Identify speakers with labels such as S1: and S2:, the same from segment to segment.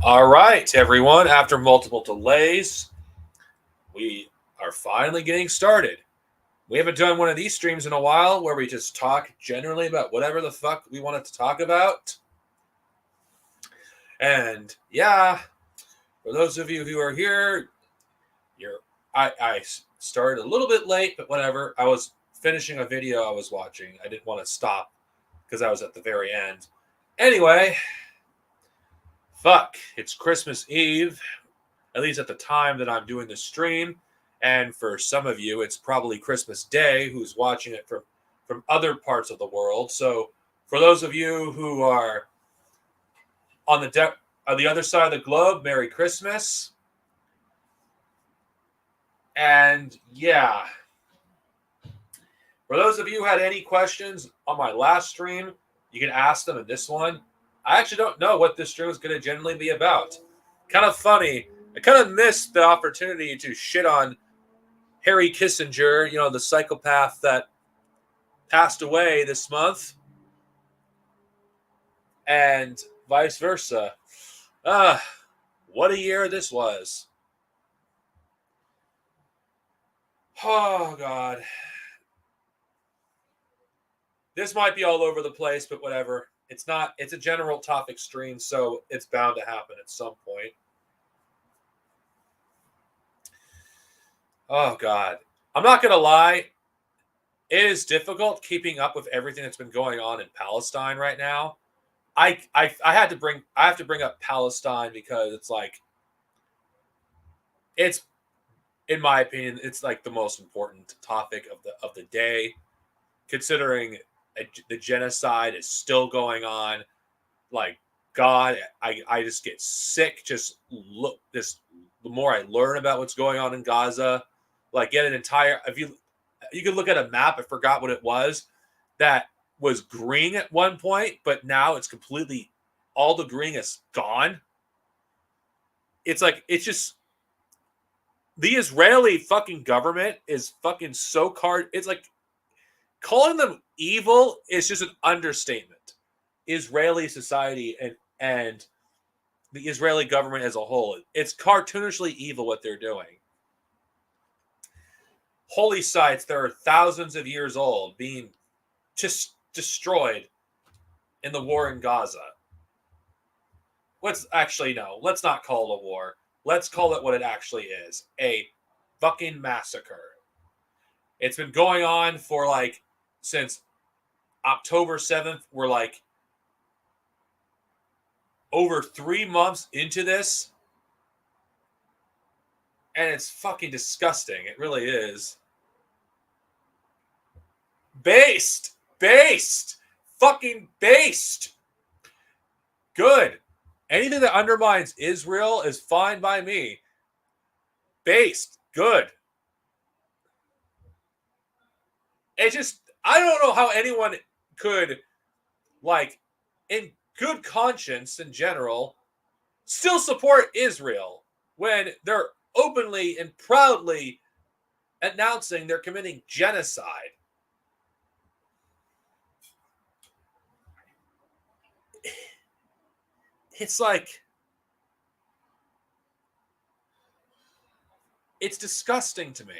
S1: All right, everyone. After multiple delays, we are finally getting started. We haven't done one of these streams in a while where we just talk generally about whatever the fuck we wanted to talk about. And yeah, for those of you who are here, you're I started a little bit late, but whatever. I was finishing a video I was watching. I didn't want to stop because I was at the very end. Anyway, fuck, it's Christmas Eve, at least at the time that I'm doing the stream. And for some of you, it's probably Christmas Day who's watching it from other parts of the world. So for those of you who are on the other side of the globe, Merry Christmas. And yeah, for those of you who had any questions on my last stream, you can ask them in this one. I actually don't know what this stream is going to generally be about. Kind of funny. I kind of missed the opportunity to shit on Harry Kissinger, the psychopath that passed away this month, and vice versa. What a year this was. Oh, God. This might be all over the place, but whatever. It's not. It's a general topic stream, so it's bound to happen at some point. Oh, God. I'm not going to lie. It is difficult keeping up with everything that's been going on in Palestine right now. I have to bring up Palestine because it's in my opinion it's like the most important topic of the day, considering the genocide is still going on. Like, God, I just get sick. Just look this. The more I learn about what's going on in Gaza, like get an entire. If you could look at a map, I forgot what it was, that was green at one point, but now it's completely, all the green is gone. It's just the Israeli fucking government is fucking so it's like calling them evil is just an understatement. Israeli society and the Israeli government as a whole, it's cartoonishly evil what they're doing. Holy sites that are thousands of years old being just destroyed in the war in Gaza. Let's not call it a war. Let's call it what it actually is, a fucking massacre. It's been going on for since October 7th. We're over 3 months into this, and it's fucking disgusting. It really is. Based, fucking based. Good. Anything that undermines Israel is fine by me. Based, good. It just, I don't know how anyone could, in good conscience in general, still support Israel when they're openly and proudly announcing they're committing genocide. It's it's disgusting to me.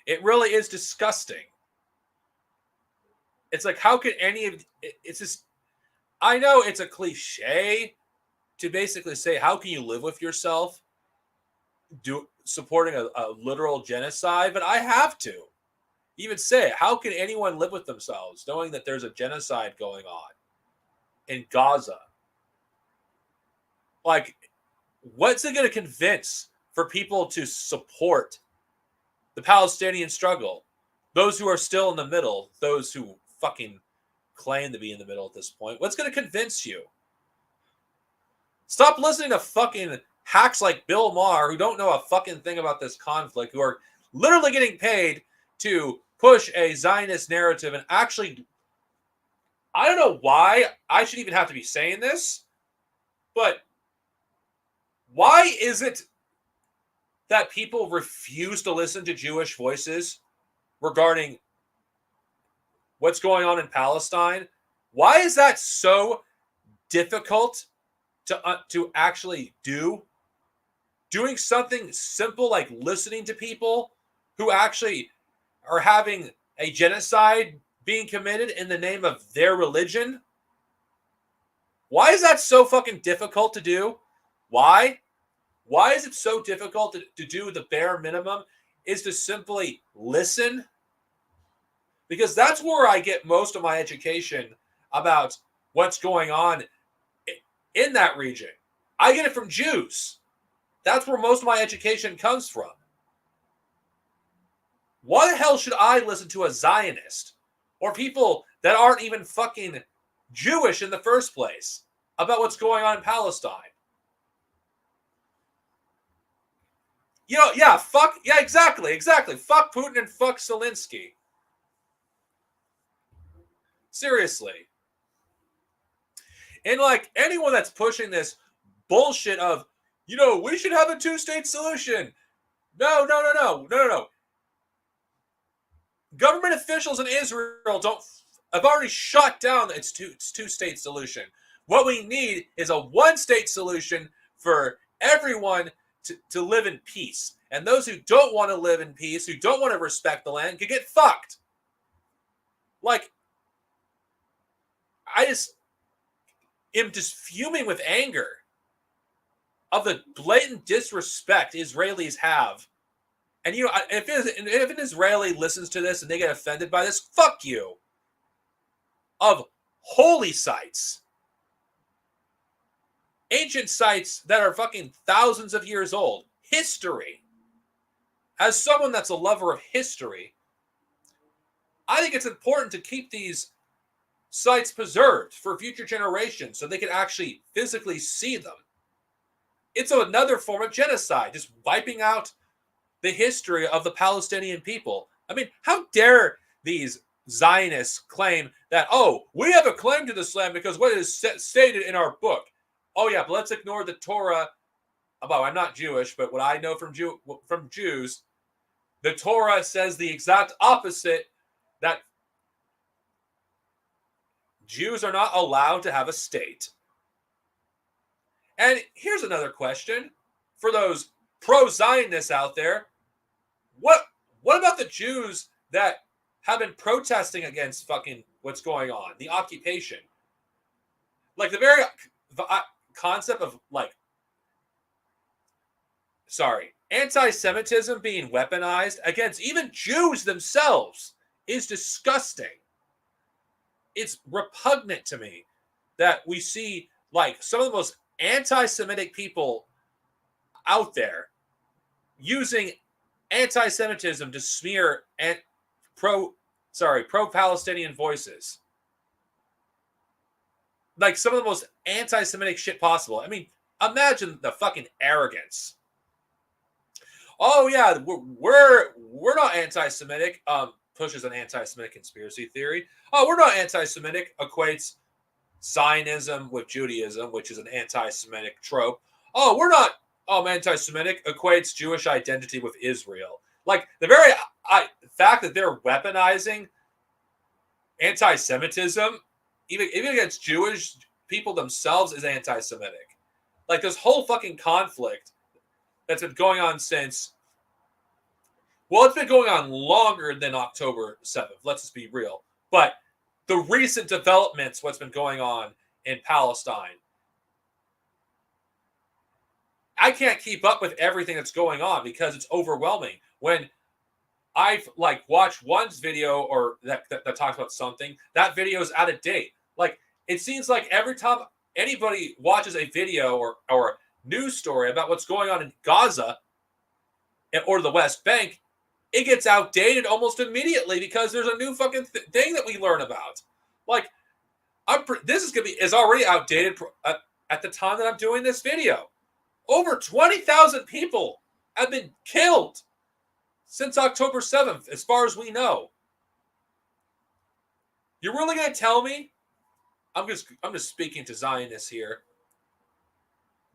S1: It really is disgusting. It's how could any of it's just, I know it's a cliche to basically say, how can you live with yourself supporting a literal genocide? But I have to even say, how can anyone live with themselves knowing that there's a genocide going on in Gaza? What's it going to convince for people to support the Palestinian struggle? Those who are still in the middle, those who fucking claim to be in the middle at this point, what's going to convince you? Stop listening to fucking hacks like Bill Maher who don't know a fucking thing about this conflict, who are literally getting paid to push a Zionist narrative. And actually, I don't know why I should even have to be saying this, but why is it that people refuse to listen to Jewish voices regarding what's going on in Palestine? Why is that so difficult to actually do? Doing something simple like listening to people who actually are having a genocide being committed in the name of their religion? Why is that so fucking difficult to do? Why? Why is it so difficult to do the bare minimum is to simply listen? Because that's where I get most of my education about what's going on in that region. I get it from Jews. That's where most of my education comes from. Why the hell should I listen to a Zionist or people that aren't even fucking Jewish in the first place about what's going on in Palestine? You know, yeah, exactly. Fuck Putin and fuck Zelensky. Seriously. And like anyone that's pushing this bullshit of, we should have a two-state solution. No. Government officials in Israel have already shut down its two-state solution. What we need is a one-state solution for everyone to live in peace. And those who don't want to live in peace, who don't want to respect the land, can get fucked. Like, I am just fuming with anger of the blatant disrespect Israelis have. And if an Israeli listens to this and they get offended by this, fuck you. Of holy sites. Ancient sites that are fucking thousands of years old. History. As someone that's a lover of history, I think it's important to keep these sites preserved for future generations so they can actually physically see them. It's another form of genocide, just wiping out the history of the Palestinian people. I mean, how dare these Zionists claim that, we have a claim to this land because what is stated in our book. Oh yeah, but let's ignore the Torah. Well, I'm not Jewish, but what I know from Jews, the Torah says the exact opposite, that Jews are not allowed to have a state. And here's another question for those pro-Zionists out there. What about the Jews that have been protesting against fucking what's going on, the occupation? Like the very concept of anti-Semitism being weaponized against even Jews themselves is disgusting. It's repugnant to me that we see some of the most anti-Semitic people out there using anti-Semitism to smear pro-Palestinian voices. Like some of the most anti-Semitic shit possible. I mean, imagine the fucking arrogance. Oh yeah, we're not anti-Semitic. Pushes an anti-Semitic conspiracy theory. Oh, we're not anti-Semitic. Equates Zionism with Judaism, which is an anti-Semitic trope. Oh, we're not anti-Semitic. Equates Jewish identity with Israel. Like the very fact that they're weaponizing anti-Semitism, even against Jewish people themselves, is anti-Semitic. Like this whole fucking conflict that's been going on since, it's been going on longer than October 7th. Let's just be real. But the recent developments, what's been going on in Palestine, I can't keep up with everything that's going on because it's overwhelming. When I've watched one's video or that talks about something, that video is out of date. Like it seems like every time anybody watches a video or news story about what's going on in Gaza or the West Bank, it gets outdated almost immediately because there's a new fucking thing that we learn about. Like, this is already outdated at the time that I'm doing this video. Over 20,000 people have been killed since October 7th, as far as we know. You're really going to tell me? I'm just speaking to Zionists here.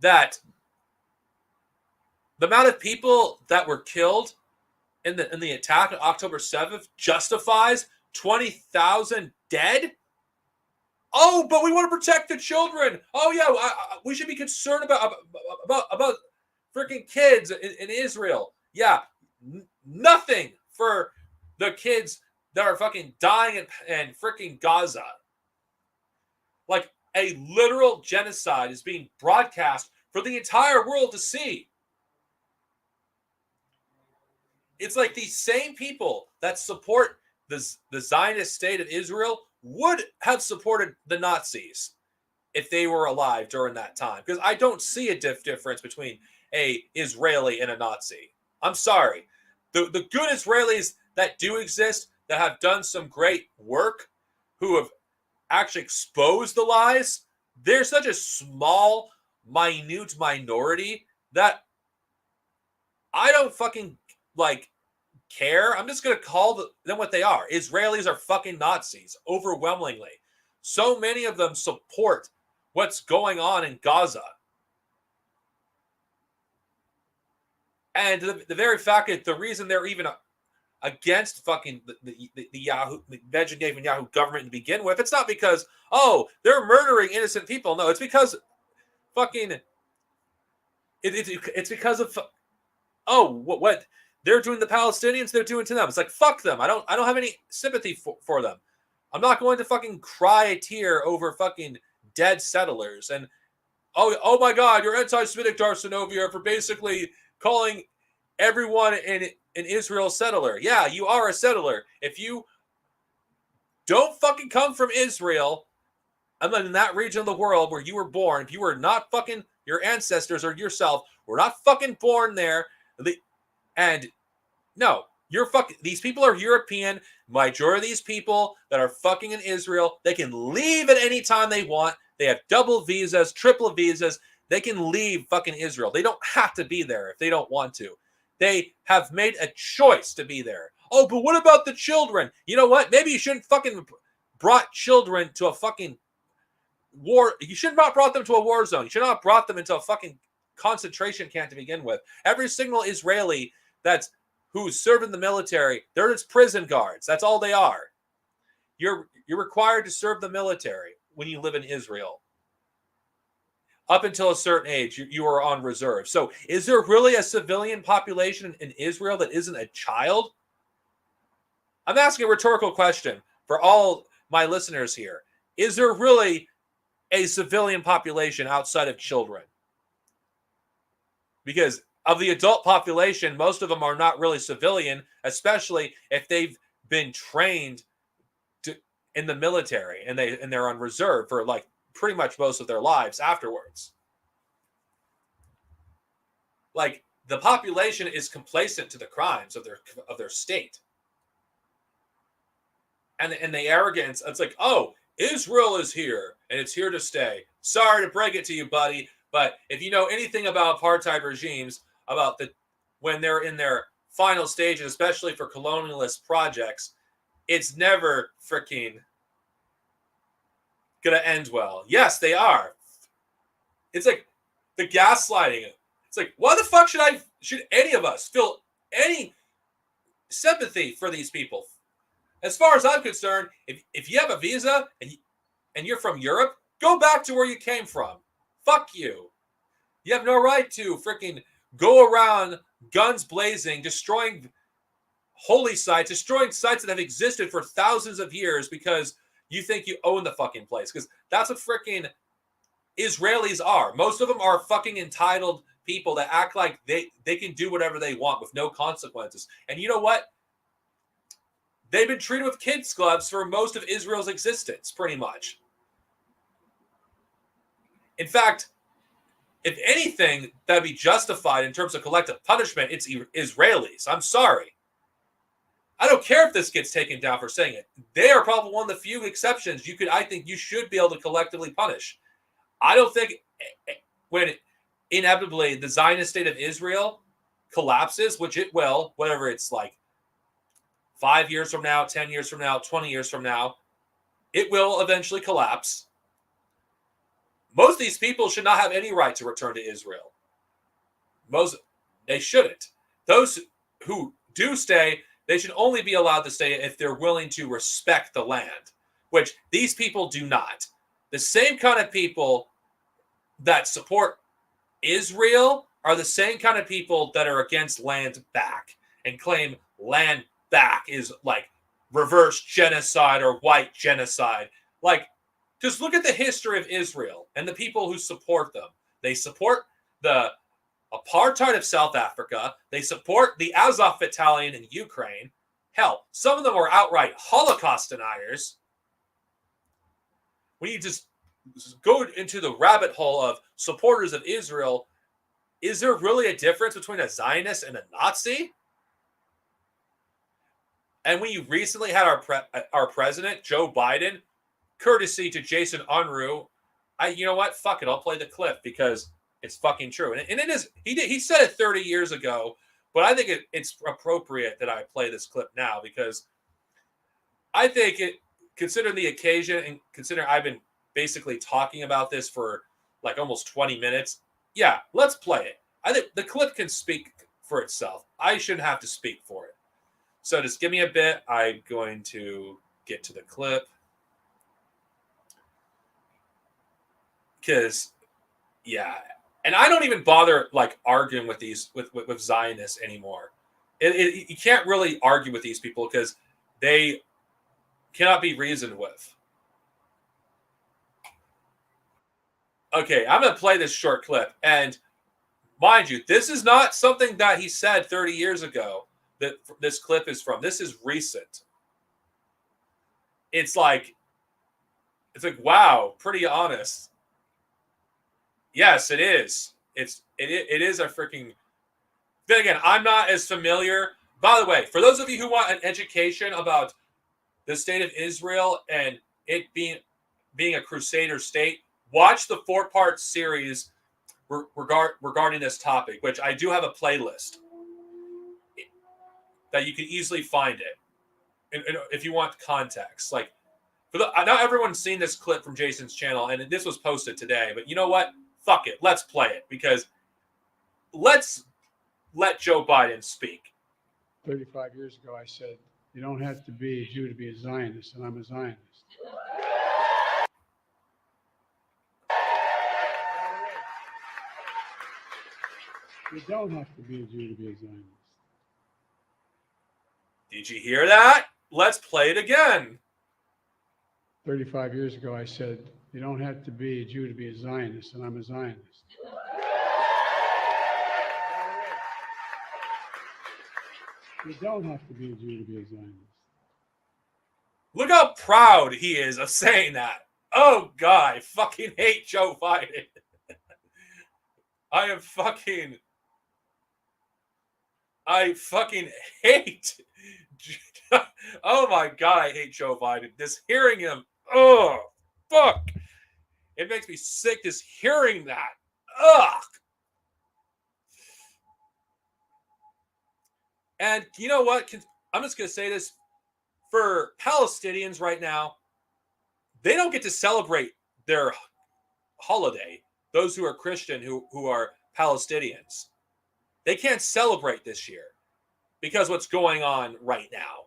S1: That the amount of people that were killed in the attack on October 7th justifies 20,000 dead? Oh, but we want to protect the children. Oh yeah, we should be concerned about freaking kids in Israel. Yeah, nothing for the kids that are fucking dying in freaking Gaza. Like a literal genocide is being broadcast for the entire world to see. It's like these same people that support the Zionist state of Israel would have supported the Nazis if they were alive during that time. Because I don't see a difference between a Israeli and a Nazi. I'm sorry. The good Israelis that do exist, that have done some great work, who have actually exposed the lies, they're such a small, minute minority that I don't fucking like care. I'm just going to call them what they are. Israelis are fucking Nazis, overwhelmingly. So many of them support what's going on in Gaza. And the very fact that the reason they're even against fucking the Yahoo, the Netanyahu Yahoo government to begin with, it's not because, oh, they're murdering innocent people. No, it's because fucking, it's because of, oh, what they're doing the Palestinians, they're doing to them. It's like, fuck them. I don't have any sympathy for them. I'm not going to fucking cry a tear over fucking dead settlers. And oh my God, you're anti-Semitic, Darsonovia, for basically calling everyone in Israel a settler. Yeah, you are a settler. If you don't fucking come from Israel, and then in that region of the world where you were born, if you were not fucking, your ancestors or yourself were not fucking born there, and no, you're fucking, these people are European. Majority of these people that are fucking in Israel, they can leave at any time they want. They have double visas, triple visas. They can leave fucking Israel. They don't have to be there if they don't want to. They have made a choice to be there. Oh, but what about the children? You know what? Maybe you shouldn't fucking brought children to a fucking war. You should not brought them to a war zone. You should not have brought them into a fucking concentration camp to begin with. Every single Israeli who's serving the military, they're just prison guards. That's all they are. You're required to serve the military when you live in Israel. Up until a certain age, you are on reserve. So is there really a civilian population in Israel that isn't a child? I'm asking a rhetorical question for all my listeners here. Is there really a civilian population outside of children? Because of the adult population, most of them are not really civilian, especially if they've been trained in the military and they're on reserve for like pretty much most of their lives afterwards. Like, the population is complacent to the crimes of their state. And the arrogance, it's like, oh, Israel is here and it's here to stay. Sorry to break it to you, buddy, but if you know anything about apartheid regimes, about when they're in their final stages, especially for colonialist projects, it's never freaking gonna end well. Yes, they are. It's like the gaslighting. It's like, why the fuck should any of us feel any sympathy for these people? As far as I'm concerned, if you have a visa and you're from Europe, go back to where you came from. Fuck you. You have no right to freaking go around guns blazing, destroying holy sites, destroying sites that have existed for thousands of years because you think you own the fucking place. Because that's what freaking Israelis are. Most of them are fucking entitled people that act like they can do whatever they want with no consequences. And you know what? They've been treated with kids' gloves for most of Israel's existence, pretty much. In fact, if anything that'd be justified in terms of collective punishment, it's Israelis. I'm sorry. I don't care if this gets taken down for saying it. They are probably one of the few exceptions I think you should be able to collectively punish. I don't think when inevitably the Zionist state of Israel collapses, which it will, whatever it's like 5 years from now, 10 years from now, 20 years from now, it will eventually collapse. Most of these people should not have any right to return to Israel. They shouldn't. Those who do stay, they should only be allowed to stay if they're willing to respect the land, which these people do not. The same kind of people that support Israel are the same kind of people that are against land back and claim land back is like reverse genocide or white genocide. Like, just look at the history of Israel and the people who support them. They support the apartheid of South Africa. They support the Azov Battalion in Ukraine. Hell, some of them are outright Holocaust deniers. When you just go into the rabbit hole of supporters of Israel, is there really a difference between a Zionist and a Nazi? And we recently had our president, Joe Biden, courtesy to Jason Unruh, you know what? Fuck it. I'll play the clip because it's fucking true. And it is, he said it 30 years ago, but I think it's appropriate that I play this clip now because I think considering the occasion and considering I've been basically talking about this for like almost 20 minutes, yeah, let's play it. I think the clip can speak for itself. I shouldn't have to speak for it. So just give me a bit. I'm going to get to the clip. Because, yeah. And I don't even bother like arguing with these with Zionists anymore. You can't really argue with these people because they cannot be reasoned with. Okay, I'm going to play this short clip. And mind you, this is not something that he said 30 years ago that this clip is from. This is recent. It's like, wow, pretty honest. Yes, it is. It is a freaking. Then again, I'm not as familiar. By the way, for those of you who want an education about the state of Israel and it being a crusader state, watch the 4-part series regarding this topic, which I do have a playlist that you can easily find it. And if you want context, like not everyone's seen this clip from Jason's channel, and this was posted today. But you know what? Fuck it. Let's play it because let's let Joe Biden speak.
S2: 35 years ago, I said, you don't have to be a Jew to be a Zionist, and I'm a Zionist. You don't have to be a Jew to be a Zionist.
S1: Did you hear that? Let's play it again.
S2: 35 years ago, I said, you don't have to be a Jew to be a Zionist, and I'm a Zionist. You don't have to be a Jew to be a Zionist.
S1: Look how proud he is of saying that. Oh, God, I fucking hate Joe Biden. I fucking hate. Oh, my God, I hate Joe Biden. Just hearing him, oh, fuck. It makes me sick just hearing that. Ugh. And you know what? I'm just going to say this. For Palestinians right now, they don't get to celebrate their holiday. Those who are Christian, who are Palestinians, they can't celebrate this year because what's going on right now.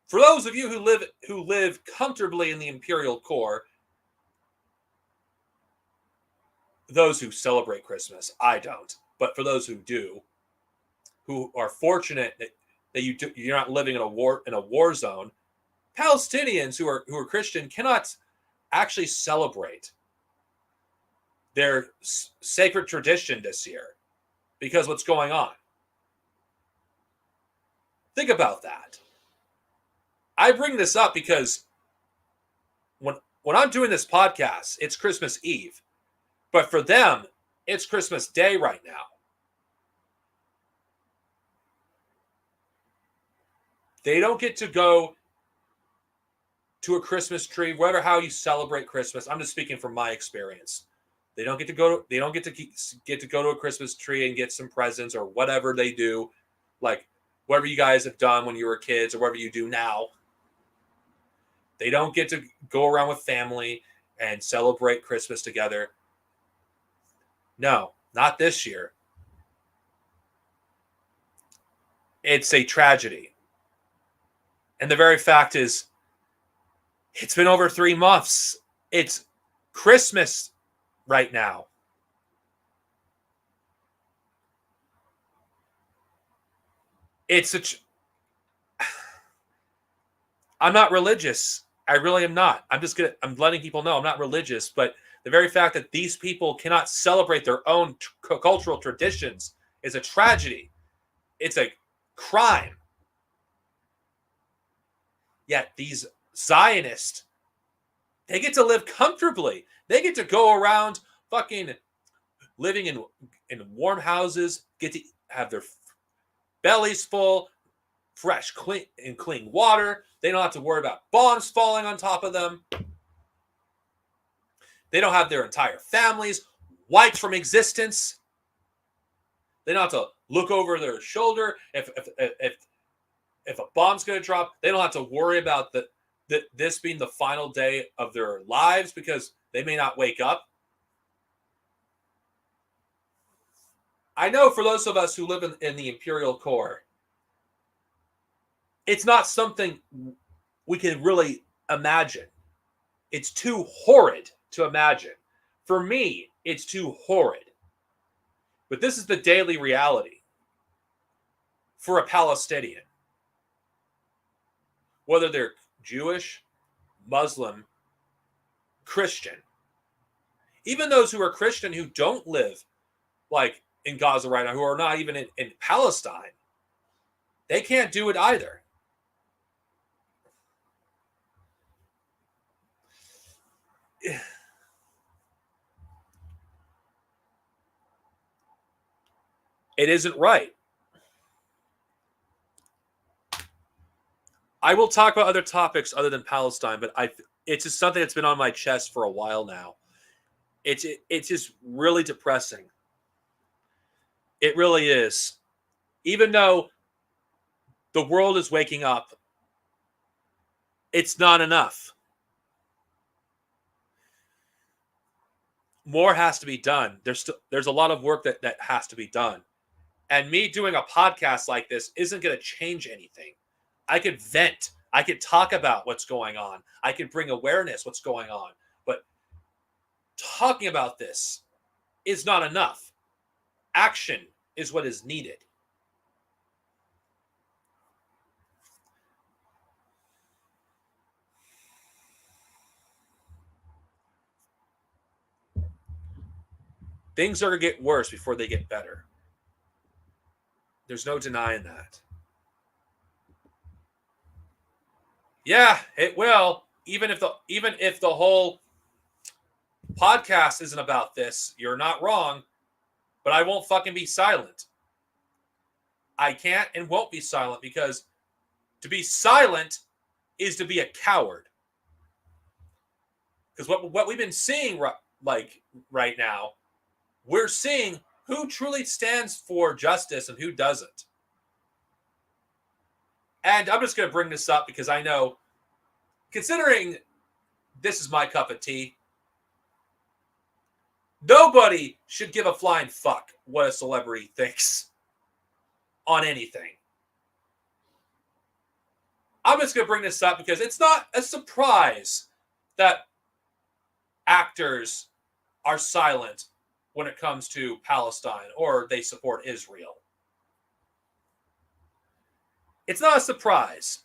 S1: For those of you who live comfortably in the imperial core, those who celebrate Christmas, I don't. But for those who do, who are fortunate that you're not living in a war zone, Palestinians who are Christian cannot actually celebrate their sacred tradition this year because what's going on. Think about that. I bring this up because when I'm doing this podcast, it's Christmas Eve. But for them, it's Christmas Day right now. They don't get to go to a Christmas tree, whatever how you celebrate Christmas. I'm just speaking from my experience. They don't get to go to a Christmas tree and get some presents or whatever they do, like whatever you guys have done when you were kids or whatever you do now. They don't get to go around with family and celebrate Christmas together. No, not this year. It's a tragedy. And the very fact is, it's been over 3 months It's Christmas right now. I'm not religious. I really am not. I'm letting people know I'm not religious, but the very fact that these people cannot celebrate their own cultural traditions is a tragedy. It's a crime. Yet these Zionists, they get to live comfortably. They get to go around fucking living in warm houses, get to have their bellies full, fresh, clean water. They don't have to worry about bombs falling on top of them. They don't have their entire families wiped from existence. They don't have to look over their shoulder if a bomb's going to drop. They don't have to worry about this being the final day of their lives because they may not wake up. I know for those of us who live in the imperial core, it's not something we can really imagine. It's too horrid to imagine. For me, it's too horrid. But this is the daily reality for a Palestinian. Whether they're Jewish, Muslim, Christian. Even those who are Christian who don't live like in Gaza right now, who are not even in Palestine, they can't do it either. It isn't right. I will talk about other topics other than Palestine, but it's just something that's been on my chest for a while now. It's just really depressing. It really is. Even though the world is waking up, it's not enough. More has to be done. There's a lot of work that has to be done. And me doing a podcast like this isn't going to change anything. I could vent. I could talk about what's going on. I could bring awareness what's going on. But talking about this is not enough. Action is what is needed. Things are going to get worse before they get better. There's no denying that. Yeah, it will. Even if the whole podcast isn't about this, you're not wrong. But I won't fucking be silent. I can't and won't be silent because to be silent is to be a coward. Because what we've been seeing right now, we're seeing who truly stands for justice and who doesn't. And I'm just going to bring this up because I know, considering this is my cup of tea, nobody should give a flying fuck what a celebrity thinks on anything. I'm just going to bring this up because it's not a surprise that actors are silent when it comes to Palestine or they support Israel. It's not a surprise.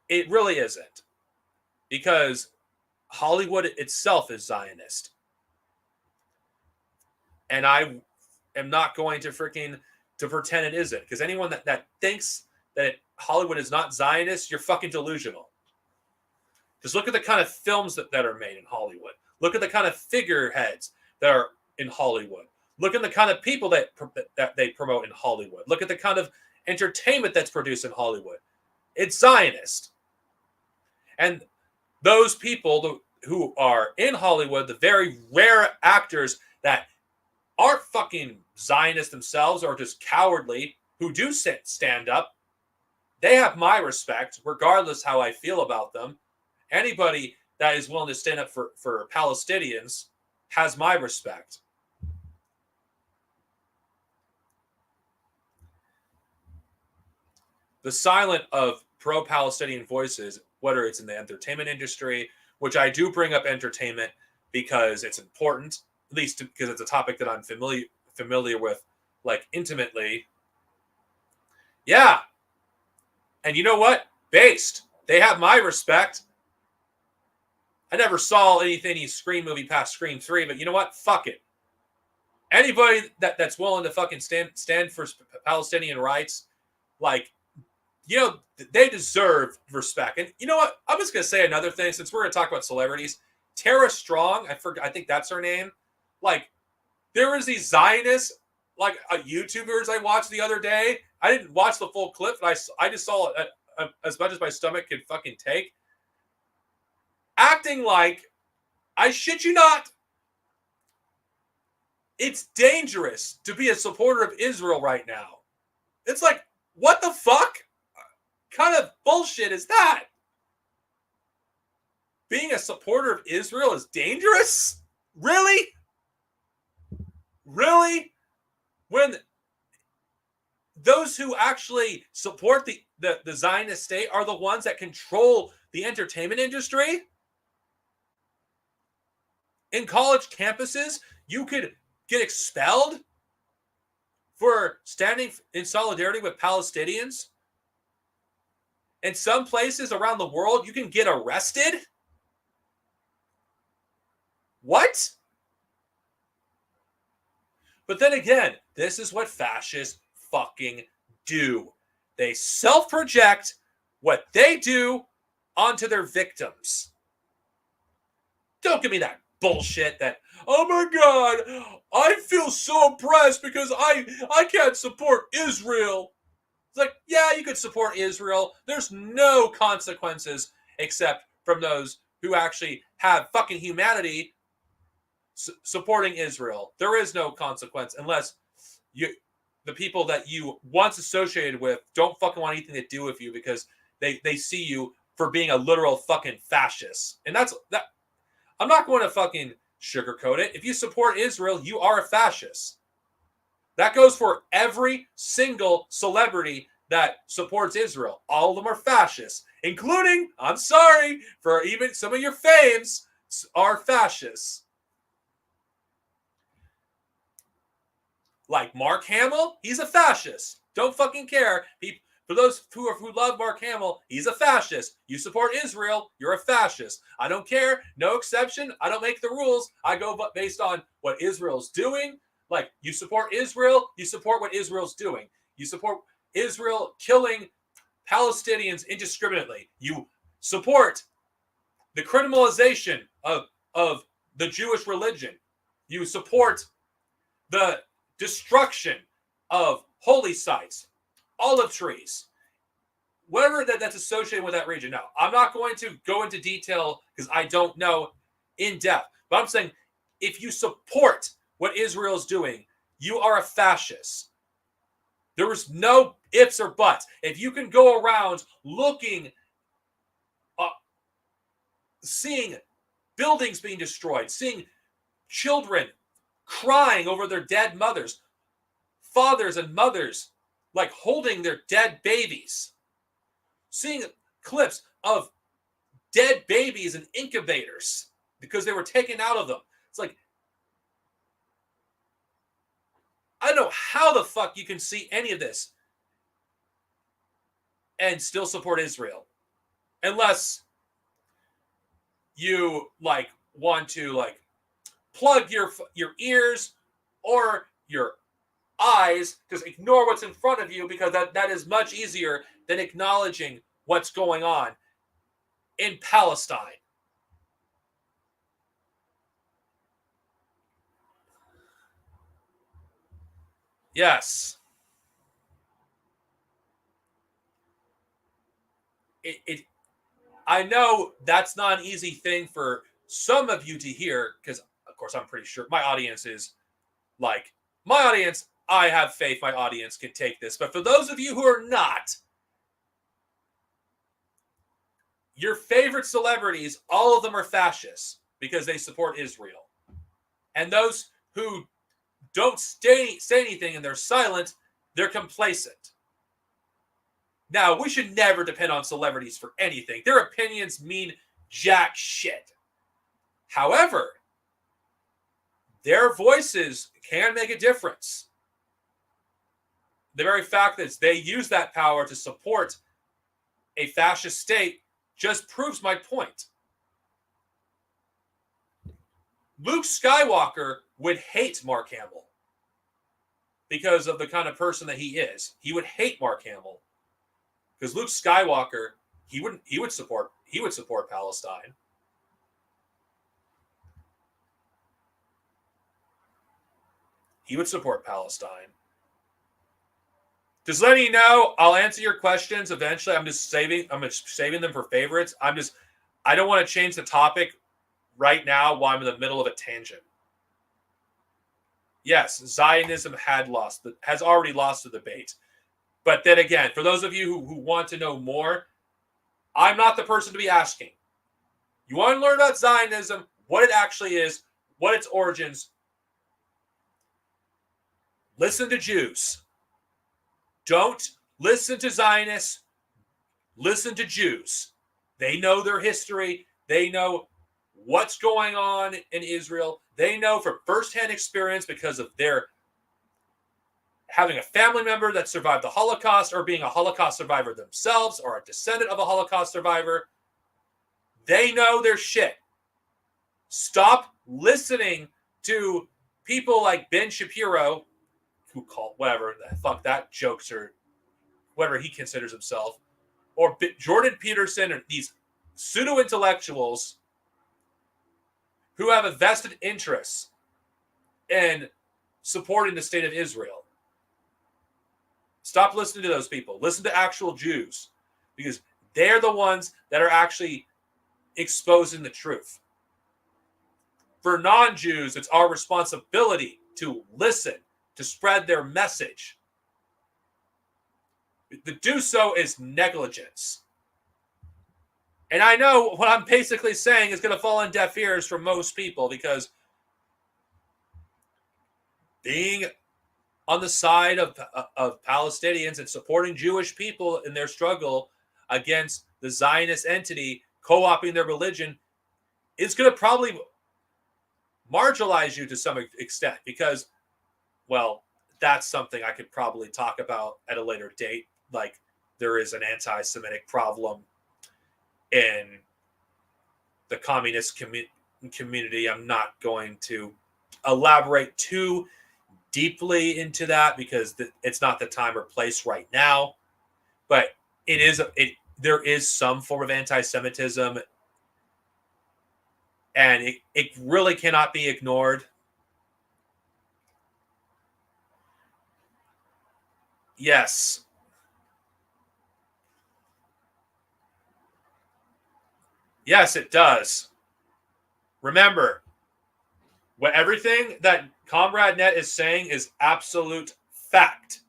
S1: It really isn't. Because Hollywood itself is Zionist. And I am not going to pretend it isn't. Because anyone that thinks that Hollywood is not Zionist, you're fucking delusional. Just look at the kind of films that are made in Hollywood. Look at the kind of figureheads that are in Hollywood. Look at the kind of people that they promote in Hollywood. Look at the kind of entertainment that's produced in Hollywood. It's Zionist. And those people who are in Hollywood, the very rare actors that aren't fucking Zionists themselves or just cowardly, who do stand up, they have my respect, regardless how I feel about them. Anybody that is willing to stand up for Palestinians has my respect. The silent of pro-Palestinian voices, whether it's in the entertainment industry, which I do bring up entertainment because it's important, at least because it's a topic that I'm familiar with, like, intimately. Yeah. And you know what? Based. They have my respect. I never saw any Scream movie past Scream 3, but you know what? Fuck it. Anybody that's willing to fucking stand for Palestinian rights, like, you know, they deserve respect. And you know what? I'm just going to say another thing, since we're going to talk about celebrities. Tara Strong, I think that's her name. Like, there was these Zionists, like, YouTubers I watched the other day. I didn't watch the full clip, but I just saw it as much as my stomach could fucking take. Acting like, I shit you not, it's dangerous to be a supporter of Israel right now. It's like, what the fuck kind of bullshit is that? Being a supporter of Israel is dangerous? Really? Really? When those who actually support the Zionist state are the ones that control the entertainment industry? In college campuses, you could get expelled for standing in solidarity with Palestinians. In some places around the world, you can get arrested. What? But then again, this is what fascists fucking do. They self-project what they do onto their victims. Don't give me that bullshit that, oh my God, I feel so oppressed because I can't support Israel. It's like, yeah, you could support Israel. There's no consequences except from those who actually have fucking humanity supporting Israel. There is no consequence unless the people that you once associated with don't fucking want anything to do with you because they see you for being a literal fucking fascist. And that's that. I'm not going to fucking sugarcoat it. If you support Israel, you are a fascist. That goes for every single celebrity that supports Israel. All of them are fascists, including, I'm sorry, for even some of your fames are fascists. Like Mark Hamill, he's a fascist. Don't fucking care. For those who love Mark Hamill, he's a fascist. You support Israel, you're a fascist. I don't care. No exception. I don't make the rules. I go based on what Israel's doing. Like, you support Israel, you support what Israel's doing. You support Israel killing Palestinians indiscriminately. You support the criminalization of the Jewish religion. You support the destruction of holy sites, olive trees, whatever that's associated with that region. Now, I'm not going to go into detail because I don't know in depth, but I'm saying if you support what Israel is doing, you are a fascist. There was no ifs or buts. If you can go around looking, seeing buildings being destroyed, seeing children crying over their dead mothers, fathers and mothers like holding their dead babies, seeing clips of dead babies in incubators because they were taken out of them. It's like, I don't know how the fuck you can see any of this and still support Israel. Unless you like want to like plug your ears or your eyes, just ignore what's in front of you, because that is much easier than acknowledging what's going on in Palestine. Yes. I know that's not an easy thing for some of you to hear, because of course I'm pretty sure my audience is like, my audience, I have faith my audience can take this. But for those of you who are not, your favorite celebrities, all of them are fascists because they support Israel. And those who don't say anything and they're silent, they're complacent. Now, we should never depend on celebrities for anything. Their opinions mean jack shit. However, their voices can make a difference. The very fact that they use that power to support a fascist state just proves my point. Luke Skywalker would hate Mark Hamill because of the kind of person that he is. He would hate Mark Hamill because Luke Skywalker, he would support Palestine. He would support Palestine. Just letting you know, I'll answer your questions eventually. I'm just saving them for favorites. I don't want to change the topic right now while I'm in the middle of a tangent. Yes, Zionism has already lost the debate. But then again, for those of you who want to know more, I'm not the person to be asking. You want to learn about Zionism, what it actually is, what its origins? Listen to Jews. Don't listen to Zionists. Listen to Jews. They know their history. They know what's going on in Israel. They know from firsthand experience because of their having a family member that survived the Holocaust or being a Holocaust survivor themselves or a descendant of a Holocaust survivor. They know their shit. Stop listening to people like Ben Shapiro, who call whatever the fuck that jokester, whatever he considers himself, or Jordan Peterson, or these pseudo-intellectuals who have a vested interest in supporting the state of Israel. Stop listening to those people. Listen to actual Jews, because they're the ones that are actually exposing the truth. For non-Jews, it's our responsibility to listen, to spread their message. To do so is negligence. And I know what I'm basically saying is going to fall on deaf ears for most people, because being on the side of Palestinians and supporting Jewish people in their struggle against the Zionist entity co-opting their religion is going to probably marginalize you to some extent, because, well, that's something I could probably talk about at a later date. Like, there is an anti-Semitic problem in the communist community. I'm not going to elaborate too deeply into that because it's not the time or place right now. But there is some form of anti-Semitism, and it really cannot be ignored. Yes. Yes, it does. Remember, everything that Comrade Net is saying is absolute fact.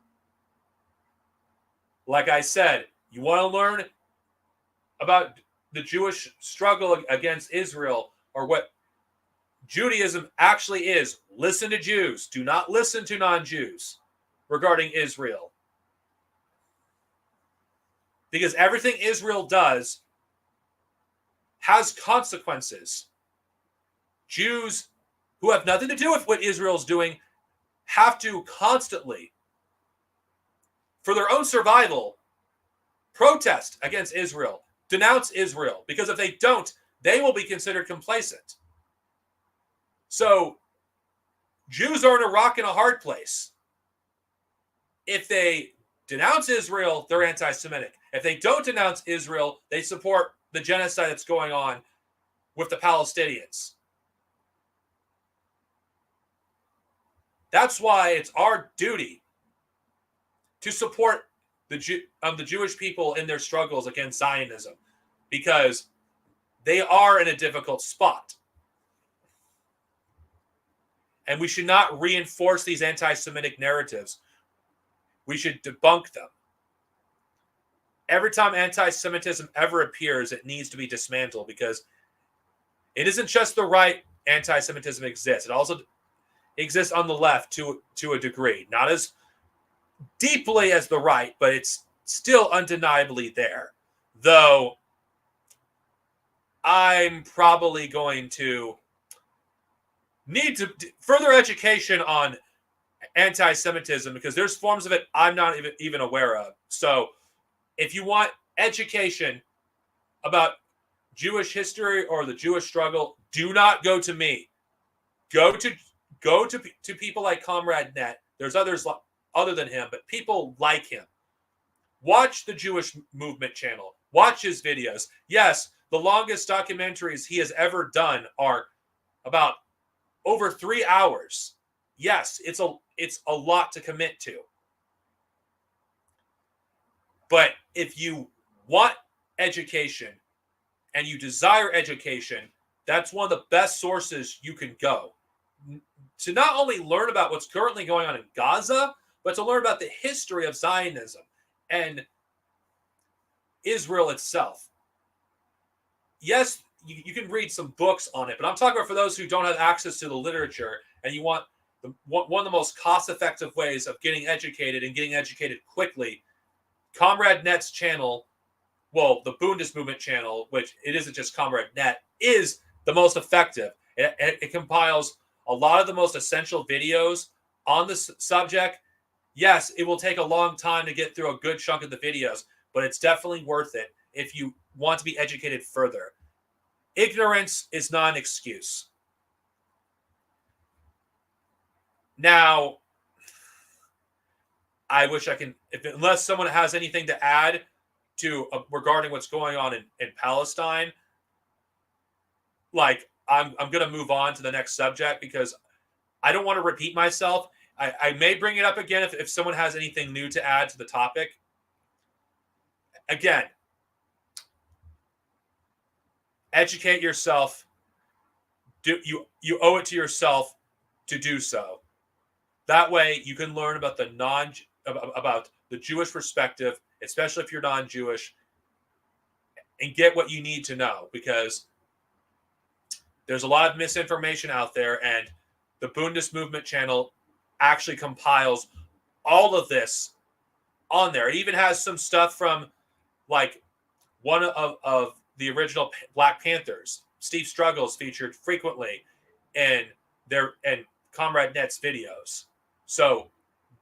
S1: Like I said, you want to learn about the Jewish struggle against Israel, or what Judaism actually is, listen to Jews. Do not listen to non-Jews regarding Israel. Because everything Israel does has consequences. Jews who have nothing to do with what Israel's doing have to constantly, for their own survival, protest against Israel, denounce Israel, because if they don't, they will be considered complacent. So Jews are in a rock and a hard place. If they denounce Israel, they're anti-Semitic. If they don't denounce Israel, they support the genocide that's going on with the Palestinians. That's why it's our duty to support the Jewish people in their struggles against Zionism, because they are in a difficult spot. And we should not reinforce these anti-Semitic narratives. We should debunk them. Every time anti-Semitism ever appears, it needs to be dismantled, because it isn't just the right anti-Semitism exists. It also exists on the left to a degree. Not as deeply as the right, but it's still undeniably there. Though I'm probably going to need to further education on anti-Semitism, because there's forms of it I'm not even aware of. So if you want education about Jewish history or the Jewish struggle, do not go to me. Go to people like Comrade Net. There's others other than him, but people like him. Watch the Jewish Movement channel. Watch his videos. Yes, the longest documentaries he has ever done are about over 3 hours. Yes, it's a lot to commit to. But if you want education and you desire education, that's one of the best sources you can go to not only learn about what's currently going on in Gaza, but to learn about the history of Zionism and Israel itself. Yes, you can read some books on it, but I'm talking about for those who don't have access to the literature and you want one of the most cost-effective ways of getting educated and getting educated quickly. Comrade Net's channel, well, the Bundes Movement channel, which it isn't just Comrade Net, is the most effective. It compiles a lot of the most essential videos on the subject. Yes, it will take a long time to get through a good chunk of the videos, but it's definitely worth it if you want to be educated further. Ignorance is not an excuse. Now, I wish I can, unless someone has anything to add to regarding what's going on in Palestine, like I'm going to move on to the next subject because I don't want to repeat myself. I may bring it up again if someone has anything new to add to the topic. Again, educate yourself. You owe it to yourself to do so. That way, you can learn about about the Jewish perspective, especially if you're non-Jewish, and get what you need to know, because there's a lot of misinformation out there, and the Bundes Movement channel actually compiles all of this on there. It even has some stuff from like one of the original Black Panthers. Steve Struggles featured frequently in Comrade Net's videos. So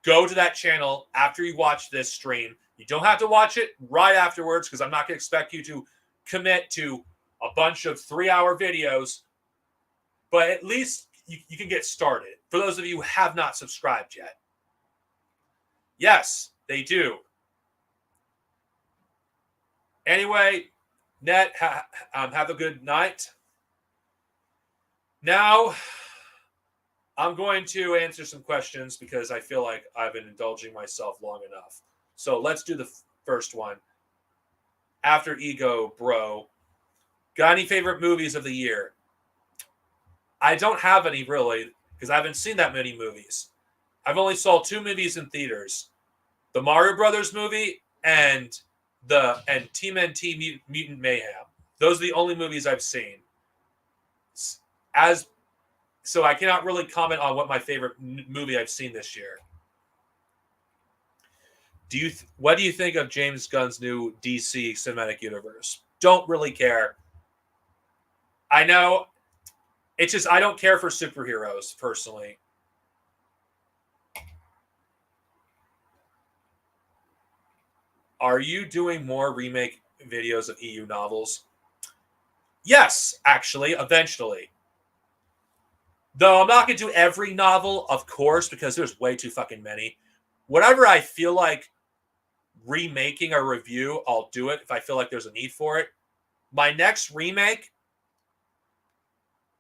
S1: go to that channel after you watch this stream. You don't have to watch it right afterwards, because I'm not going to expect you to commit to a bunch of 3-hour videos, but at least you can get started. For those of you who have not subscribed yet. Yes, they do. Anyway, Net, have a good night. Now, I'm going to answer some questions because I feel like I've been indulging myself long enough. So let's do the first one. After Ego, bro. Got any favorite movies of the year? I don't have any, really, because I haven't seen that many movies. I've only saw 2 movies in theaters. The Mario Brothers movie and TMNT Mutant Mayhem. Those are the only movies I've seen. So I cannot really comment on what my favorite movie I've seen this year. What do you think of James Gunn's new DC cinematic universe? Don't really care. I know. It's just I don't care for superheroes, personally. Are you doing more remake videos of EU novels? Yes, actually, eventually. Though I'm not going to do every novel, of course, because there's way too fucking many. Whatever I feel like remaking a review, I'll do it if I feel like there's a need for it. My next remake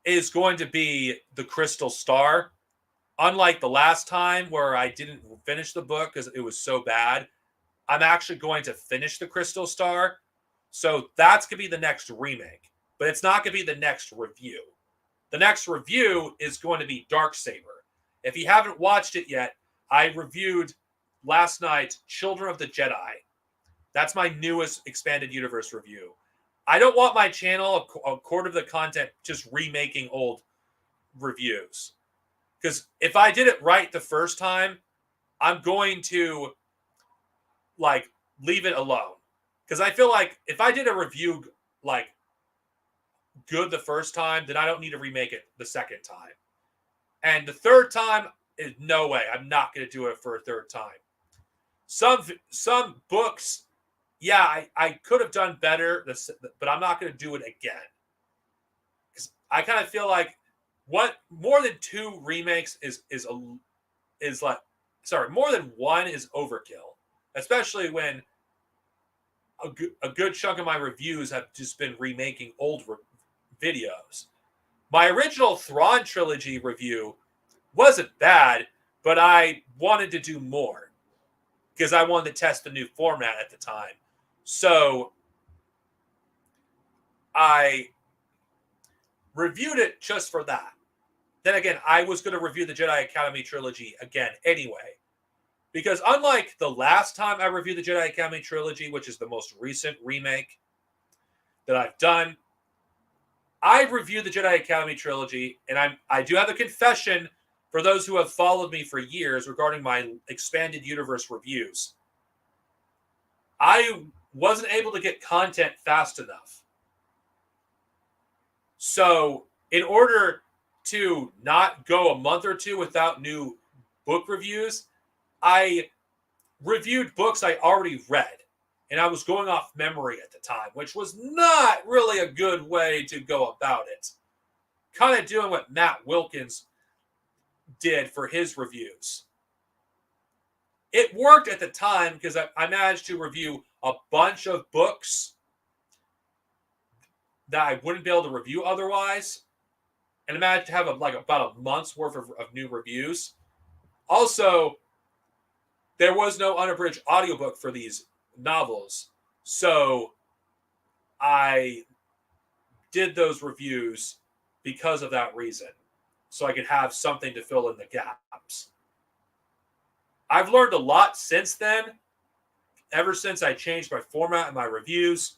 S1: is going to be The Crystal Star. Unlike the last time where I didn't finish the book because it was so bad, I'm actually going to finish The Crystal Star. So that's going to be the next remake. But it's not going to be the next review. The next review is going to be Darksaber. If you haven't watched it yet, I reviewed last night Children of the Jedi. That's my newest expanded universe review. I don't want my channel, a quarter of the content, just remaking old reviews. Because if I did it right the first time, I'm going to leave it alone. Because I feel like if I did a review good the first time, then I don't need to remake it the second time. And the third time is no way. I'm not going to do it for a third time. Some books, yeah, I could have done better, but I'm not going to do it again. Because I kind of feel like what more than 2 remakes is like, sorry, more than 1 is overkill, especially when a good chunk of my reviews have just been remaking old videos. My original Thrawn trilogy review wasn't bad, but I wanted to do more because I wanted to test the new format at the time. So I reviewed it just for that. Then again, I was going to review the Jedi Academy trilogy again anyway. Because unlike the last time I reviewed the Jedi Academy trilogy, which is the most recent remake that I've done, I reviewed the Jedi Academy trilogy, and I do have a confession for those who have followed me for years regarding my expanded universe reviews. I wasn't able to get content fast enough. So, in order to not go a month or 2 without new book reviews, I reviewed books I already read. And I was going off memory at the time, which was not really a good way to go about it. Kind of doing what Matt Wilkins did for his reviews. It worked at the time because I managed to review a bunch of books that I wouldn't be able to review otherwise. And I managed to have about a month's worth of new reviews. Also, there was no unabridged audiobook for these novels. So I did those reviews because of that reason. So I could have something to fill in the gaps. I've learned a lot since then. Ever since I changed my format and my reviews,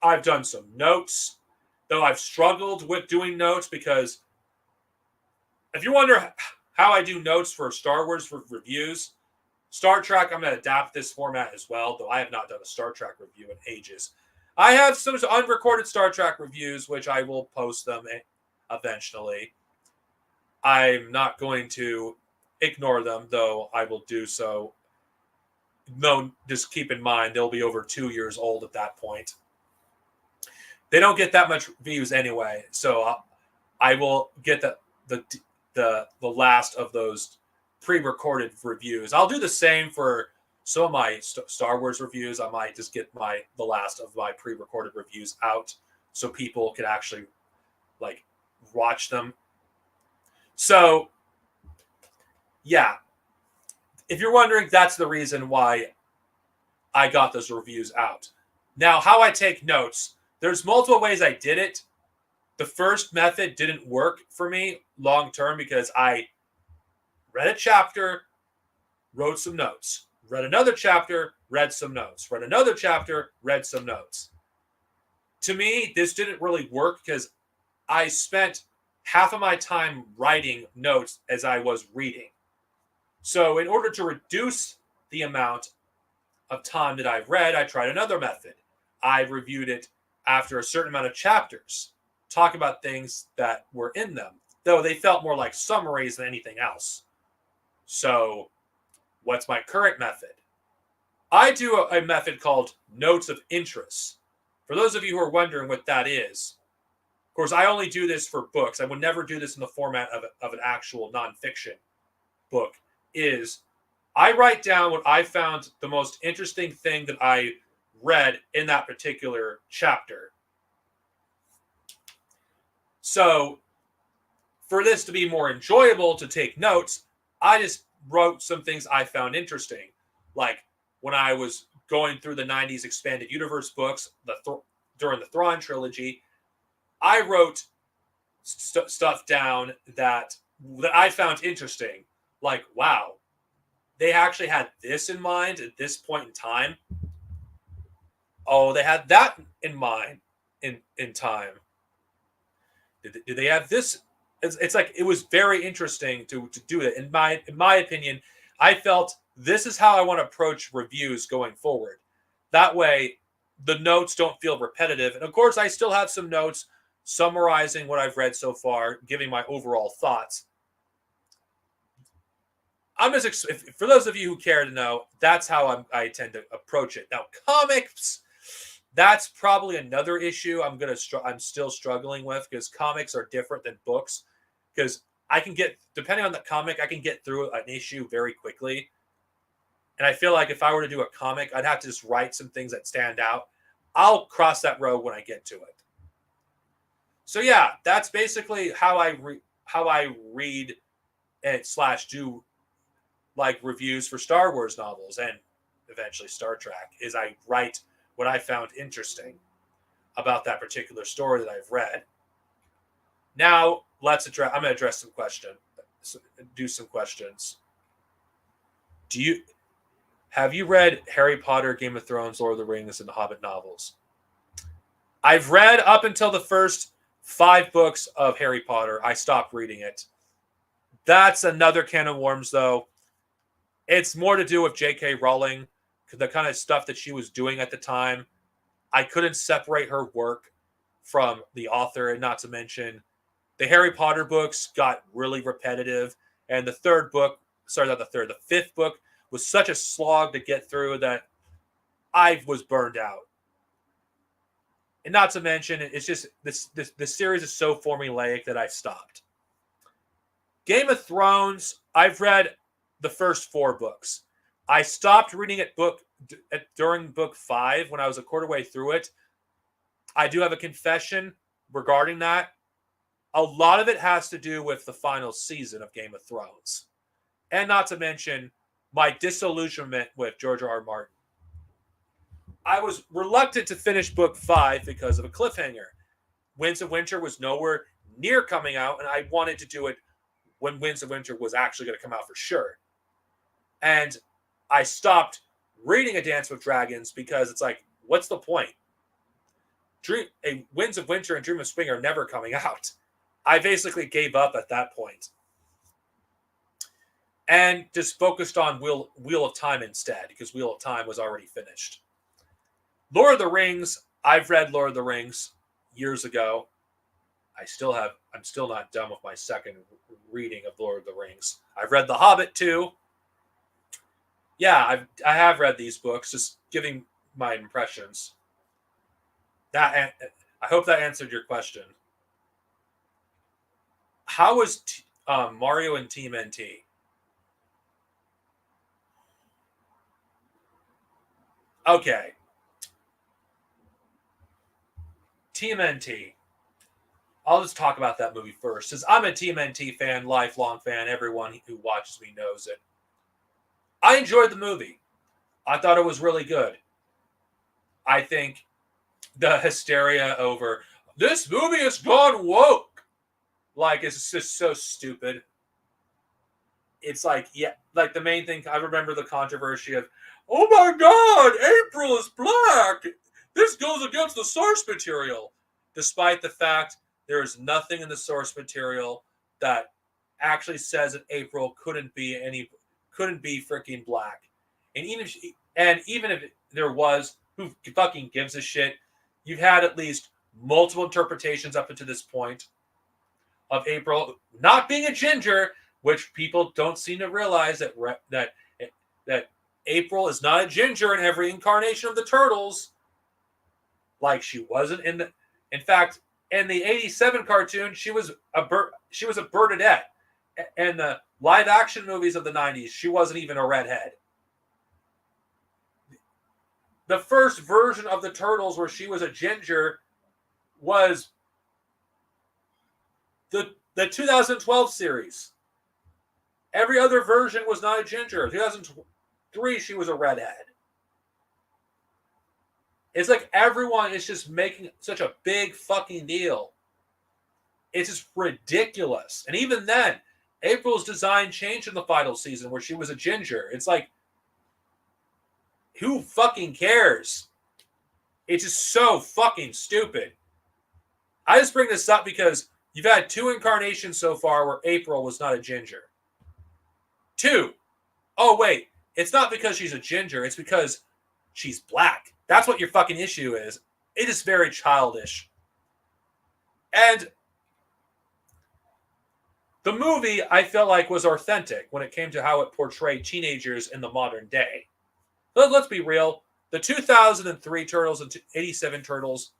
S1: I've done some notes. Though I've struggled with doing notes because if you wonder how I do notes for Star Wars reviews, Star Trek, I'm going to adapt this format as well, though I have not done a Star Trek review in ages. I have some unrecorded Star Trek reviews, which I will post them eventually. I'm not going to ignore them, though I will do so. No, just keep in mind, they'll be over 2 years old at that point. They don't get that much views anyway, so I will get the last of those pre-recorded reviews. I'll do the same for some of my Star Wars reviews. I might just get the last of my pre-recorded reviews out so people can actually watch them. So yeah, if you're wondering, that's the reason why I got those reviews out. Now, how I take notes, there's multiple ways I did it. The first method didn't work for me long term because I read a chapter, wrote some notes. Read another chapter, read some notes. Read another chapter, read some notes. To me, this didn't really work because I spent half of my time writing notes as I was reading. So in order to reduce the amount of time that I've read, I tried another method. I reviewed it after a certain amount of chapters, talk about things that were in them, though they felt more like summaries than anything else. So what's my current method? I do a method called notes of interest. For those of you who are wondering what that is, of course, I only do this for books. I would never do this in the format of an actual nonfiction book. I write down what I found the most interesting thing that I read in that particular chapter. So for this to be more enjoyable to take notes, I just wrote some things I found interesting. Like when I was going through the 90s expanded universe books during the Thrawn trilogy, I wrote stuff down that I found interesting. Like, wow, they actually had this in mind at this point in time. Oh, they had that in mind in time. Did they have this? It's like it was very interesting to do it. In my opinion, I felt this is how I want to approach reviews going forward. That way, the notes don't feel repetitive. And of course, I still have some notes summarizing what I've read so far, giving my overall thoughts. I'm just for those of you who care to know, that's how I tend to approach it. Now, comics, that's probably another issue I'm still struggling with, because comics are different than books. Because I can get, depending on the comic, I can get through an issue very quickly. And I feel like if I were to do a comic, I'd have to just write some things that stand out. I'll cross that road when I get to it. So yeah, that's basically how I read and / do like reviews for Star Wars novels and eventually Star Trek, is I write what I found interesting about that particular story that I've read. Now I'm going to address some questions. Have you read Harry Potter, Game of Thrones, Lord of the Rings, and the Hobbit novels? I've read up until the first 5 books of Harry Potter. I stopped reading it. That's another can of worms, though. It's more to do with J.K. Rowling, the kind of stuff that she was doing at the time. I couldn't separate her work from the author, and not to mention the Harry Potter books got really repetitive. And the 5th book was such a slog to get through that I was burned out. And not to mention, it's just the series is so formulaic that I stopped. Game of Thrones, I've read the first 4 books. I stopped reading it during book 5 when I was a quarter way through it. I do have a confession regarding that. A lot of it has to do with the final season of Game of Thrones. And not to mention my disillusionment with George R.R. Martin. I was reluctant to finish book 5 because of a cliffhanger. Winds of Winter was nowhere near coming out, and I wanted to do it when Winds of Winter was actually going to come out for sure. And I stopped reading A Dance with Dragons because it's like, what's the point? Winds of Winter and Dream of Spring are never coming out. I basically gave up at that point. And just focused on Wheel of Time instead, because Wheel of Time was already finished. Lord of the Rings, I've read Lord of the Rings years ago. I'm still not done with my second reading of Lord of the Rings. I've read The Hobbit too. Yeah, I have read these books, just giving my impressions. I hope that answered your question. How was Mario and TMNT? Okay. TMNT. I'll just talk about that movie first, since I'm a TMNT fan, lifelong fan. Everyone who watches me knows it. I enjoyed the movie. I thought it was really good. I think the hysteria over this movie has gone woke, like, it's just so stupid. It's like, yeah, like the main thing, I remember the controversy of, oh my God, April is black. This goes against the source material, despite the fact there is nothing in the source material that actually says that April couldn't be freaking black. And even if there was, who fucking gives a shit? You've had at least multiple interpretations up until this point of April not being a ginger, which people don't seem to realize that April is not a ginger in every incarnation of the Turtles. Like, she wasn't in fact, in the 87 cartoon, she was a Bernadette. In the live action movies of the 90s, she wasn't even a redhead. The first version of the Turtles where she was a ginger was the 2012 series. Every other version was not a ginger. 2003, she was a redhead. It's like everyone is just making such a big fucking deal. It's just ridiculous. And even then, April's design changed in the final season where she was a ginger. It's like, who fucking cares? It's just so fucking stupid. I just bring this up because you've had 2 incarnations so far where April was not a ginger. 2. Oh, wait. It's not because she's a ginger. It's because she's black. That's what your fucking issue is. It is very childish. And The movie, I felt like, was authentic when it came to how it portrayed teenagers in the modern day. Let's be real. The 2003 Turtles and 87 Turtles,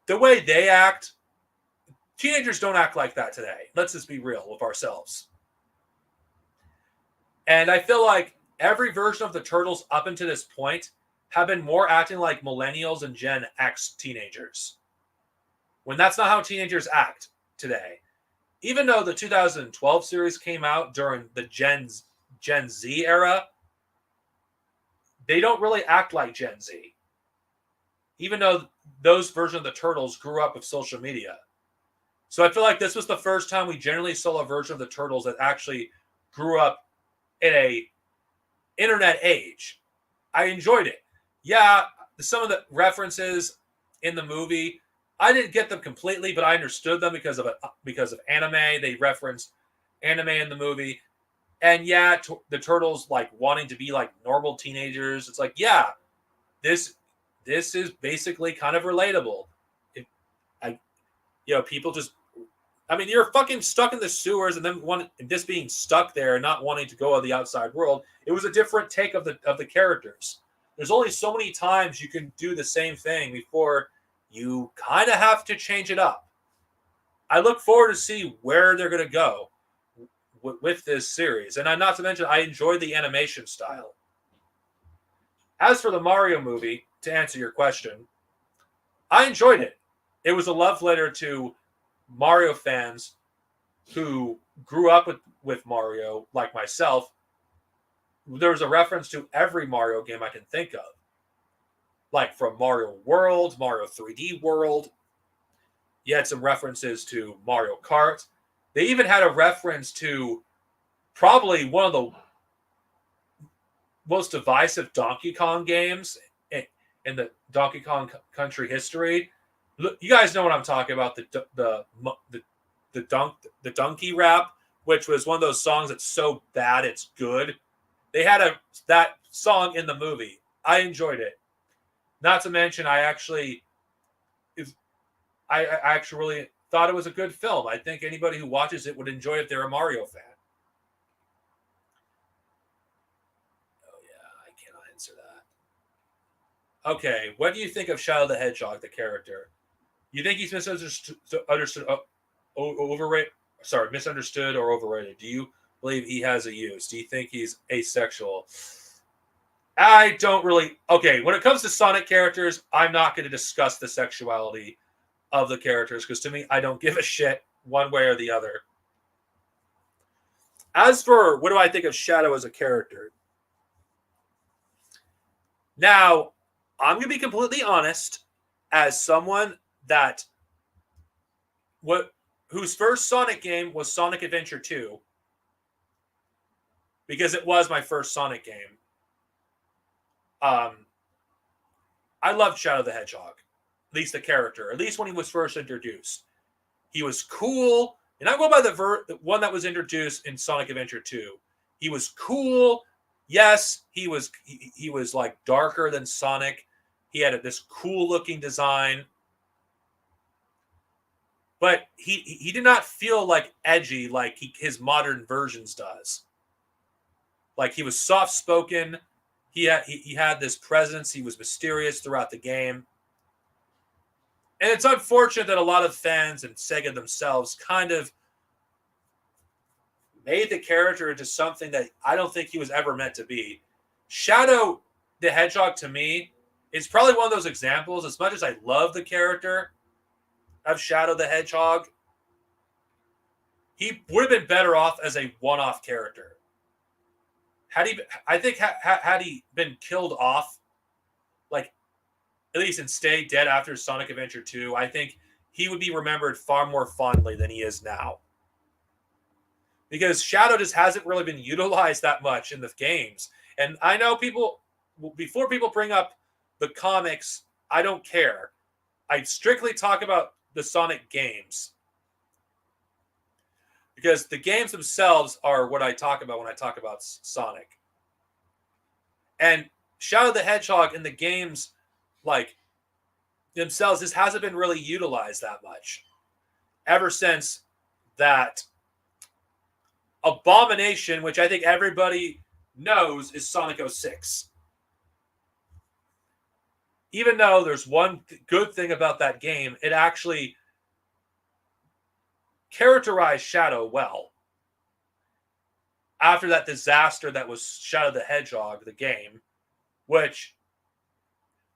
S1: the way they act, teenagers don't act like that today. Let's just be real with ourselves. And I feel like every version of the Turtles up until this point have been more acting like millennials and Gen X teenagers, when that's not how teenagers act today. Even though the 2012 series came out during the Gen Z era, they don't really act like Gen Z. Even though those versions of the Turtles grew up with social media. So I feel like this was the first time we generally saw a version of the Turtles that actually grew up in a internet age. I enjoyed it. Yeah, some of the references in the movie, I didn't get them completely, but I understood them because of anime. They referenced anime in the movie. And yeah, the Turtles like wanting to be like normal teenagers. It's like, yeah, this is basically kind of relatable. People just, I mean, you're fucking stuck in the sewers, and then just being stuck there and not wanting to go to the outside world. It was a different take of the characters. There's only so many times you can do the same thing before you kind of have to change it up. I look forward to see where they're going to go with this series. And not to mention, I enjoy the animation style. As for the Mario movie, to answer your question, I enjoyed it. It was a love letter to Mario fans who grew up with Mario, like myself. There was a reference to every Mario game I can think of. Like from Mario World, Mario 3D World. You had some references to Mario Kart. They even had a reference to probably one of the most divisive Donkey Kong games in the Donkey Kong Country history. You guys know what I'm talking about, the Donkey Rap, which was one of those songs that's so bad it's good. They had that song in the movie. I enjoyed it. Not to mention, I actually really thought it was a good film. I think anybody who watches it would enjoy it if they're a Mario fan. Oh yeah, I cannot answer that. Okay, what do you think of Shadow the Hedgehog, the character? You think he's misunderstood, misunderstood or overrated? Do you believe he has a use? Do you think he's asexual? I don't really. Okay, when it comes to Sonic characters, I'm not going to discuss the sexuality of the characters because to me, I don't give a shit one way or the other. As for what do I think of Shadow as a character? Now, I'm going to be completely honest as someone whose first Sonic game was Sonic Adventure 2 because it was my first Sonic game. I loved Shadow the Hedgehog, at least the character, at least when he was first introduced. He was cool, and I'm going by the one that was introduced in Sonic Adventure 2. He was cool. Yes, he was like darker than Sonic. He had this cool looking design. But he did not feel like edgy like his modern versions does. Like he was soft spoken. He had this presence. He was mysterious throughout the game. And it's unfortunate that a lot of fans and Sega themselves kind of made the character into something that I don't think he was ever meant to be. Shadow the Hedgehog, to me, is probably one of those examples. As much as I love the character of Shadow the Hedgehog, he would have been better off as a one-off character. Had he been killed off, like at least and stay dead after Sonic Adventure 2, I think he would be remembered far more fondly than he is now. Because Shadow just hasn't really been utilized that much in the games. And I know before people bring up the comics, I don't care. I strictly talk about the Sonic games. Because the games themselves are what I talk about when I talk about Sonic. And Shadow the Hedgehog in the games, like, themselves, just hasn't been really utilized that much. Ever since that Abomination, which I think everybody knows is Sonic 06. Even though there's one good thing about that game, it actually characterized Shadow well. After that disaster that was Shadow the Hedgehog, the game, which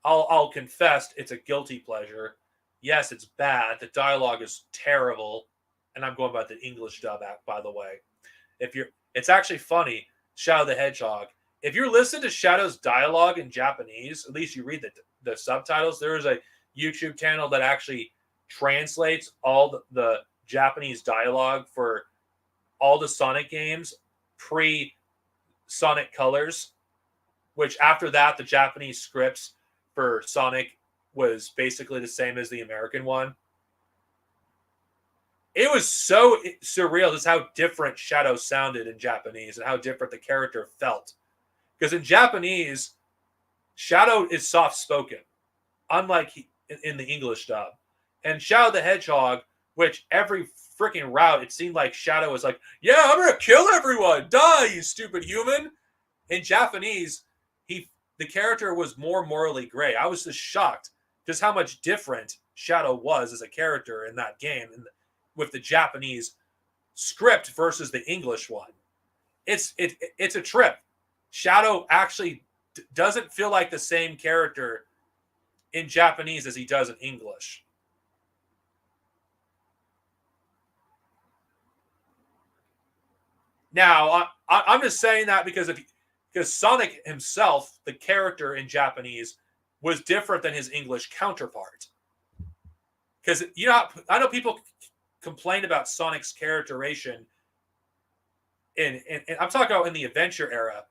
S1: I'll confess, it's a guilty pleasure. Yes, it's bad. The dialogue is terrible, and I'm going by the English dub act, by the way. It's actually funny. Shadow the Hedgehog. If you're listening to Shadow's dialogue in Japanese, at least you read the subtitles. There is a YouTube channel that actually translates all the Japanese dialogue for all the Sonic games pre-Sonic Colors, which after that, the Japanese scripts for Sonic was basically the same as the American one. It was so surreal just how different Shadow sounded in Japanese and how different the character felt. Because in Japanese, Shadow is soft-spoken, unlike in the English dub. And Shadow the Hedgehog, which every freaking route, it seemed like Shadow was like, yeah, I'm going to kill everyone. Die, you stupid human. In Japanese, the character was more morally gray. I was just shocked just how much different Shadow was as a character in that game with the Japanese script versus the English one. It's a trip. Shadow actually doesn't feel like the same character in Japanese as he does in English. Now, I'm just saying that because Sonic himself, the character in Japanese, was different than his English counterpart. Because, I know people complain about Sonic's characterization and I'm talking about in the adventure era.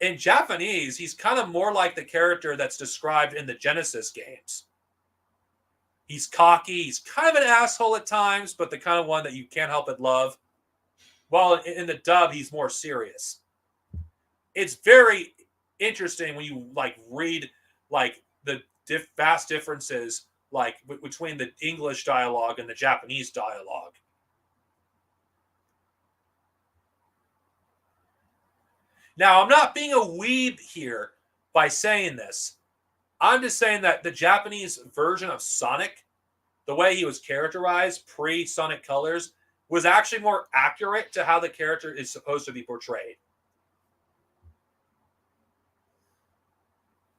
S1: In Japanese, he's kind of more like the character that's described in the Genesis games. He's cocky. He's kind of an asshole at times, but the kind of one that you can't help but love. While in the dub, he's more serious. It's very interesting when you read the vast differences between the English dialogue and the Japanese dialogue. Now, I'm not being a weeb here by saying this. I'm just saying that the Japanese version of Sonic, the way he was characterized pre-Sonic Colors, was actually more accurate to how the character is supposed to be portrayed.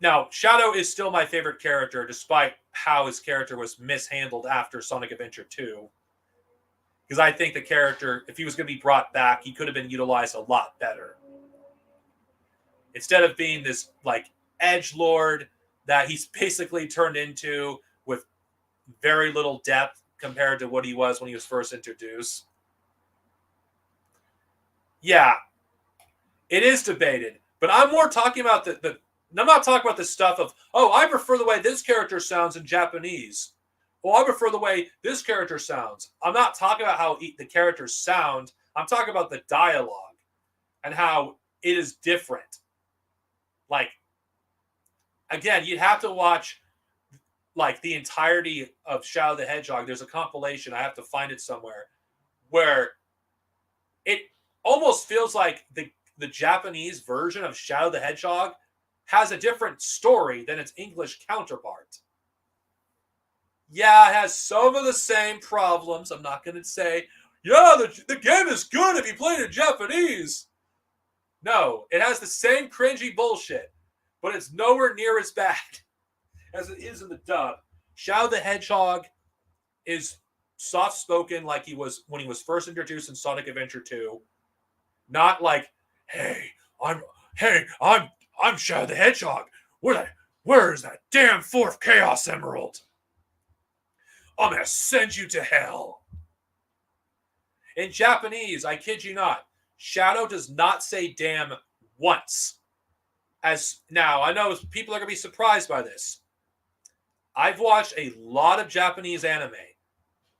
S1: Now, Shadow is still my favorite character, despite how his character was mishandled after Sonic Adventure 2. Because I think the character, if he was going to be brought back, he could have been utilized a lot better. Instead of being this edgelord that he's basically turned into with very little depth compared to what he was when he was first introduced. Yeah, it is debated, but I'm more talking about I'm not talking about the stuff of, I prefer the way this character sounds in Japanese. I prefer the way this character sounds. I'm not talking about how the characters sound. I'm talking about the dialogue and how it is different. Again, you'd have to watch the entirety of Shadow the Hedgehog. There's a compilation. I have to find it somewhere where it almost feels like the Japanese version of Shadow the Hedgehog has a different story than its English counterpart. Yeah, it has some of the same problems. I'm not going to say, the game is good if you play it in Japanese. No, it has the same cringy bullshit, but it's nowhere near as bad as it is in the dub. Shadow the Hedgehog is soft-spoken like he was when he was first introduced in Sonic Adventure 2. Not like, I'm Shadow the Hedgehog. Where is that damn fourth Chaos Emerald? I'm going to send you to hell. In Japanese, I kid you not, Shadow does not say damn once. Now, I know people are going to be surprised by this. I've watched a lot of Japanese anime,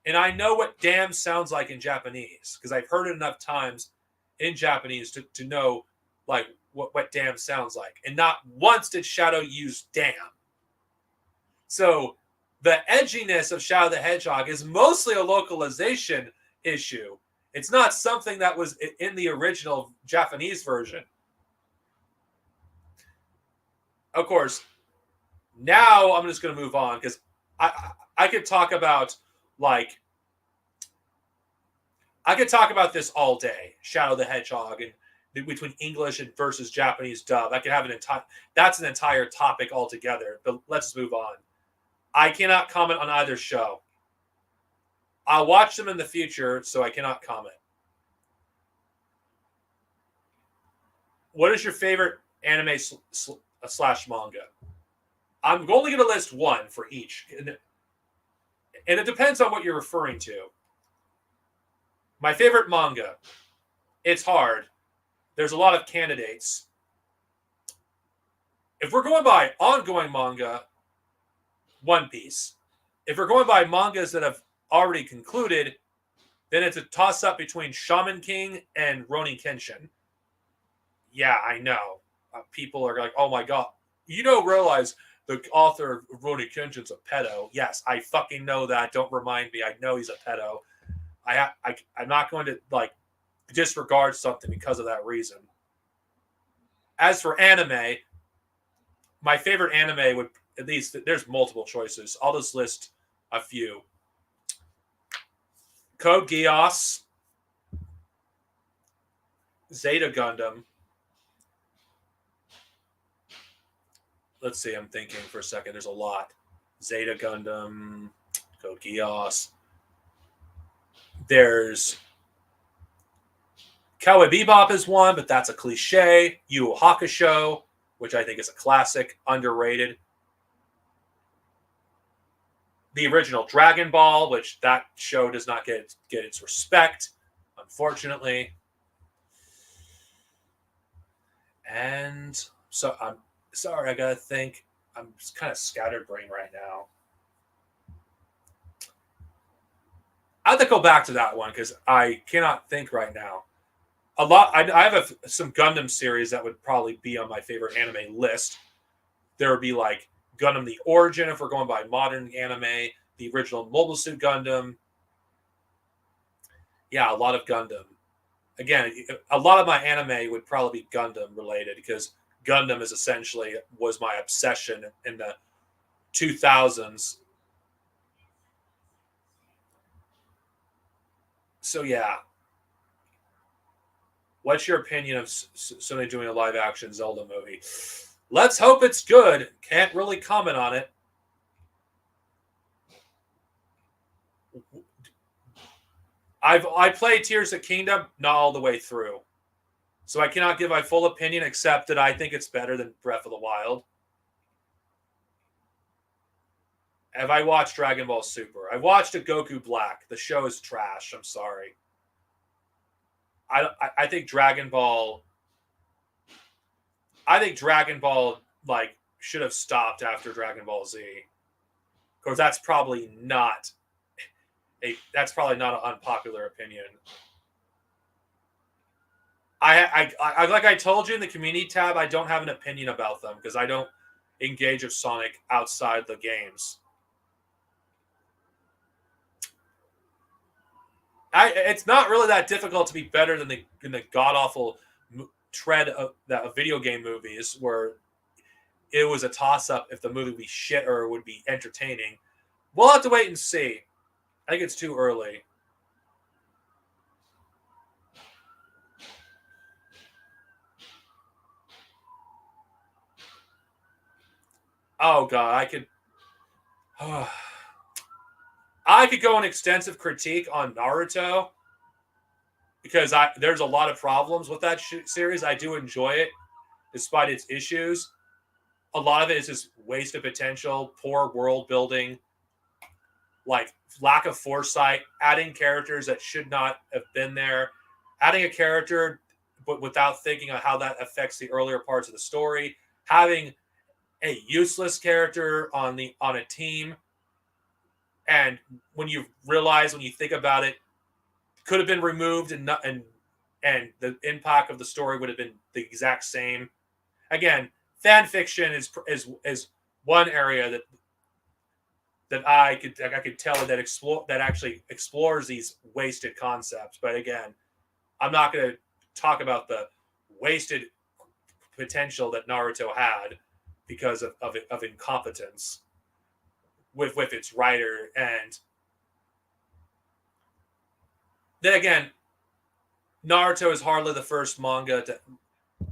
S1: and I know what damn sounds like in Japanese, because I've heard it enough times in Japanese to know what damn sounds like. And not once did Shadow use damn. So the edginess of Shadow the Hedgehog is mostly a localization issue. It's not something that was in the original Japanese version. Of course, now I'm just going to move on because I could talk about like I could talk about this all day. Shadow the Hedgehog and between English and versus Japanese dub. I could have that's an entire topic altogether. But let's move on. I cannot comment on either show. I'll watch them in the future, so I cannot comment. What is your favorite anime slash manga? I'm only going to list one for each. And it depends on what you're referring to. My favorite manga. It's hard. There's a lot of candidates. If we're going by ongoing manga, One Piece. If we're going by mangas that have already concluded, then it's a toss-up between Shaman King and Rurouni Kenshin. Yeah, I know. People are like, oh my god. You don't realize the author of Rurouni Kenshin's a pedo. Yes, I fucking know that. Don't remind me. I know he's a pedo. I'm not going to like disregard something because of that reason. As for anime, my favorite anime would, at least there's multiple choices. I'll just list a few. Code Geass, Zeta Gundam. Let's see, I'm thinking for a second. There's a lot. Zeta Gundam, Code Geass. There's Cowboy Bebop is one, but that's a cliche. Yu Yu Hakusho, which I think is a classic, underrated. The original Dragon Ball, which that show does not get its respect, unfortunately. And so I'm sorry, I gotta think. I'm just kind of scatterbrained right now. I have to go back to that one because I cannot think right now. I have some Gundam series that would probably be on my favorite anime list. There would be like Gundam the Origin if we're going by modern anime, the original Mobile Suit Gundam. Yeah, a lot of Gundam. Again, a lot of my anime would probably be Gundam related because Gundam was my obsession in the 2000s. So yeah. What's your opinion of Sony doing a live action Zelda movie? Let's hope it's good. Can't really comment on it. I played Tears of Kingdom, not all the way through. So I cannot give my full opinion except that I think it's better than Breath of the Wild. Have I watched Dragon Ball Super? I watched a Goku Black. The show is trash. I'm sorry. I think Dragon Ball. I think Dragon Ball like should have stopped after Dragon Ball Z. Of course, that's probably not an unpopular opinion. I like I told you in the community tab, I don't have an opinion about them because I don't engage with Sonic outside the games. It's not really that difficult to be better than the god awful tread of that video game movies where it was a toss up if the movie would be shit or would be entertaining. We'll have to wait and see. I think it's too early. Oh god, I could go an extensive critique on Naruto because there's a lot of problems with that series. I do enjoy it despite its issues. A lot of it is just waste of potential, poor world building, like lack of foresight, adding characters that should not have been there, adding a character but without thinking of how that affects the earlier parts of the story, having a useless character on a team. And when you think about it, could have been removed and the impact of the story would have been the exact same. Again, fan fiction is one area that I could tell that actually explores these wasted concepts. But again, I'm not going to talk about the wasted potential that Naruto had because of incompetence with its writer. And then again, Naruto is hardly the first manga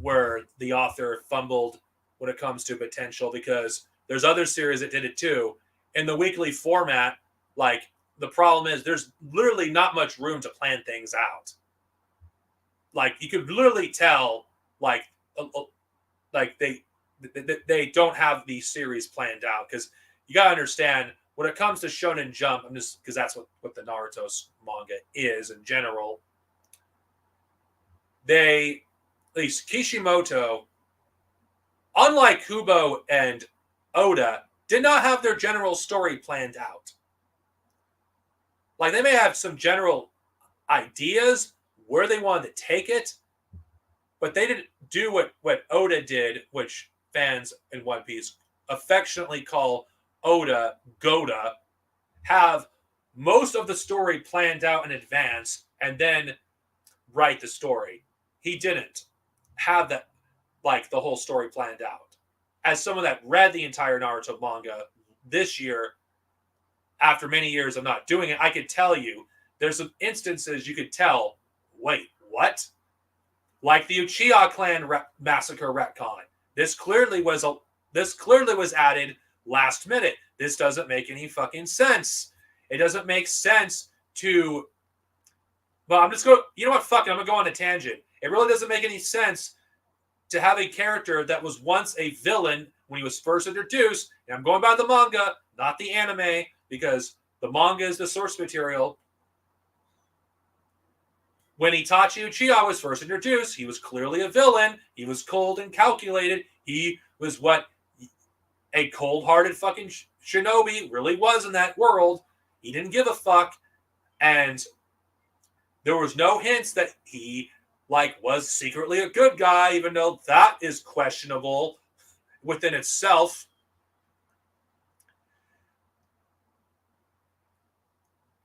S1: where the author fumbled when it comes to potential, because there's other series that did it too. In the weekly format, like, the problem is there's literally not much room to plan things out. Like, you could literally tell, like they don't have these series planned out, because you gotta understand, when it comes to Shonen Jump, I'm just because that's what the Naruto manga is in general. At least Kishimoto, unlike Kubo and Oda, did not have their general story planned out. Like, they may have some general ideas where they wanted to take it, but they didn't do what Oda did, which fans in One Piece affectionately call Oda Goda, have most of the story planned out in advance and then write the story. He didn't have that, like, the whole story planned out. As someone that read the entire Naruto manga this year, after many years of not doing it, I could tell you there's some instances you could tell, wait, what? Like the Uchiha clan massacre retcon. This clearly was added last minute. This doesn't make any fucking sense. It doesn't make sense to. Well, I'm just going. You know what? Fuck it. I'm gonna go on a tangent. It really doesn't make any sense to have a character that was once a villain when he was first introduced. And I'm going by the manga, not the anime, because the manga is the source material. When Itachi Uchiha was first introduced, he was clearly a villain. He was cold and calculated. He was what a cold-hearted fucking shinobi really was in that world. He didn't give a fuck. And there was no hints that he, like, was secretly a good guy, even though that is questionable within itself.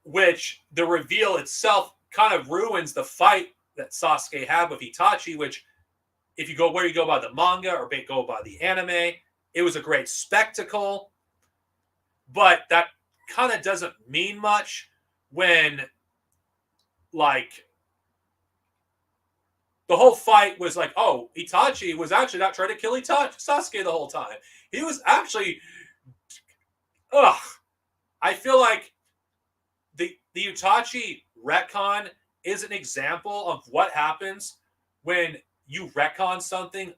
S1: Which the reveal itself kind of ruins the fight that Sasuke had with Itachi, which, if you go where you go by the manga or go by the anime, it was a great spectacle. But that kind of doesn't mean much when, like, the whole fight was like, oh, Itachi was actually not trying to kill Sasuke the whole time. He was actually, I feel like the Itachi retcon is an example of what happens when you retcon something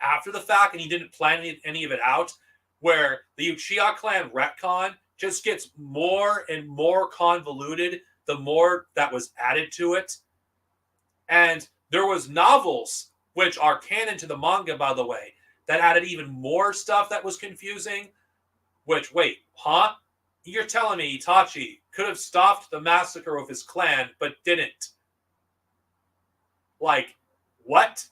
S1: after the fact and you didn't plan any of it out, where the Uchiha clan retcon just gets more and more convoluted the more that was added to it. And there was novels, which are canon to the manga, by the way, that added even more stuff that was confusing. Which, wait, huh? You're telling me Itachi could have stopped the massacre of his clan, but didn't? Like, what?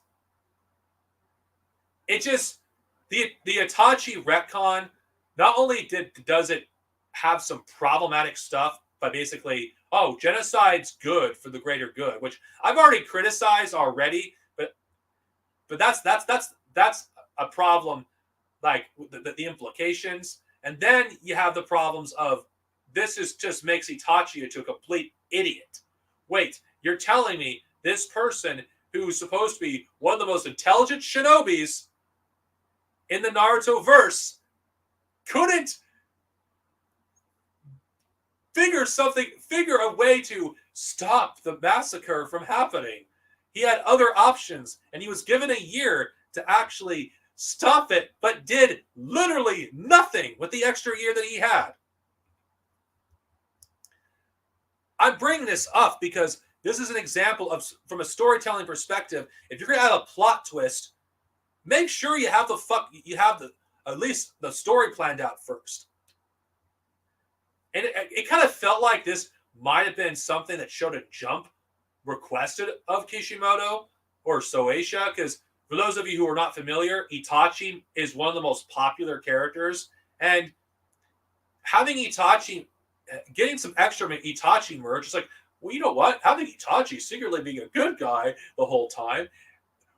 S1: It just, the Itachi retcon, not only does it have some problematic stuff by basically, oh, genocide's good for the greater good, which I've already criticized already, but that's a problem, like the implications. And then you have the problems of, this just makes Itachi into a complete idiot. Wait, you're telling me this person who's supposed to be one of the most intelligent shinobis in the Naruto verse couldn't figure a way to stop the massacre from happening? He had other options, and he was given a year to actually stop it, but did literally nothing with the extra year that he had. I bring this up because this is an example of, from a storytelling perspective, if you're going to add a plot twist, make sure you have at least the story planned out first. And it kind of felt like this might have been something that Shonen Jump requested of Kishimoto or Shueisha, because for those of you who are not familiar, Itachi is one of the most popular characters, and having Itachi, getting some extra Itachi merch, it's like, well, you know what? Having Itachi secretly being a good guy the whole time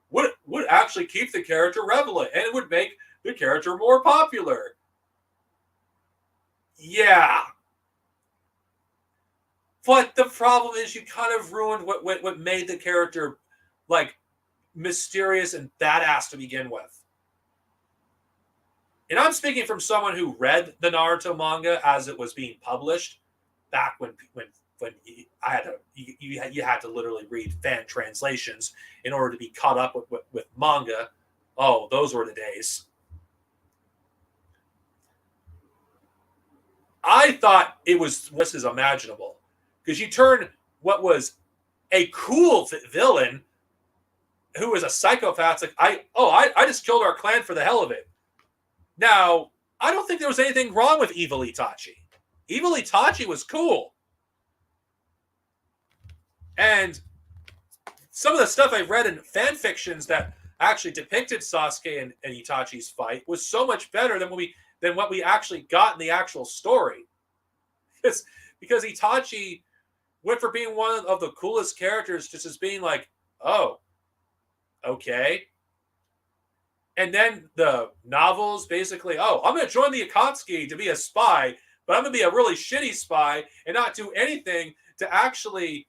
S1: would actually keep the character relevant, and it would make the character more popular. Yeah. But the problem is you kind of ruined what made the character like mysterious and badass to begin with. And I'm speaking from someone who read the Naruto manga as it was being published back when I had to you had to literally read fan translations in order to be caught up with manga. Oh, those were the days. I thought it was just as imaginable because you turn what was a cool villain who was a psychopath. Like I just killed our clan for the hell of it. Now I don't think there was anything wrong with evil Itachi. Evil Itachi was cool, and some of the stuff I've read in fan fictions that actually depicted Sasuke and Itachi's fight was so much better than what we actually got in the actual story. Because Itachi went from being one of the coolest characters just as being like, oh, okay. And then the novels basically, oh, I'm going to join the Akatsuki to be a spy, but I'm going to be a really shitty spy and not do anything to actually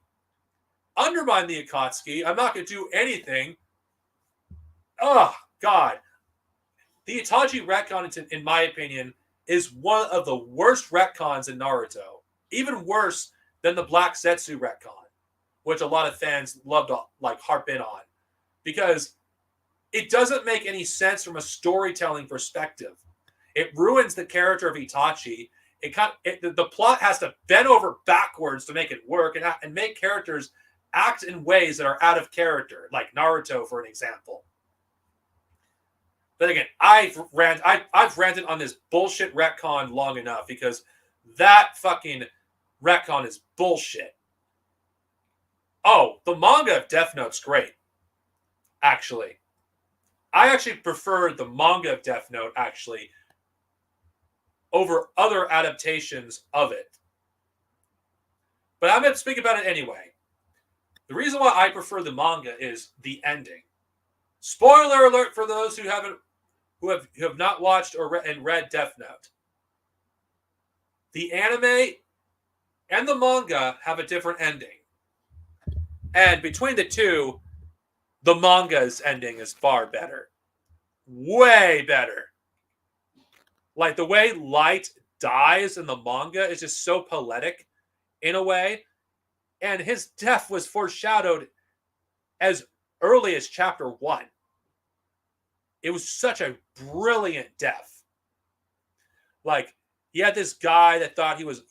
S1: undermine the Akatsuki. I'm not going to do anything. Oh, God. The Itachi retcon, in my opinion, is one of the worst retcons in Naruto. Even worse than the Black Zetsu retcon, which a lot of fans love to like harp in on. Because it doesn't make any sense from a storytelling perspective. It ruins the character of Itachi. The plot has to bend over backwards to make it work and make characters act in ways that are out of character, like Naruto, for an example. But again, I've ranted on this bullshit retcon long enough because that fucking retcon is bullshit. Oh, the manga of Death Note's great. Actually. I actually prefer the manga of Death Note, actually, over other adaptations of it. But I'm going to speak about it anyway. The reason why I prefer the manga is the ending. Spoiler alert for those who have not watched or read Death Note. The anime and the manga have a different ending. And between the two, the manga's ending is far better. Way better. Like the way Light dies in the manga is just so poetic in a way. And his death was foreshadowed as early as chapter 1. It was such a brilliant death. Like, he had this guy that thought he was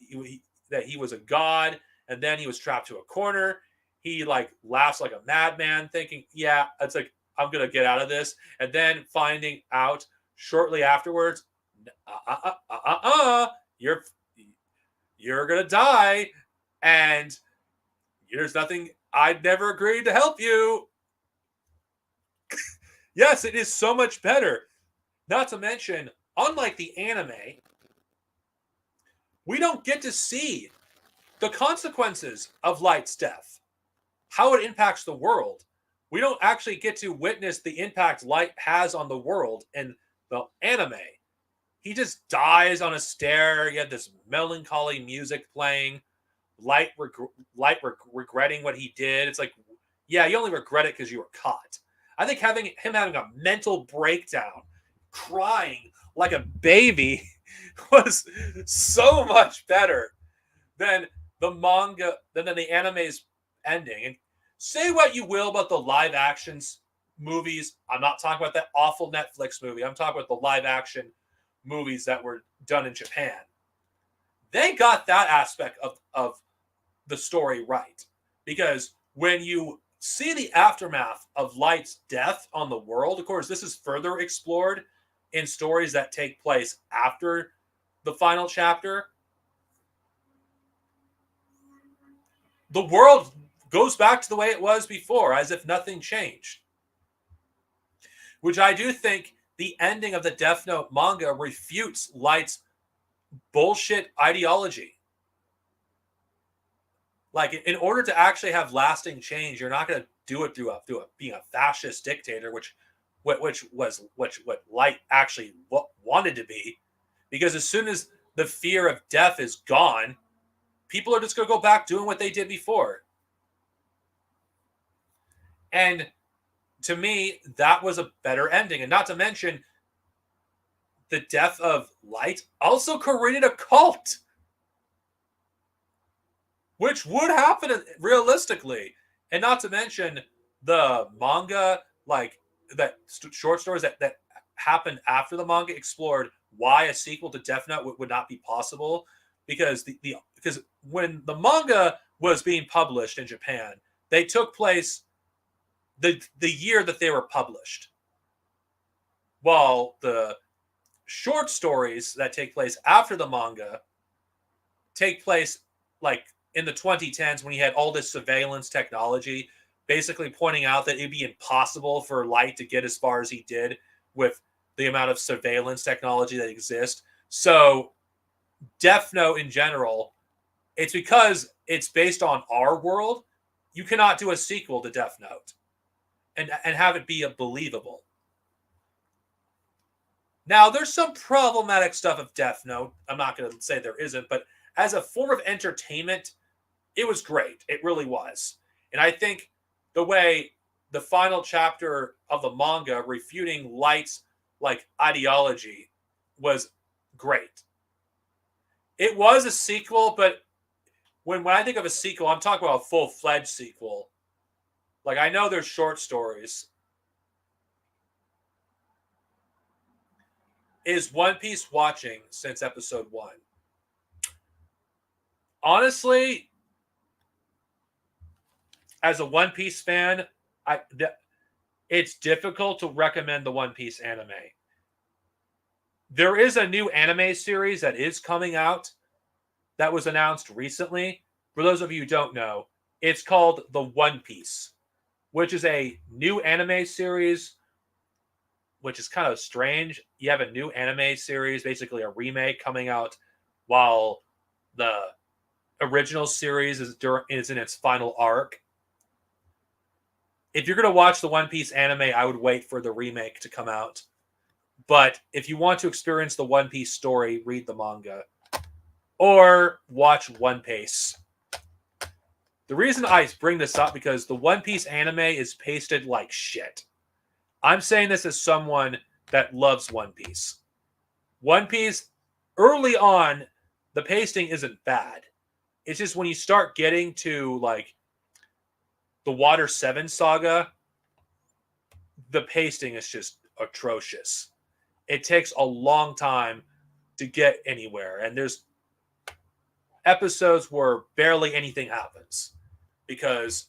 S1: a god, and then he was trapped to a corner. He like laughs like a madman, thinking, "Yeah, it's like I'm gonna get out of this," and then finding out shortly afterwards, you're gonna die, and there's nothing. I'd never agreed to help you. Yes, it is so much better. Not to mention, unlike the anime, we don't get to see the consequences of Light's death, how it impacts the world. We don't actually get to witness the impact Light has on the world in the anime. He just dies on a stair. You have this melancholy music playing. Light regretting what he did. It's like, yeah, you only regret it because you were caught. I think having a mental breakdown, crying like a baby, was so much better than the manga, than the anime's ending. And say what you will about the live actions movies. I'm not talking about that awful Netflix movie. I'm talking about the live action movies that were done in Japan. They got that aspect of the story right. Because when you see the aftermath of Light's death on the world, of course, this is further explored in stories that take place after the final chapter. The world goes back to the way it was before, as if nothing changed. Which I do think the ending of the Death Note manga refutes Light's bullshit ideology. Like, in order to actually have lasting change, you're not going to do it through being a fascist dictator, which was what Light actually wanted to be. Because as soon as the fear of death is gone, people are just going to go back doing what they did before. And to me, that was a better ending. And not to mention, the death of Light also created a cult, which would happen realistically. And not to mention the manga, like that short stories that happened after the manga explored why a sequel to Death Note would not be possible, because because when the manga was being published in Japan, they took place the year that they were published, while the short stories that take place after the manga take place like in the 2010s, when you had all this surveillance technology, basically pointing out that it'd be impossible for Light to get as far as he did with the amount of surveillance technology that exists. So Death Note in general, it's because it's based on our world. You cannot do a sequel to Death Note and have it be believable. Now, there's some problematic stuff of Death Note. I'm not going to say there isn't, but as a form of entertainment, it was great. It really was. And I think the way the final chapter of the manga refuting Light's like ideology was great. It was a sequel, but when I think of a sequel, I'm talking about a full-fledged sequel. Like, I know there's short stories. Is One Piece watching since episode 1? Honestly, as a One Piece fan, it's difficult to recommend the One Piece anime. There is a new anime series that is coming out that was announced recently. For those of you who don't know, it's called The One Piece, which is a new anime series, which is kind of strange. You have a new anime series, basically a remake, coming out while the original series is in its final arc. If you're going to watch the One Piece anime, I would wait for the remake to come out. But if you want to experience the One Piece story, read the manga. Or watch One Piece. The reason I bring this up, because the One Piece anime is pasted like shit. I'm saying this as someone that loves One Piece. One Piece, early on, the pasting isn't bad. It's just when you start getting to, like, the Water 7 saga, the pasting is just atrocious. It takes a long time to get anywhere. And there's episodes where barely anything happens because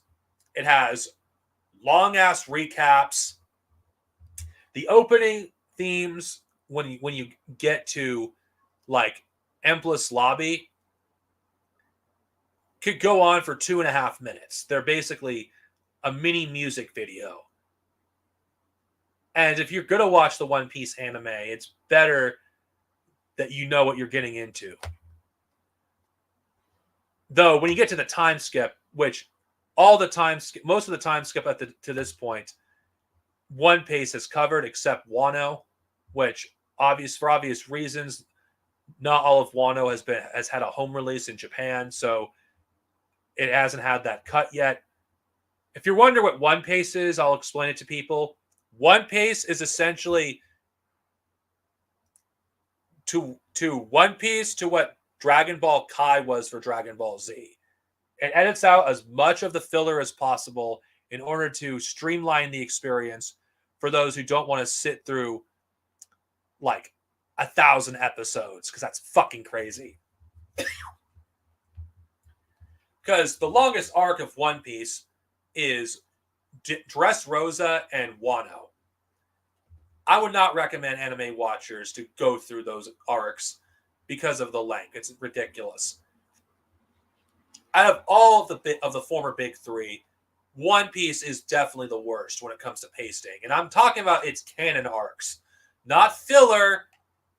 S1: it has long-ass recaps. The opening themes, when you get to, like, Empress Lobby, could go on for 2.5 minutes. They're basically a mini music video. And if you're going to watch the One Piece anime, it's better that you know what you're getting into. Though, when you get to the time skip, which most of the time skip to this point, One Piece has covered, except Wano, which, for obvious reasons, not all of Wano has had a home release in Japan, so it hasn't had that cut yet. If you're wondering what One Piece is, I'll explain it to people. One Piece is essentially to One Piece to what Dragon Ball Kai was for Dragon Ball Z. It edits out as much of the filler as possible in order to streamline the experience for those who don't want to sit through like 1,000 episodes, because that's fucking crazy. Because the longest arc of One Piece is Dressrosa and Wano. I would not recommend anime watchers to go through those arcs because of the length. It's ridiculous. Out of all of the former big three, One Piece is definitely the worst when it comes to pasting. And I'm talking about its canon arcs, not filler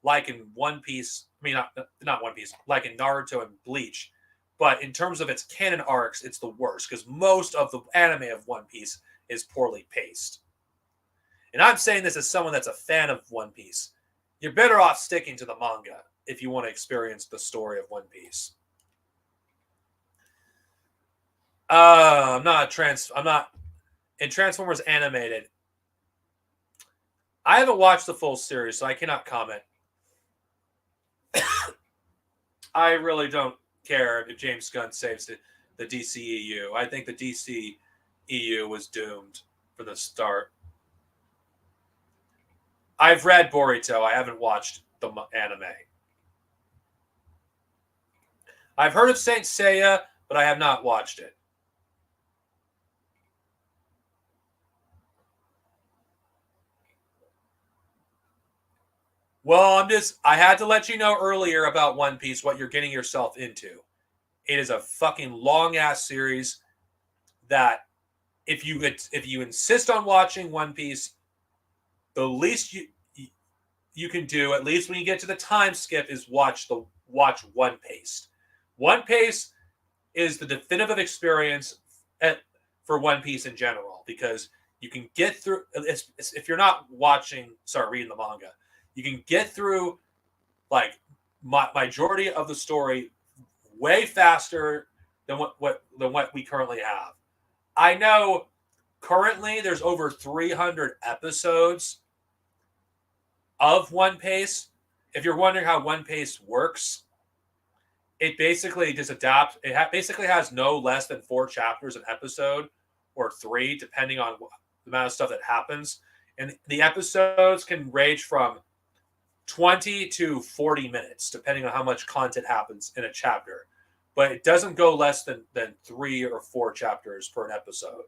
S1: like in One Piece. I mean, not One Piece, like in Naruto and Bleach. But in terms of its canon arcs, it's the worst because most of the anime of One Piece is poorly paced. And I'm saying this as someone that's a fan of One Piece. You're better off sticking to the manga if you want to experience the story of One Piece. I'm not in Transformers Animated. I haven't watched the full series, so I cannot comment. I really don't care if James Gunn saves the DCEU. I think the DCEU was doomed from the start. I've read Boruto. I haven't watched the anime. I've heard of Saint Seiya, but I have not watched it. Well, I had to let you know earlier about One Piece, what you're getting yourself into. It is a fucking long-ass series that if you insist on watching One Piece, the least you can do, at least when you get to the time skip, is watch One Piece. One Piece is the definitive experience for One Piece in general, because you can get through, if you're not reading the manga, you can get through like majority of the story way faster than what we currently have. I know currently there's over 300 episodes of One Piece. If you're wondering how One Piece works, it basically just adapts. It basically has no less than 4 chapters an episode, or 3, depending on the amount of stuff that happens. And the episodes can range from 20 to 40 minutes, depending on how much content happens in a chapter. But it doesn't go less than 3 or 4 chapters per an episode.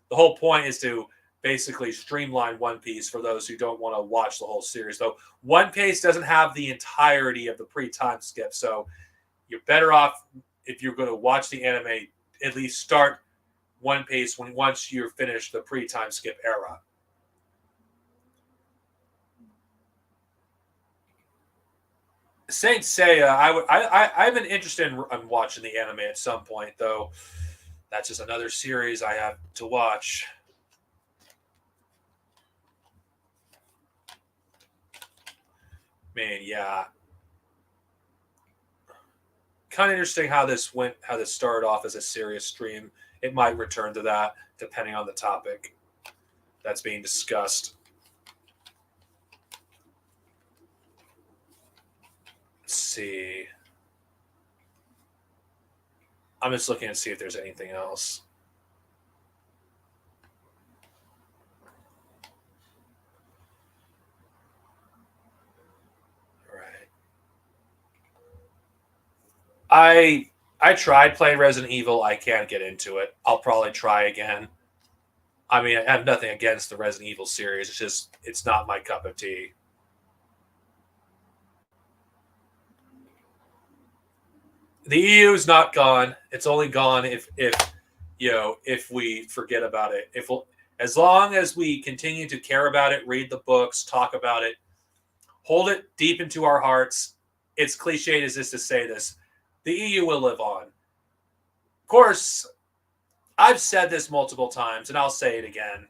S1: The whole point is to basically streamline One Piece for those who don't want to watch the whole series. Though One Piece doesn't have the entirety of the pre-time skip, so you're better off, if you're going to watch the anime, at least start One Piece once you're finished the pre-time skip era. Saint Seiya, I've been interested in watching the anime at some point, though. That's just another series I have to watch. Man, yeah. Kind of interesting how this started off as a serious stream. It might return to that depending on the topic that's being discussed. Let's see. I'm just looking to see if there's anything else. All right. I tried playing Resident Evil. I can't get into it. I'll probably try again. I mean, I have nothing against the Resident Evil series. It's just, it's not my cup of tea. The EU is not gone. It's only gone if we forget about it. As long as we continue to care about it, read the books, talk about it, hold it deep into our hearts. It's cliched as this to say this. The EU will live on. Of course, I've said this multiple times, and I'll say it again.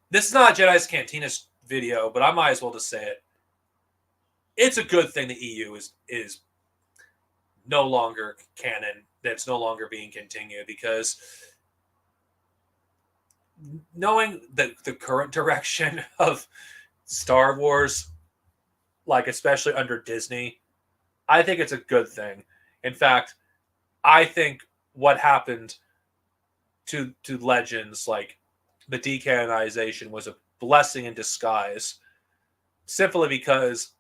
S1: This is not a Jedi's Cantina video, but I might as well just say it. It's a good thing the EU is no longer canon, that's no longer being continued, because knowing the current direction of Star Wars, like especially under Disney, I think it's a good thing. In fact, I think what happened to Legends, like the decanonization, was a blessing in disguise, simply because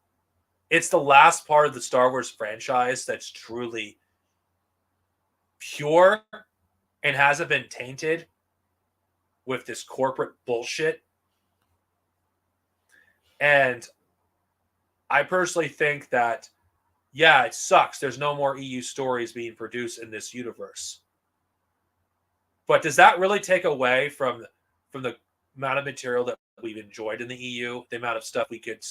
S1: it's the last part of the Star Wars franchise that's truly pure and hasn't been tainted with this corporate bullshit. And I personally think that, yeah, it sucks. There's no more EU stories being produced in this universe. But does that really take away from the amount of material that we've enjoyed in the EU, the amount of stuff we could,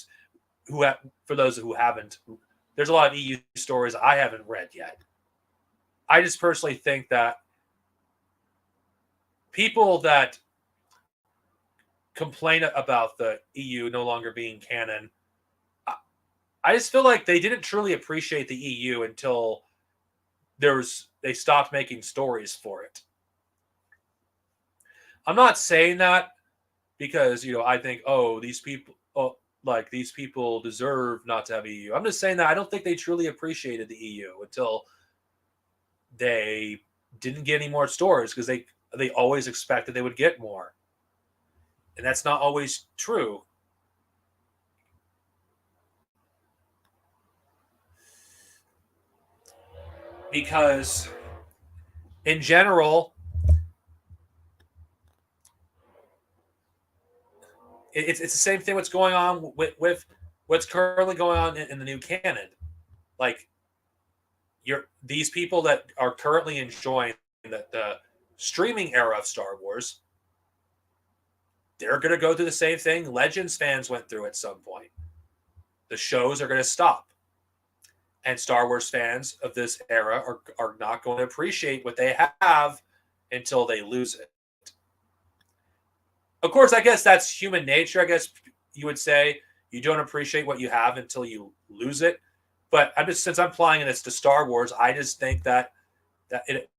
S1: for those who haven't, there's a lot of EU stories I haven't read yet. I just personally think that people that complain about the EU no longer being canon, I just feel like they didn't truly appreciate the EU until they stopped making stories for it. I'm not saying that because, I think, these people deserve not to have EU. I'm just saying that I don't think they truly appreciated the EU until they didn't get any more stories, because they always expected they would get more. And that's not always true. Because in general, it's the same thing what's going on with what's currently going on in the new canon. Like, these people that are currently enjoying the streaming era of Star Wars, they're going to go through the same thing Legends fans went through at some point. The shows are going to stop. And Star Wars fans of this era are not going to appreciate what they have until they lose it. Of course, I guess that's human nature. I guess you would say you don't appreciate what you have until you lose it. But since I'm applying this to Star Wars, I just think that it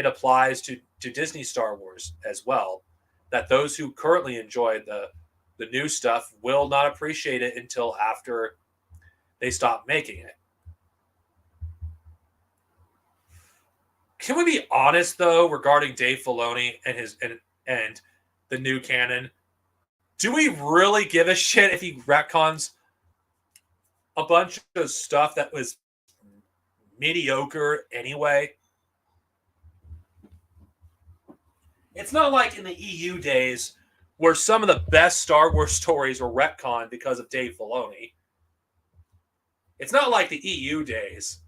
S1: applies to Disney Star Wars as well. That those who currently enjoy the new stuff will not appreciate it until after they stop making it. Can we be honest, though, regarding Dave Filoni and the new canon? Do we really give a shit if he retcons a bunch of stuff that was mediocre anyway? It's not like in the EU days where some of the best Star Wars stories were retconned because of Dave Filoni. It's not like the EU days.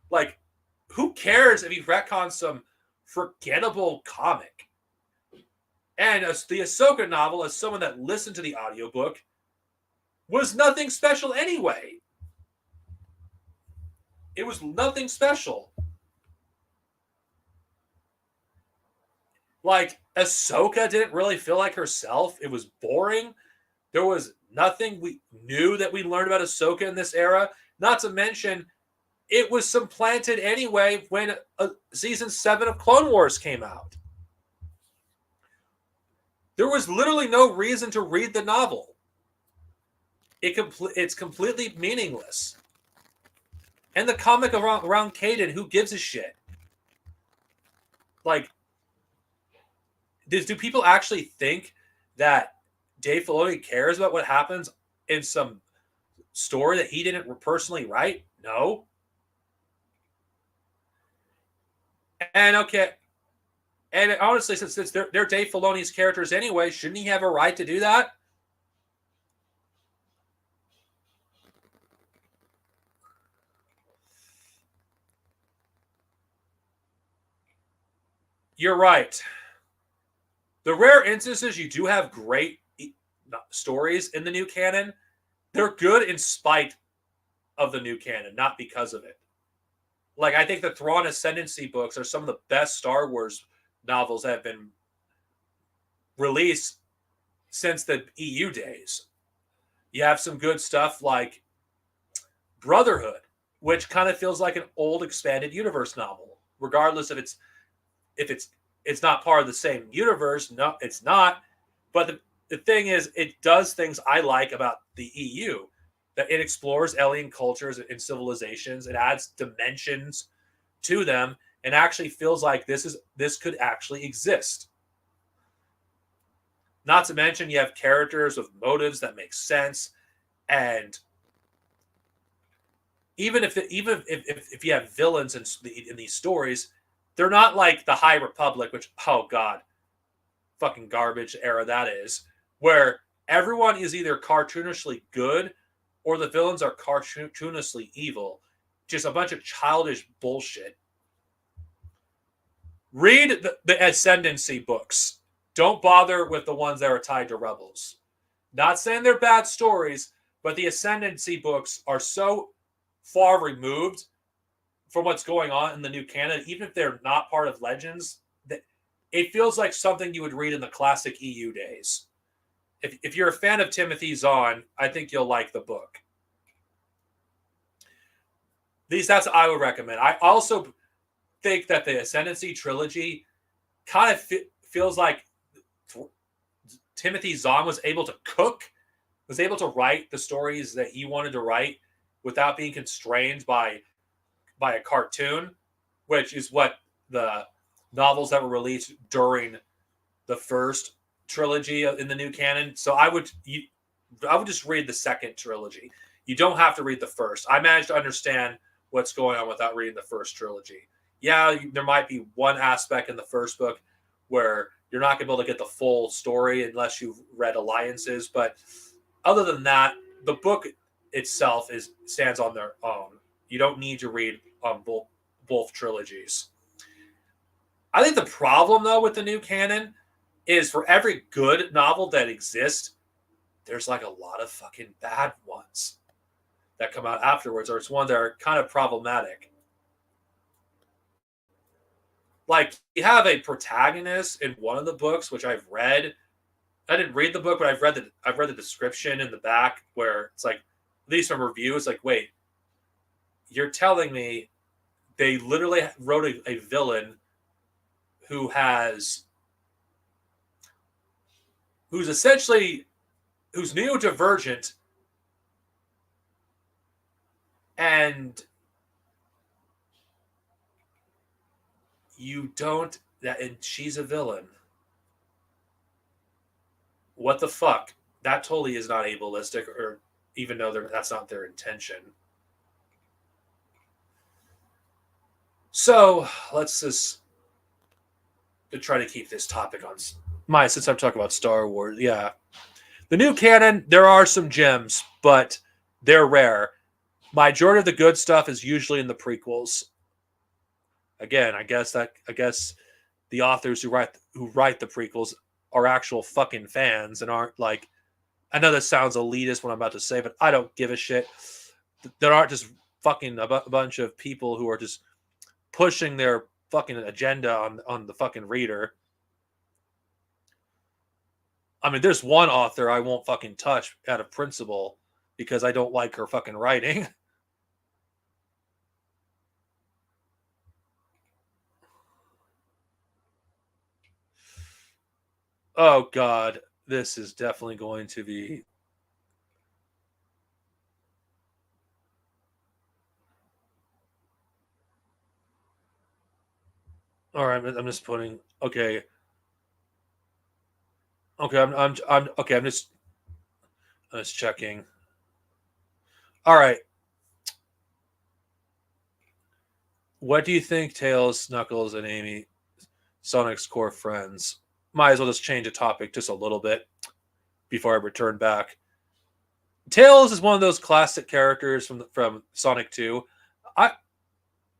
S1: Like, who cares if he retcons some forgettable comic? And the Ahsoka novel, as someone that listened to the audiobook, was nothing special anyway. It was nothing special. Like, Ahsoka didn't really feel like herself. It was boring. There was nothing we knew that we learned about Ahsoka in this era. Not to mention, it was supplanted anyway when season 7 of Clone Wars came out. There was literally no reason to read the novel. It's completely meaningless. And the comic around Kaden, who gives a shit? Like, do people actually think that Dave Filoni cares about what happens in some story that he didn't personally write? No. And honestly, since they're Dave Filoni's characters anyway, shouldn't he have a right to do that? You're right. The rare instances you do have great stories in the new canon, they're good in spite of the new canon, not because of it. Like, I think the Thrawn Ascendancy books are some of the best Star Wars novels that have been released since the EU days. You have some good stuff like Brotherhood, which kind of feels like an old expanded universe novel, regardless if it's not part of the same universe. No, it's not. But the thing is, it does things I like about the EU. That it explores alien cultures and civilizations. It adds dimensions to them and actually feels like this could actually exist. Not to mention, you have characters with motives that make sense, and even if you have villains in these stories, they're not like the High Republic, which, oh god, fucking garbage era that is, where everyone is either cartoonishly good or the villains are cartoonishly evil. Just a bunch of childish bullshit. Read the Ascendancy books. don't bother with the ones that are tied to Rebels. Not saying they're bad stories, but the Ascendancy books are so far removed from what's going on in the new canon, even if they're not part of Legends, that it feels like something you would read in the classic EU days. If you're a fan of Timothy Zahn, I think you'll like the book. That's what I would recommend. I also think that the Ascendancy trilogy kind of feels like Timothy Zahn was able to write the stories that he wanted to write without being constrained by a cartoon, which is what the novels that were released during the first trilogy in the new canon. So I would just read the second trilogy. You don't have to read the first. I managed to understand what's going on without reading the first trilogy. Yeah, there might be one aspect in the first book where you're not going to be able to get the full story unless you've read Alliances, but other than that, the book itself stands on their own. You don't need to read both trilogies. I think the problem, though, with the new canon is for every good novel that exists, there's like a lot of fucking bad ones that come out afterwards, or it's ones that are kind of problematic. Like, you have a protagonist in one of the books, which I've read. I didn't read the book, but I've read the description in the back where it's like, at least from reviews, like, wait, you're telling me they literally wrote a villain who's neurodivergent and and she's a villain. What the fuck? That totally is not ableistic, or even though that's not their intention. So let's just to try to keep this topic on since I'm talking about Star Wars. Yeah, the new canon, there are some gems, but they're rare. Majority of the good stuff is usually in the prequels. Again, I guess the authors who write the prequels are actual fucking fans and aren't like, I know this sounds elitist what I'm about to say, but I don't give a shit. There aren't just fucking a bunch of people who are just pushing their fucking agenda on the fucking reader. I mean, there's one author I won't fucking touch out of principle because I don't like her fucking writing. Oh God, this is definitely going to be. All right, I'm just putting. Okay. Okay, I'm okay. I'm just checking. All right. What do you think, Tails, Knuckles, and Amy, Sonic's core friends? Might as well just change the topic just a little bit before I return back. Tails is one of those classic characters from Sonic 2.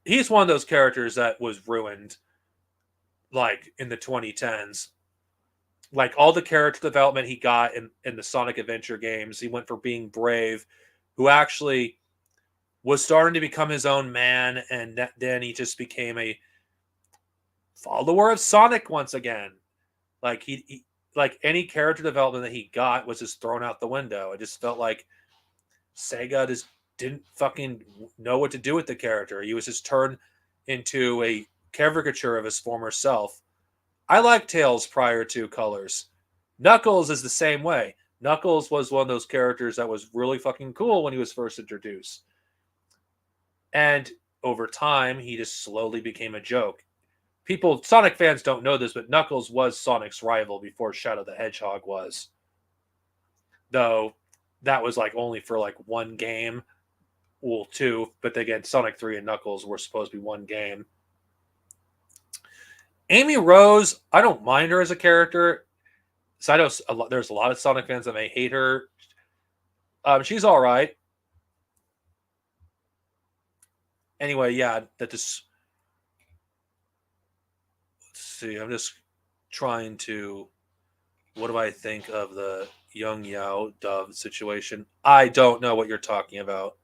S1: He's one of those characters that was ruined like in the 2010s. Like all the character development he got in the Sonic Adventure games, he went for being brave, who actually was starting to become his own man, and then he just became a follower of Sonic once again. Like he like any character development that he got was just thrown out the window. It just felt like Sega just didn't fucking know what to do with the character. He was just turned into a caricature of his former self. I like Tails prior to Colors. Knuckles is the same way. Knuckles was one of those characters that was really fucking cool when he was first introduced. And over time, he just slowly became a joke. Sonic fans don't know this, but Knuckles was Sonic's rival before Shadow the Hedgehog was. Though that was like only for like one game. Well, two, but again, Sonic 3 and Knuckles were supposed to be one game. Amy Rose, I don't mind her as a character. So I know there's a lot of Sonic fans that may hate her. She's all right. Anyway, yeah, let's see. I'm just trying to What do I think of the Young Yao Dove situation? I don't know what you're talking about.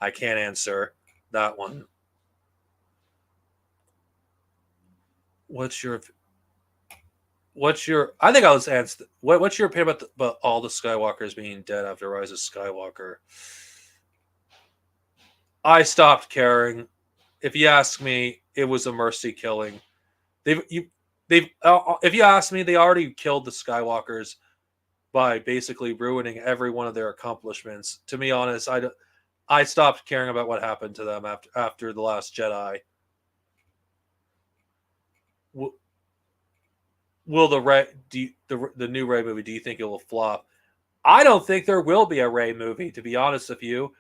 S1: I can't answer that one. What's your I think I was asked what's your opinion about all the Skywalkers being dead after Rise of Skywalker? I stopped caring. If you ask me, it was a mercy killing. They've if you ask me, they already killed the Skywalkers by basically ruining every one of their accomplishments. To be honest, I stopped caring about what happened to them after the Last Jedi. Will the new Rey movie? Do you think it will flop? I don't think there will be a Rey movie. To be honest with you,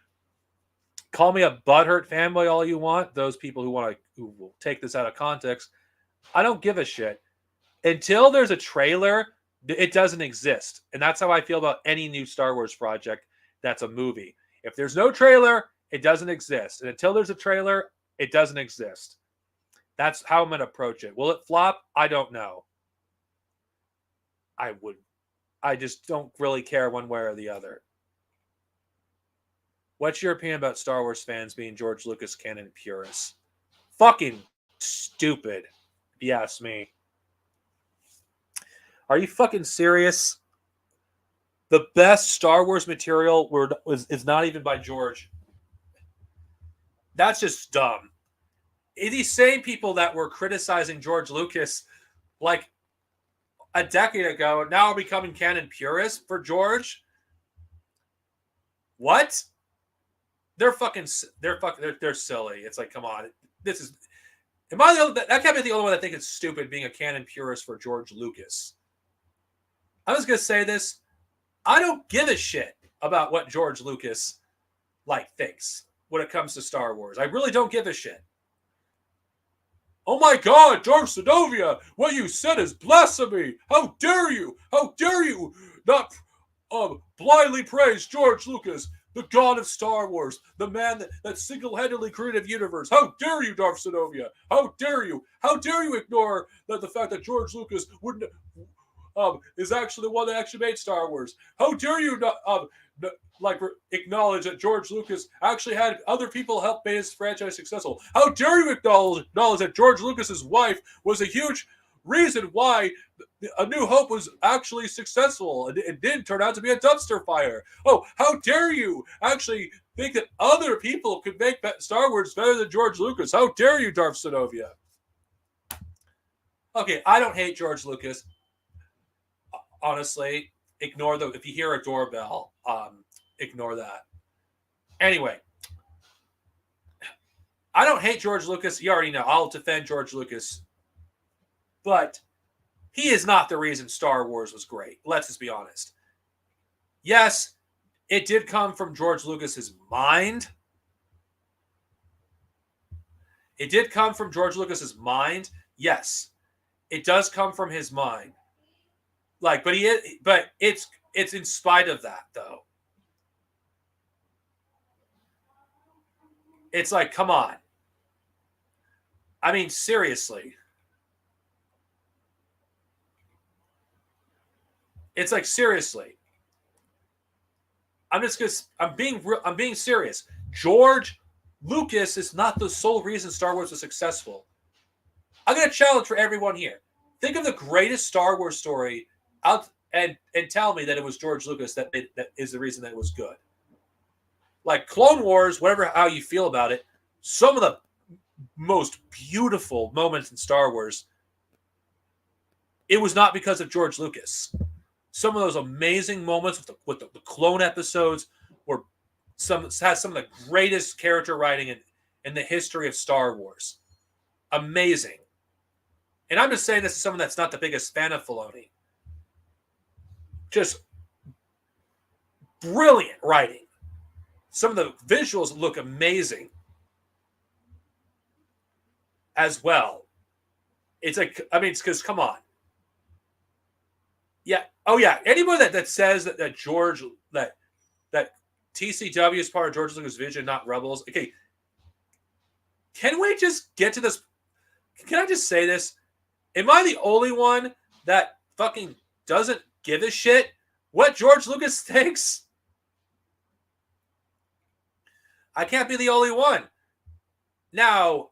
S1: call me a butthurt fanboy all you want. Those people who will take this out of context, I don't give a shit. Until there's a trailer, it doesn't exist, and that's how I feel about any new Star Wars project that's a movie. If there's no trailer, it doesn't exist, and until there's a trailer, it doesn't exist. That's how I'm going to approach it. Will it flop? I don't know. I just don't really care one way or the other. What's your opinion about Star Wars fans being George Lucas canon purists? Fucking stupid, if you ask me. Are you fucking serious? The best Star Wars material is not even by George. That's just dumb. These same people that were criticizing George Lucas like a decade ago now are becoming canon purists for George. What? They're silly. It's like, come on. That can't be the only one that think it's stupid being a canon purist for George Lucas. I was going to say this. I don't give a shit about what George Lucas thinks when it comes to Star Wars. I really don't give a shit. Oh my God, Darth Sinovia, what you said is blasphemy. How dare you? How dare you not blindly praise George Lucas, the god of Star Wars, the man that single-handedly created the universe. How dare you, Darth Sinovia? How dare you? How dare you ignore the fact that George Lucas wouldn't is actually the one that actually made Star Wars? How dare you not acknowledge that George Lucas actually had other people help make his franchise successful? How dare you acknowledge that George Lucas's wife was a huge reason why A New Hope was actually successful and it didn't turn out to be a dumpster fire? Oh, how dare you actually think that other people could make Star Wars better than George Lucas? How dare you, Darth Sinovia? Okay, I don't hate George Lucas. Honestly, if you hear a doorbell, ignore that. Anyway, I don't hate George Lucas. You already know. I'll defend George Lucas. But he is not the reason Star Wars was great. Let's just be honest. Yes, it did come from George Lucas's mind. It did come from George Lucas's mind. Yes, it does come from his mind. But it's in spite of that, though. It's like, come on. I mean, seriously. It's like, seriously. I'm being serious. George Lucas is not the sole reason Star Wars was successful. I'm going to challenge for everyone here. Think of the greatest Star Wars story out and tell me that it was George Lucas that is the reason that it was good. Like Clone Wars, how you feel about it, some of the most beautiful moments in Star Wars, it was not because of George Lucas. Some of those amazing moments with the clone episodes has some of the greatest character writing in the history of Star Wars. Amazing. And I'm just saying this is someone that's not the biggest fan of Filoni. Just brilliant writing. Some of the visuals look amazing as well. It's because come on. Yeah. Oh yeah. Anyone that says that TCW is part of George Lucas' vision, not Rebels. Okay. Can we just get to this? Can I just say this? Am I the only one that fucking doesn't give a shit what George Lucas thinks. I can't be the only one. Now,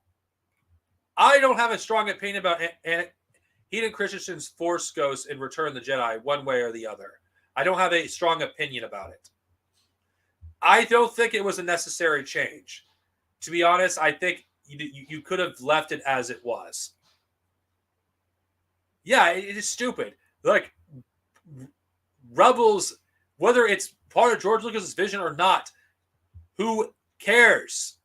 S1: I don't have a strong opinion about Hayden Christensen's Force Ghost in Return of the Jedi one way or the other. I don't have a strong opinion about it. I don't think it was a necessary change. To be honest, I think you could have left it as it was. Yeah, it is stupid. Like, Rebels, whether it's part of George Lucas's vision or not, who cares?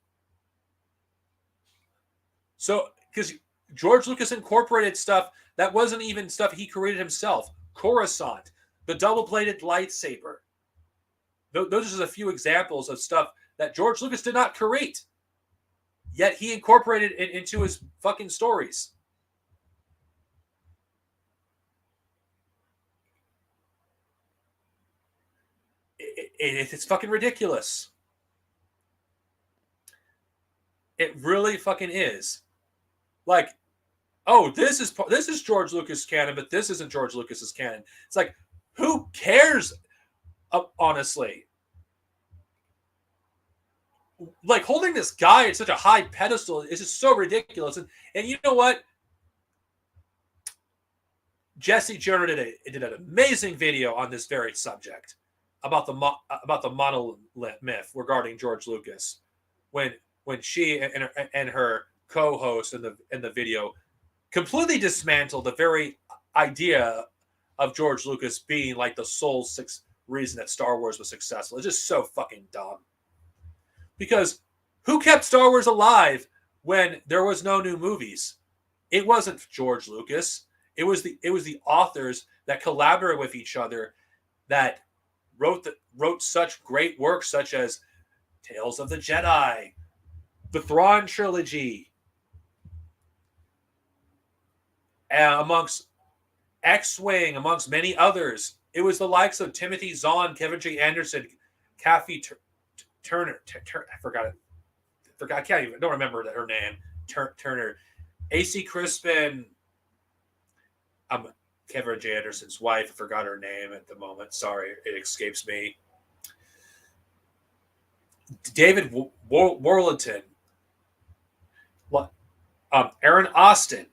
S1: So, because George Lucas incorporated stuff that wasn't even stuff he created himself. Coruscant, the double-bladed lightsaber. Those are just a few examples of stuff that George Lucas did not create. Yet he incorporated it into his fucking stories. It's fucking ridiculous. It really fucking is. Like, oh, this is George Lucas canon, but this isn't George Lucas's canon. It's like, who cares? Honestly, like, holding this guy at such a high pedestal is just so ridiculous. And you know what? Jesse Joyner did an amazing video on this very subject about the monolith myth regarding George Lucas, when she and her co-host in the video completely dismantled the very idea of George Lucas being like the sole reason that Star Wars was successful. It's just so fucking dumb. Because who kept Star Wars alive when there was no new movies? It wasn't George Lucas. It was the authors that collaborated with each other that wrote such great works such as Tales of the Jedi, the Thrawn trilogy, amongst X-Wing, amongst many others. It was the likes of Timothy Zahn, Kevin J. Anderson, Kathy Turner. I forgot it. I don't remember her name. Turner, A.C. Crispin. Kevin J. Anderson's wife. I forgot her name at the moment. Sorry, it escapes me. David Warlington. Aaron Austin.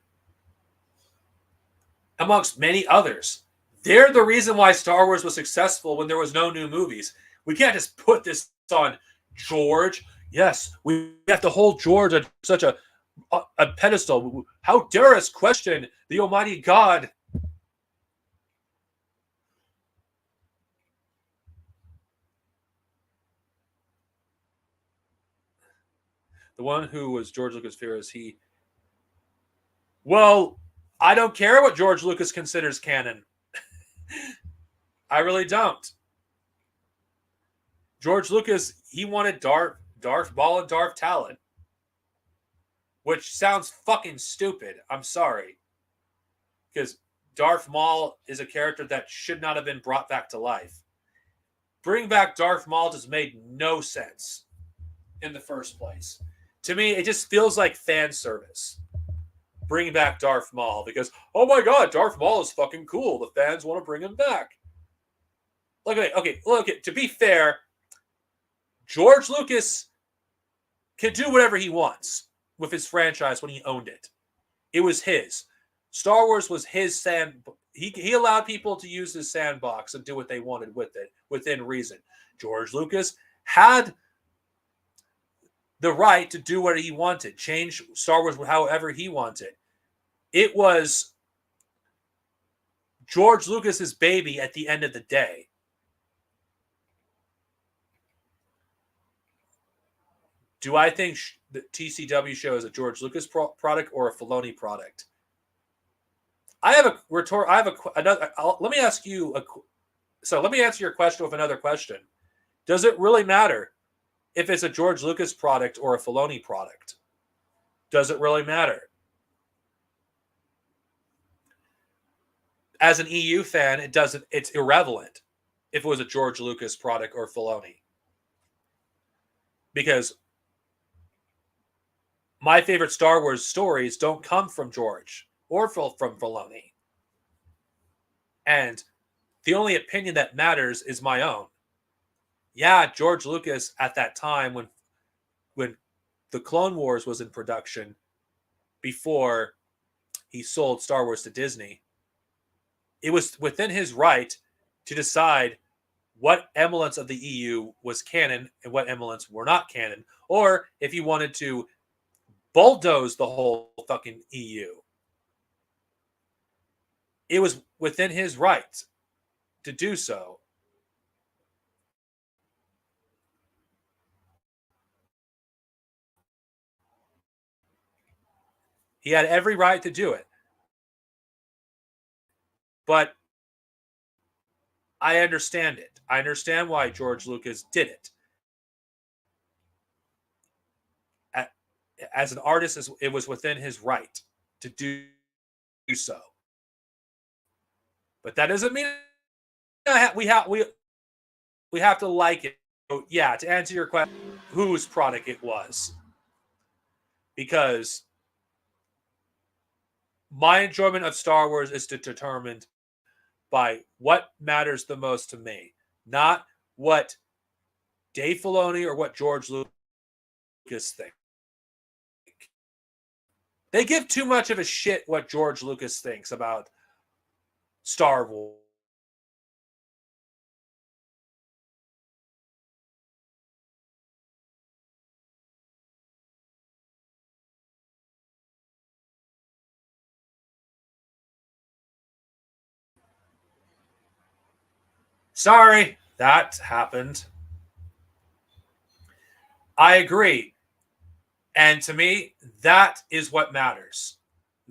S1: Amongst many others. They're the reason why Star Wars was successful when there was no new movies. We can't just put this on George. Yes, we have to hold George at such a pedestal. How dare us question the Almighty God? The one who was George Lucas fears Well, I don't care what George Lucas considers canon. I really don't. George Lucas, he wanted Darth Maul and Darth Talon, which sounds fucking stupid. I'm sorry. Because Darth Maul is a character that should not have been brought back to life. Bring back Darth Maul just made no sense in the first place. To me, it just feels like fan service. Bring back Darth Maul because, oh my god, Darth Maul is fucking cool. The fans want to bring him back. Okay, to be fair, George Lucas can do whatever he wants with his franchise when he owned it. It was his. Star Wars was his he allowed people to use his sandbox and do what they wanted with it within reason. George Lucas had the right to do what he wanted, change Star Wars however he wanted. It was George Lucas's baby at the end of the day. Do I think the TCW show is a George Lucas product or a Filoni product? Let me ask you let me answer your question with another question. Does it really matter if it's a George Lucas product or a Filoni product? Does it really matter? As an EU fan, it's irrelevant if it was a George Lucas product or Filoni. Because my favorite Star Wars stories don't come from George or from Filoni. And the only opinion that matters is my own. Yeah, George Lucas at that time when the Clone Wars was in production, before he sold Star Wars to Disney, it was within his right to decide what elements of the EU was canon and what elements were not canon, or if he wanted to bulldoze the whole fucking EU. It was within his right to do so. He had every right to do it. But I understand it. I understand why George Lucas did it. As an artist, it was within his right to do so. But that doesn't mean we have to like it. So, yeah, to answer your question, whose product it was. Because my enjoyment of Star Wars is determined by what matters the most to me, not what Dave Filoni or what George Lucas think. They give too much of a shit what George Lucas thinks about Star Wars. Sorry, that happened. I agree. And to me, that is what matters.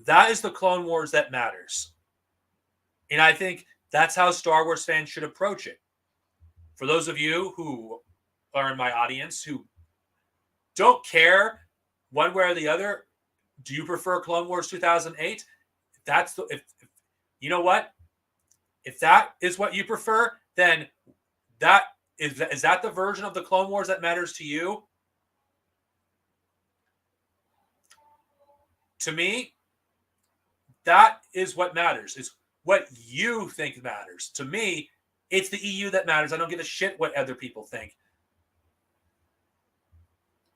S1: That is the Clone Wars that matters. And I think that's how Star Wars fans should approach it. For those of you who are in my audience who don't care one way or the other, do you prefer Clone Wars 2008? That's the if you know what? If that is what you prefer, then that is that the version of the Clone Wars that matters to you? To me, that is what matters. Is what you think matters. To me, it's the EU that matters. I don't give a shit what other people think.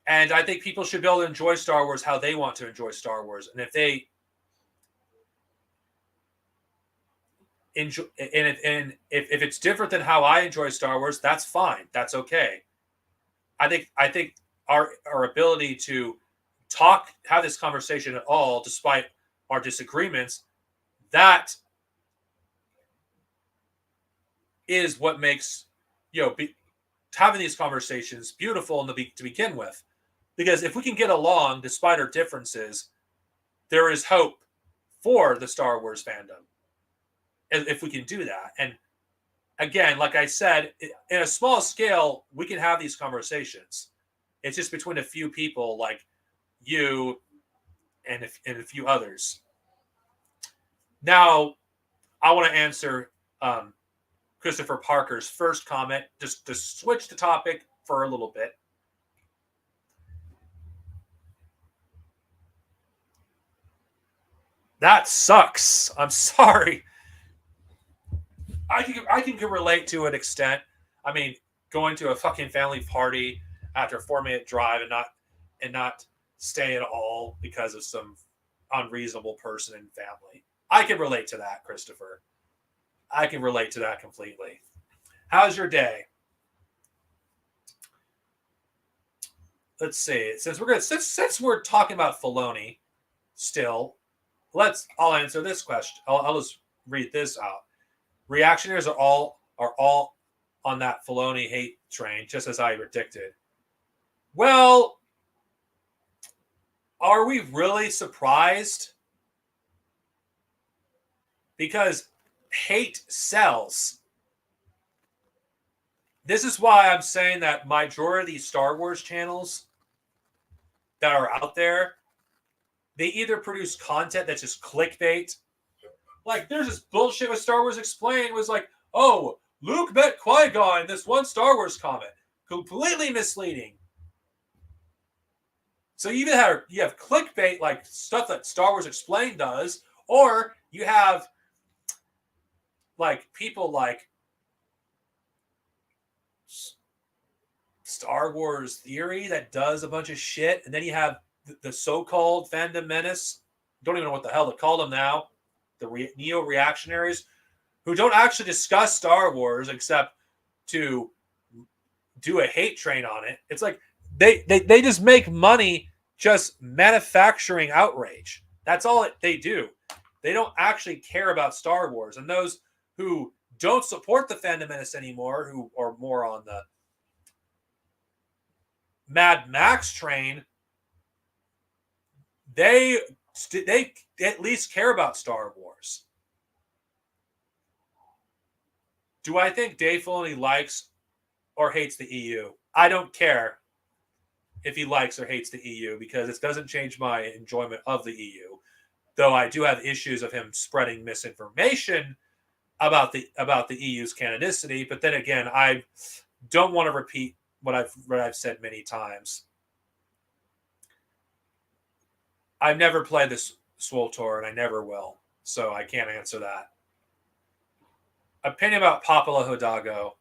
S1: And I think people should be able to enjoy Star Wars how they want to enjoy Star Wars. And if they enjoy, and if it's different than how I enjoy Star Wars, that's fine. That's okay. I think our ability to have this conversation at all, despite our disagreements, that is what makes having these conversations beautiful to begin with. Because if we can get along despite our differences, there is hope for the Star Wars fandom. If we can do that. And again, like I said, in a small scale, we can have these conversations. It's just between a few people like you and a few others. Now, I want to answer Christopher Parker's first comment, just to switch the topic for a little bit. That sucks. I'm sorry. I can relate to an extent. I mean, going to a fucking family party after a 4-minute drive and not stay at all because of some unreasonable person in family. I can relate to that, Christopher. I can relate to that completely. How's your day? Let's see. Since we're talking about Filoni still, I'll answer this question. I'll just read this out. Reactionaries are all on that Filoni hate train, just as I predicted. Well, are we really surprised? Because hate sells. This is why I'm saying that majority of these Star Wars channels that are out there, they either produce content that's just clickbait. Like, there's this bullshit with Star Wars Explained. It was like, oh, Luke met Qui-Gon in this one Star Wars comment. Completely misleading. So you have clickbait, like stuff that Star Wars Explained does, or you have like people like Star Wars theory that does a bunch of shit, and then you have the so-called fandom menace. Don't even know what the hell to call them now. The neo-reactionaries who don't actually discuss Star Wars except to do a hate train on it. It's like they just make money just manufacturing outrage. That's all they do. They don't actually care about Star Wars. And those who don't support the fandom menace anymore, who are more on the Mad Max train, they at least care about Star Wars. Do I think Dave Filoni likes or hates the EU? I don't care if he likes or hates the EU because it doesn't change my enjoyment of the EU. Though I do have issues of him spreading misinformation about the EU's canonicity. But then again, I don't want to repeat what I've said many times. I've never played this SWTOR and I never will, so I can't answer that. Opinion about Papala Hidalgo.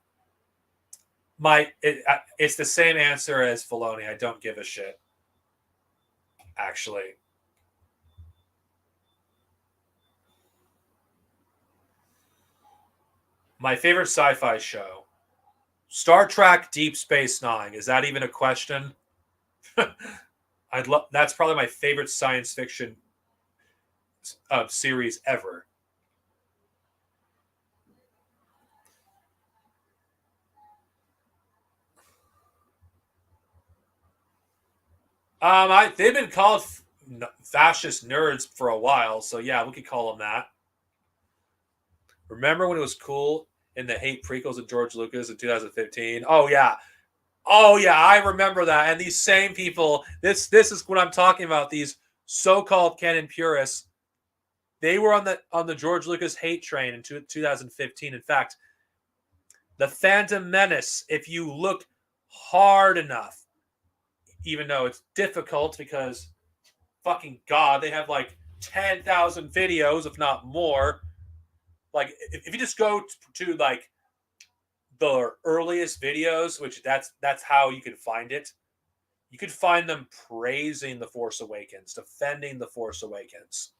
S1: It's the same answer as Filoni. I don't give a shit. Actually. My favorite sci-fi show. Star Trek Deep Space Nine. Is that even a question? That's probably my favorite science fiction series ever. They've been called fascist nerds for a while, so yeah, we could call them that. Remember when it was cool in the hate prequels of George Lucas in 2015? Oh yeah, I remember that. And these same people, this is what I'm talking about. These so-called canon purists, they were on the George Lucas hate train in 2015. In fact, the Phantom Menace, if you look hard enough, even though it's difficult because fucking God, they have like 10,000 videos, if not more. Like, if you just go to like the earliest videos, which that's how you can find it, you could find them praising The Force Awakens, defending The Force Awakens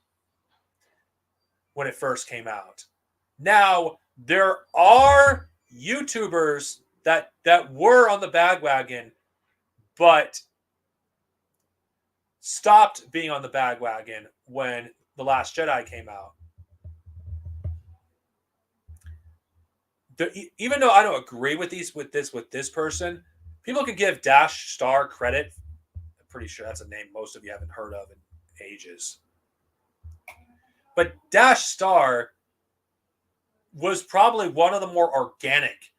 S1: when it first came out. Now, there are YouTubers that were on the bandwagon, but stopped being on the bandwagon when The Last Jedi came out. Even though I don't agree with this person, people can give Dash Star credit. I'm pretty sure that's a name most of you haven't heard of in ages. But Dash Star was probably one of the more organic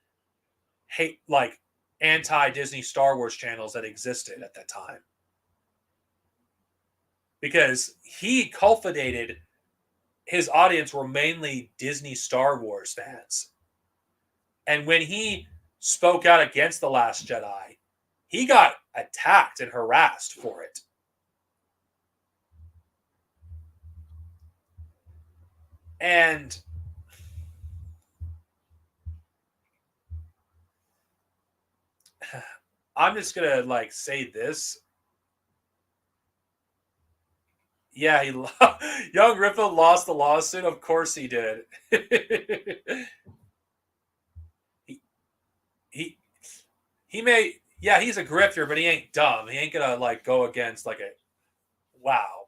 S1: anti-Disney Star Wars channels that existed at that time. Because he cultivated his audience were mainly Disney Star Wars fans. And when he spoke out against The Last Jedi, he got attacked and harassed for it. And I'm just going to say this. Yeah, Young Riffle lost the lawsuit. Of course he did. he may, yeah, he's a grifter, but he ain't dumb. He ain't gonna go against wow.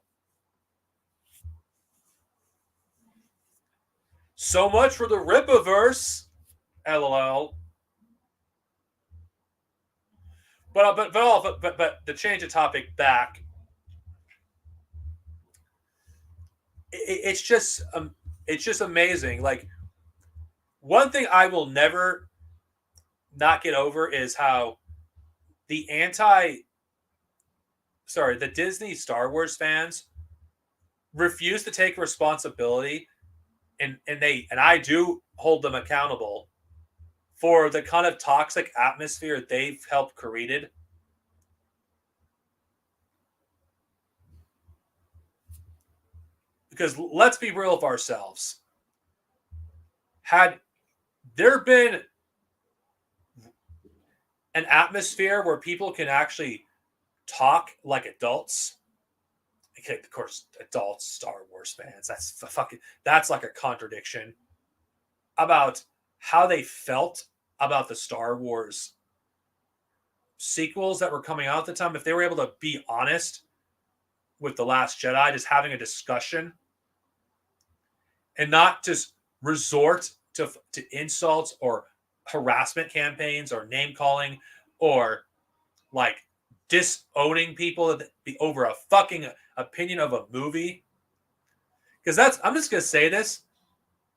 S1: So much for the Rippaverse, LOL. But to change the topic back, it's just amazing. Like, one thing I will never not get over is how the Disney Star Wars fans refuse to take responsibility, and I do hold them accountable for the kind of toxic atmosphere they've helped created. Because let's be real with ourselves. Had there been an atmosphere where people can actually talk like adults. Okay, of course, adults, Star Wars fans. That's like a contradiction about how they felt about the Star Wars sequels that were coming out at the time. If they were able to be honest with The Last Jedi, just having a discussion and not just resort to insults or harassment campaigns or name calling or like disowning people over a fucking opinion of a movie. Because I'm just going to say this.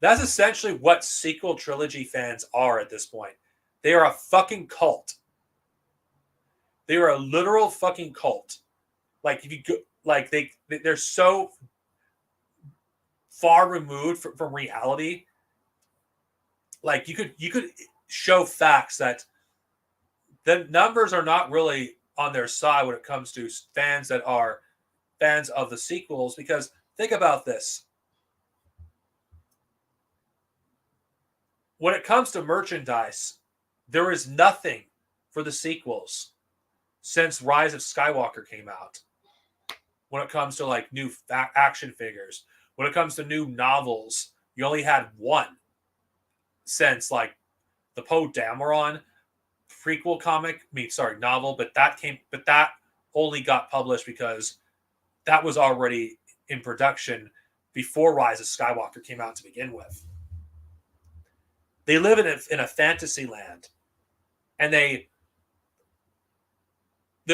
S1: That's essentially what sequel trilogy fans are at this point. They are a fucking cult. They are a literal fucking cult. Like if you go, like they're so far removed from reality. Like you could show facts that the numbers are not really on their side when it comes to fans that are fans of the sequels. Because think about this. When it comes to merchandise, there is nothing for the sequels since Rise of Skywalker came out. When it comes to like new action figures, when it comes to new novels, you only had one since like the Poe Dameron prequel novel, but that only got published because that was already in production before Rise of Skywalker came out to begin with. They live in a fantasy land, and the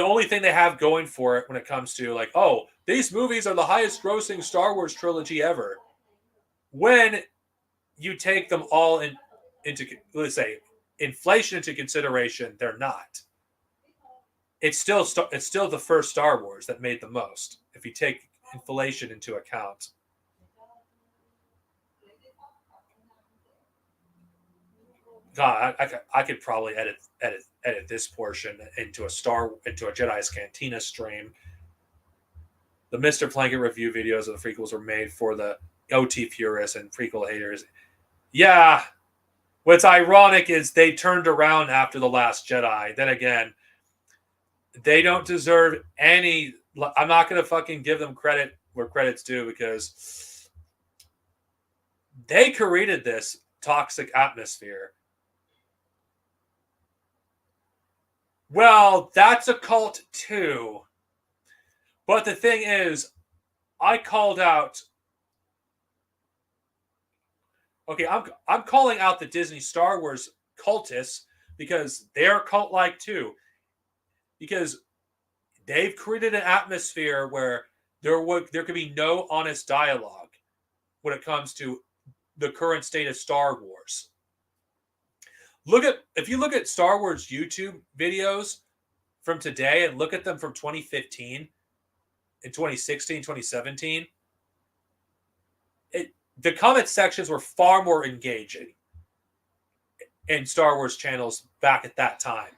S1: only thing they have going for it when it comes to like, oh, these movies are the highest grossing Star Wars trilogy ever. When you take them all into, let's say, inflation into consideration, they're not. It's still the first Star Wars that made the most if you take inflation into account. God, I could probably edit this portion into a Jedi's Cantina stream. The Mr. Plankett review videos of the prequels were made for the OT purists and prequel haters. Yeah, what's ironic is they turned around after The Last Jedi. Then again, they don't deserve any. I'm not going to fucking give them credit where credit's due because they created this toxic atmosphere. Well, that's a cult too. But the thing is, I called out. Okay, I'm calling out the Disney Star Wars cultists because they're cult-like too. Because they've created an atmosphere where there could be no honest dialogue when it comes to the current state of Star Wars. If you look at Star Wars YouTube videos from today and look at them from 2015 and 2016, 2017, the comment sections were far more engaging in Star Wars channels back at that time.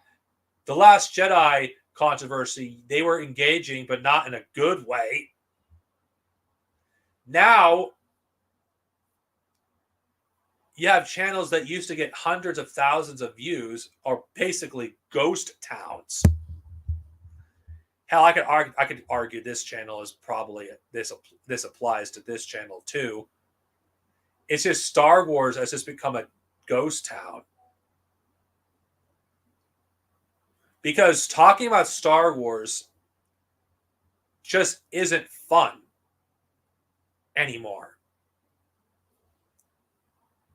S1: The Last Jedi controversy, they were engaging, but not in a good way. Now, you have channels that used to get hundreds of thousands of views are basically ghost towns. Hell, I could argue this channel is probably this applies to this channel too. It's just Star Wars has just become a ghost town. Because talking about Star Wars just isn't fun anymore.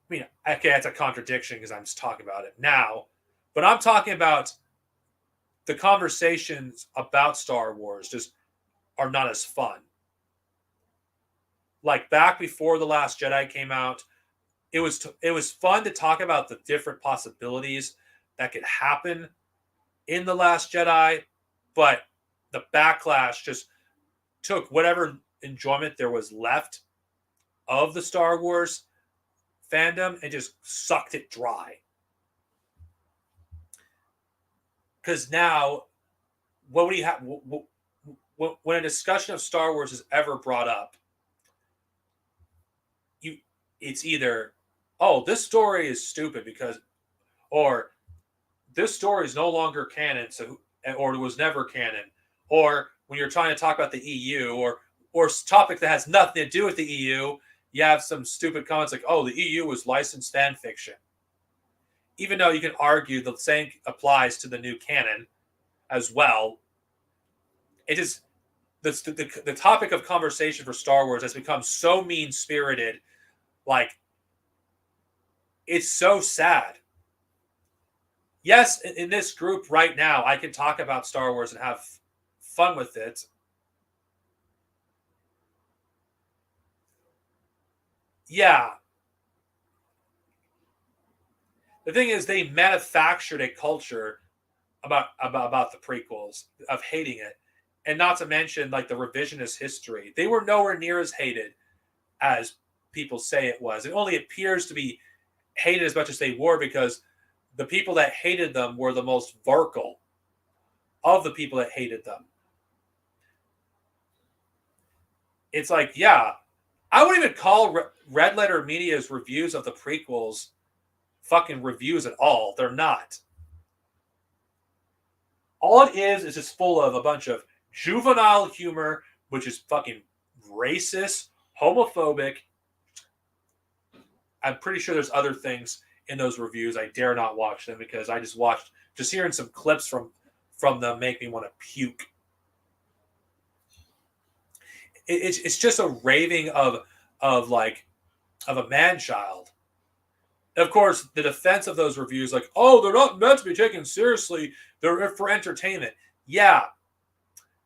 S1: I mean, okay, that's a contradiction because I'm just talking about it now. But I'm talking about the conversations about Star Wars just are not as fun. Like back before The Last Jedi came out, it was fun to talk about the different possibilities that could happen in The Last Jedi, but the backlash just took whatever enjoyment there was left of the Star Wars fandom and just sucked it dry. Because now, what would you have when a discussion of Star Wars is ever brought up? It's either, oh, this story is stupid or this story is no longer canon, or was never canon, or when you're trying to talk about the EU or topic that has nothing to do with the EU, you have some stupid comments like, "Oh, the EU was licensed fan fiction," even though you can argue the same applies to the new canon as well. It is the topic of conversation for Star Wars has become so mean spirited, like it's so sad. Yes, in this group right now, I can talk about Star Wars and have fun with it. Yeah. The thing is, they manufactured a culture about the prequels of hating it, and not to mention like the revisionist history. They were nowhere near as hated as people say it was. It only appears to be hated as much as they were because the people that hated them were the most vocal of the people that hated them. It's like, yeah, I wouldn't even call Red Letter Media's reviews of the prequels fucking reviews at all. They're not. All it is just full of a bunch of juvenile humor, which is fucking racist, homophobic. I'm pretty sure there's other things in those reviews. I dare not watch them because I just hearing some clips from them make me want to puke. It's just a raving of a man child. Of course, the defense of those reviews, like, oh, they're not meant to be taken seriously. They're for entertainment. Yeah.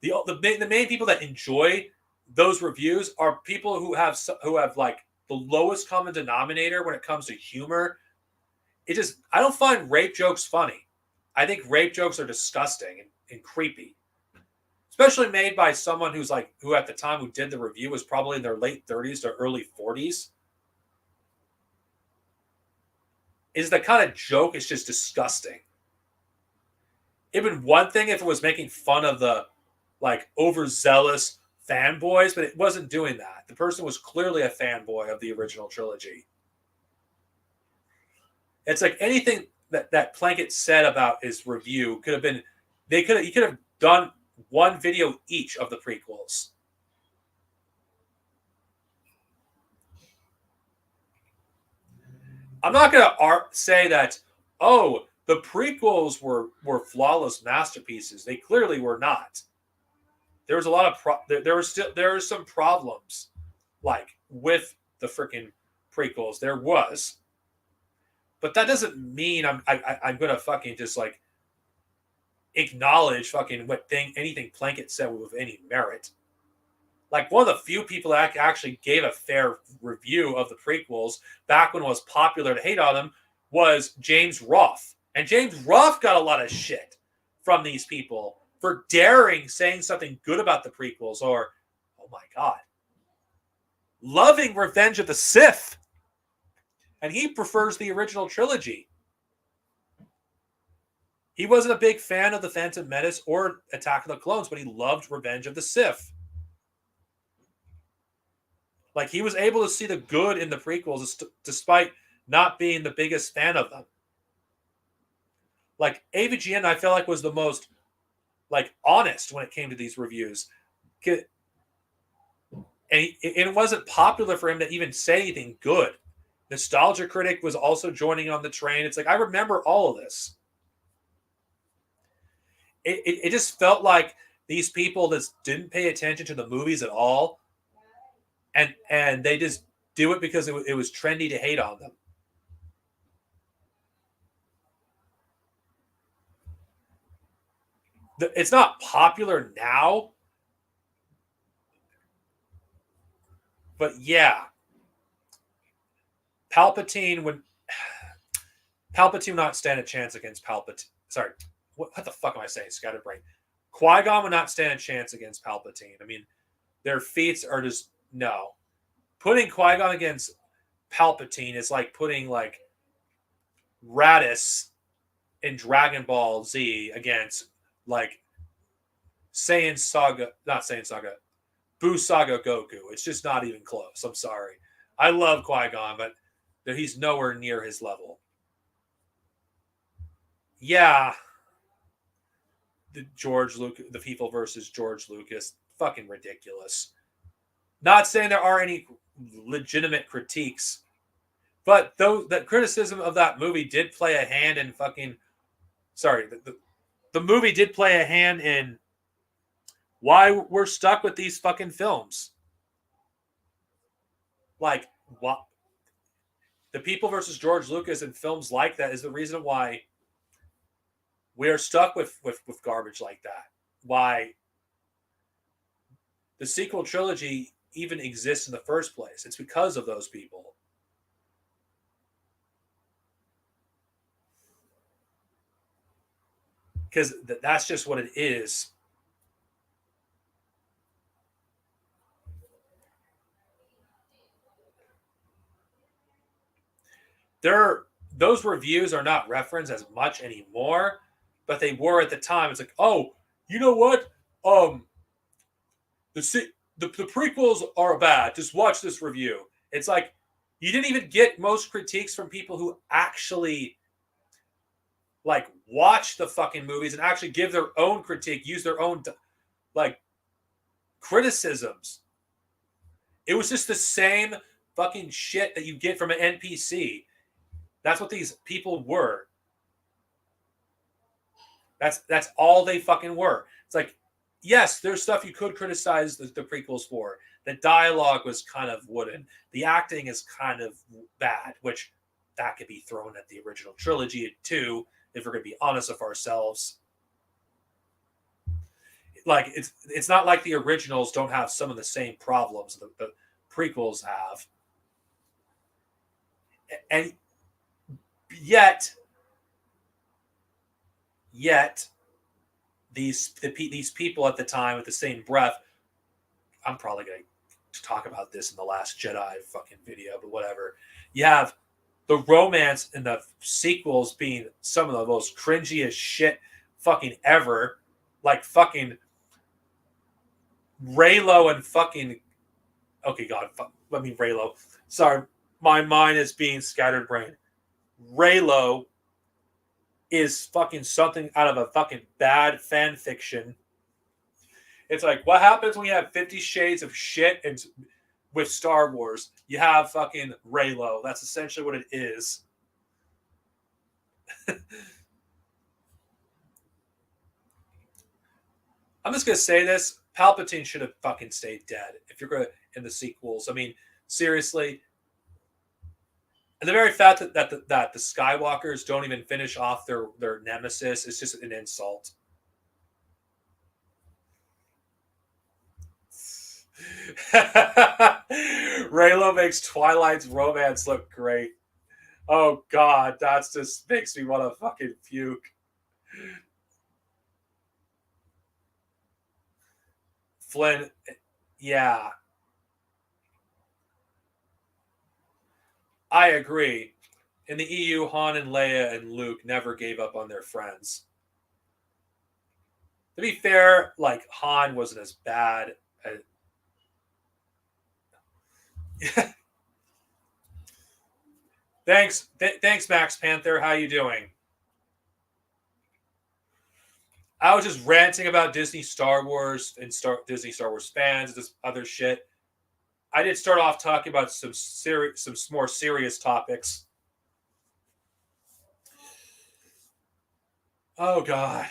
S1: The main people that enjoy those reviews are people who have like the lowest common denominator when it comes to humor. I don't find rape jokes funny. I think rape jokes are disgusting and creepy, especially made by someone who at the time who did the review was probably in their late 30s to early 40s. Is the kind of joke is just disgusting. It'd been one thing if it was making fun of the like overzealous fanboys, but it wasn't doing that. The person was clearly a fanboy of the original trilogy. It's like anything that Plinkett said about his review could have been, he could have done one video each of the prequels. I'm not going to say that, oh, the prequels were flawless masterpieces. They clearly were not. There was a lot of there were some problems, like with the freaking prequels. There was, but that doesn't mean I'm going to fucking just like acknowledge fucking anything Plinkett said with any merit. Like one of the few people that actually gave a fair review of the prequels back when it was popular to hate on them was James Roth. And James Roth got a lot of shit from these people for daring saying something good about the prequels or, oh my God, loving Revenge of the Sith. And he prefers the original trilogy. He wasn't a big fan of The Phantom Menace or Attack of the Clones, but he loved Revenge of the Sith. Like, he was able to see the good in the prequels despite not being the biggest fan of them. Like, AVGN, I feel like, was the most, like, honest when it came to these reviews. And it wasn't popular for him to even say anything good. Nostalgia Critic was also joining on the train. It's like, I remember all of this. It just felt like these people that didn't pay attention to the movies at all. And they just do it because it was trendy to hate on them. It's not popular now. But yeah. Palpatine would not stand a chance against Palpatine. Sorry. What the fuck am I saying? Scatterbrain. Qui-Gon would not stand a chance against Palpatine. I mean, their feats are just no. Putting Qui-Gon against Palpatine is like putting like Raditz in Dragon Ball Z against like Buu Saga Goku. It's just not even close. I'm sorry. I love Qui-Gon, but he's nowhere near his level. yeah, the people versus George Lucas, fucking ridiculous. Not saying there are any legitimate critiques, but though that criticism of that movie did play a hand in fucking. Sorry, the movie did play a hand in why we're stuck with these fucking films. Like, what? The people versus George Lucas and films like that is the reason why we're stuck with garbage like that. Why the sequel trilogy even exists in the first place. It's because of those people. Because that's just what it is. Those reviews are not referenced as much anymore, but they were at the time. It's like, oh, you know what? The prequels are bad. Just watch this review. It's like you didn't even get most critiques from people who actually like watch the fucking movies and actually give their own critique, use their own like criticisms. It was just the same fucking shit that you get from an NPC. That's what these people were. That's all they fucking were. It's like, yes, there's stuff you could criticize the prequels for. The dialogue was kind of wooden. The acting is kind of bad, which that could be thrown at the original trilogy too, if we're going to be honest with ourselves. Like it's not like the originals don't have some of the same problems the prequels have, and yet these people at the time with the same breath. I'm probably going to talk about this in the Last Jedi fucking video, but whatever. You have the romance in the sequels being some of the most cringiest shit fucking ever, like fucking Reylo and fucking. Okay, God, let me Reylo. Sorry, my mind is being scattered brain. Reylo is fucking something out of a fucking bad fan fiction. It's like, what happens when you have 50 Shades of shit and with Star Wars? You have fucking Reylo. That's essentially what it is. I'm just gonna say this: Palpatine should have fucking stayed dead. If you're gonna in the sequels, I mean, seriously. And the very fact that the Skywalkers don't even finish off their nemesis is just an insult. Reylo makes Twilight's romance look great. Oh God, that just makes me want to fucking puke. Flynn, yeah, I agree. In the EU, Han and Leia and Luke never gave up on their friends. To be fair, like Han wasn't as bad as. Thanks, Max Panther. How you doing? I was just ranting about Disney Star Wars and Disney Star Wars fans, this other shit. I did start off talking about some more serious topics. Oh God,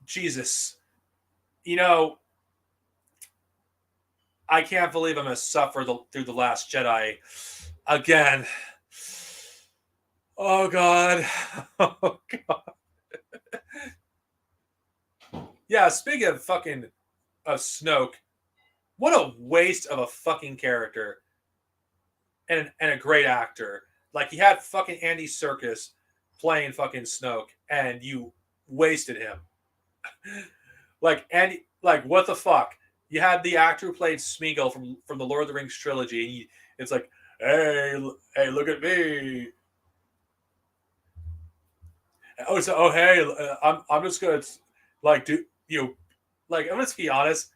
S1: Jesus, you know, I can't believe I'm gonna suffer through the Last Jedi again. Oh God, oh God. Yeah, speaking of fucking Snoke, what a waste of a fucking character and a great actor. Like you had fucking Andy Serkis playing fucking Snoke, and you wasted him. Like Andy, like what the fuck? You had the actor who played Smeagol from the Lord of the Rings trilogy, and it's like, hey, look at me. Hey, I'm just gonna like do like I'm just be honest.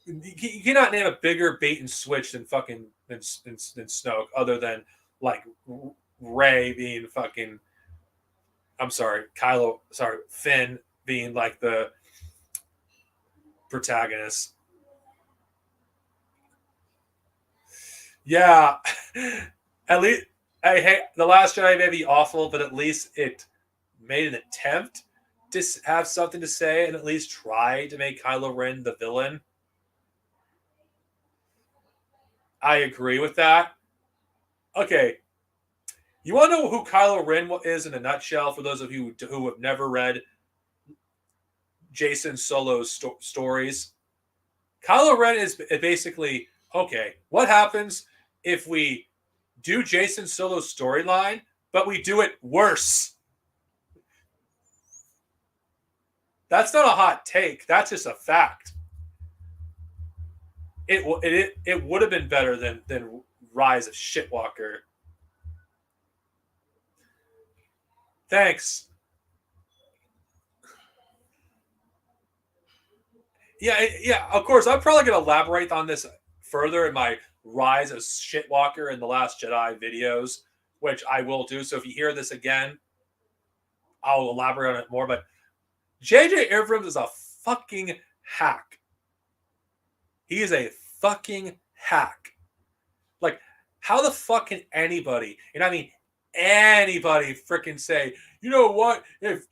S1: You cannot name a bigger bait and switch than fucking than Snoke, other than like Rey being fucking. I'm sorry, Finn being like the protagonist. Yeah, at least I hate The Last Jedi may be awful, but at least it made an attempt to have something to say and at least try to make Kylo Ren the villain. I agree with that. Okay, you want to know who Kylo Ren is in a nutshell? For those of you who have never read Jason Solo's stories, Kylo Ren is basically okay. What happens if we do Jason Solo's storyline, but we do it worse? That's not a hot take. That's just a fact. It would have been better than Rise of Shitwalker. Thanks. Yeah. Of course, I'm probably going to elaborate on this further in my Rise of Shitwalker and The Last Jedi videos, which I will do. So if you hear this again, I'll elaborate on it more. But J.J. Abrams is a fucking hack. He is a fucking hack. Like, how the fuck can anybody, and I mean anybody, freaking say, you know what? If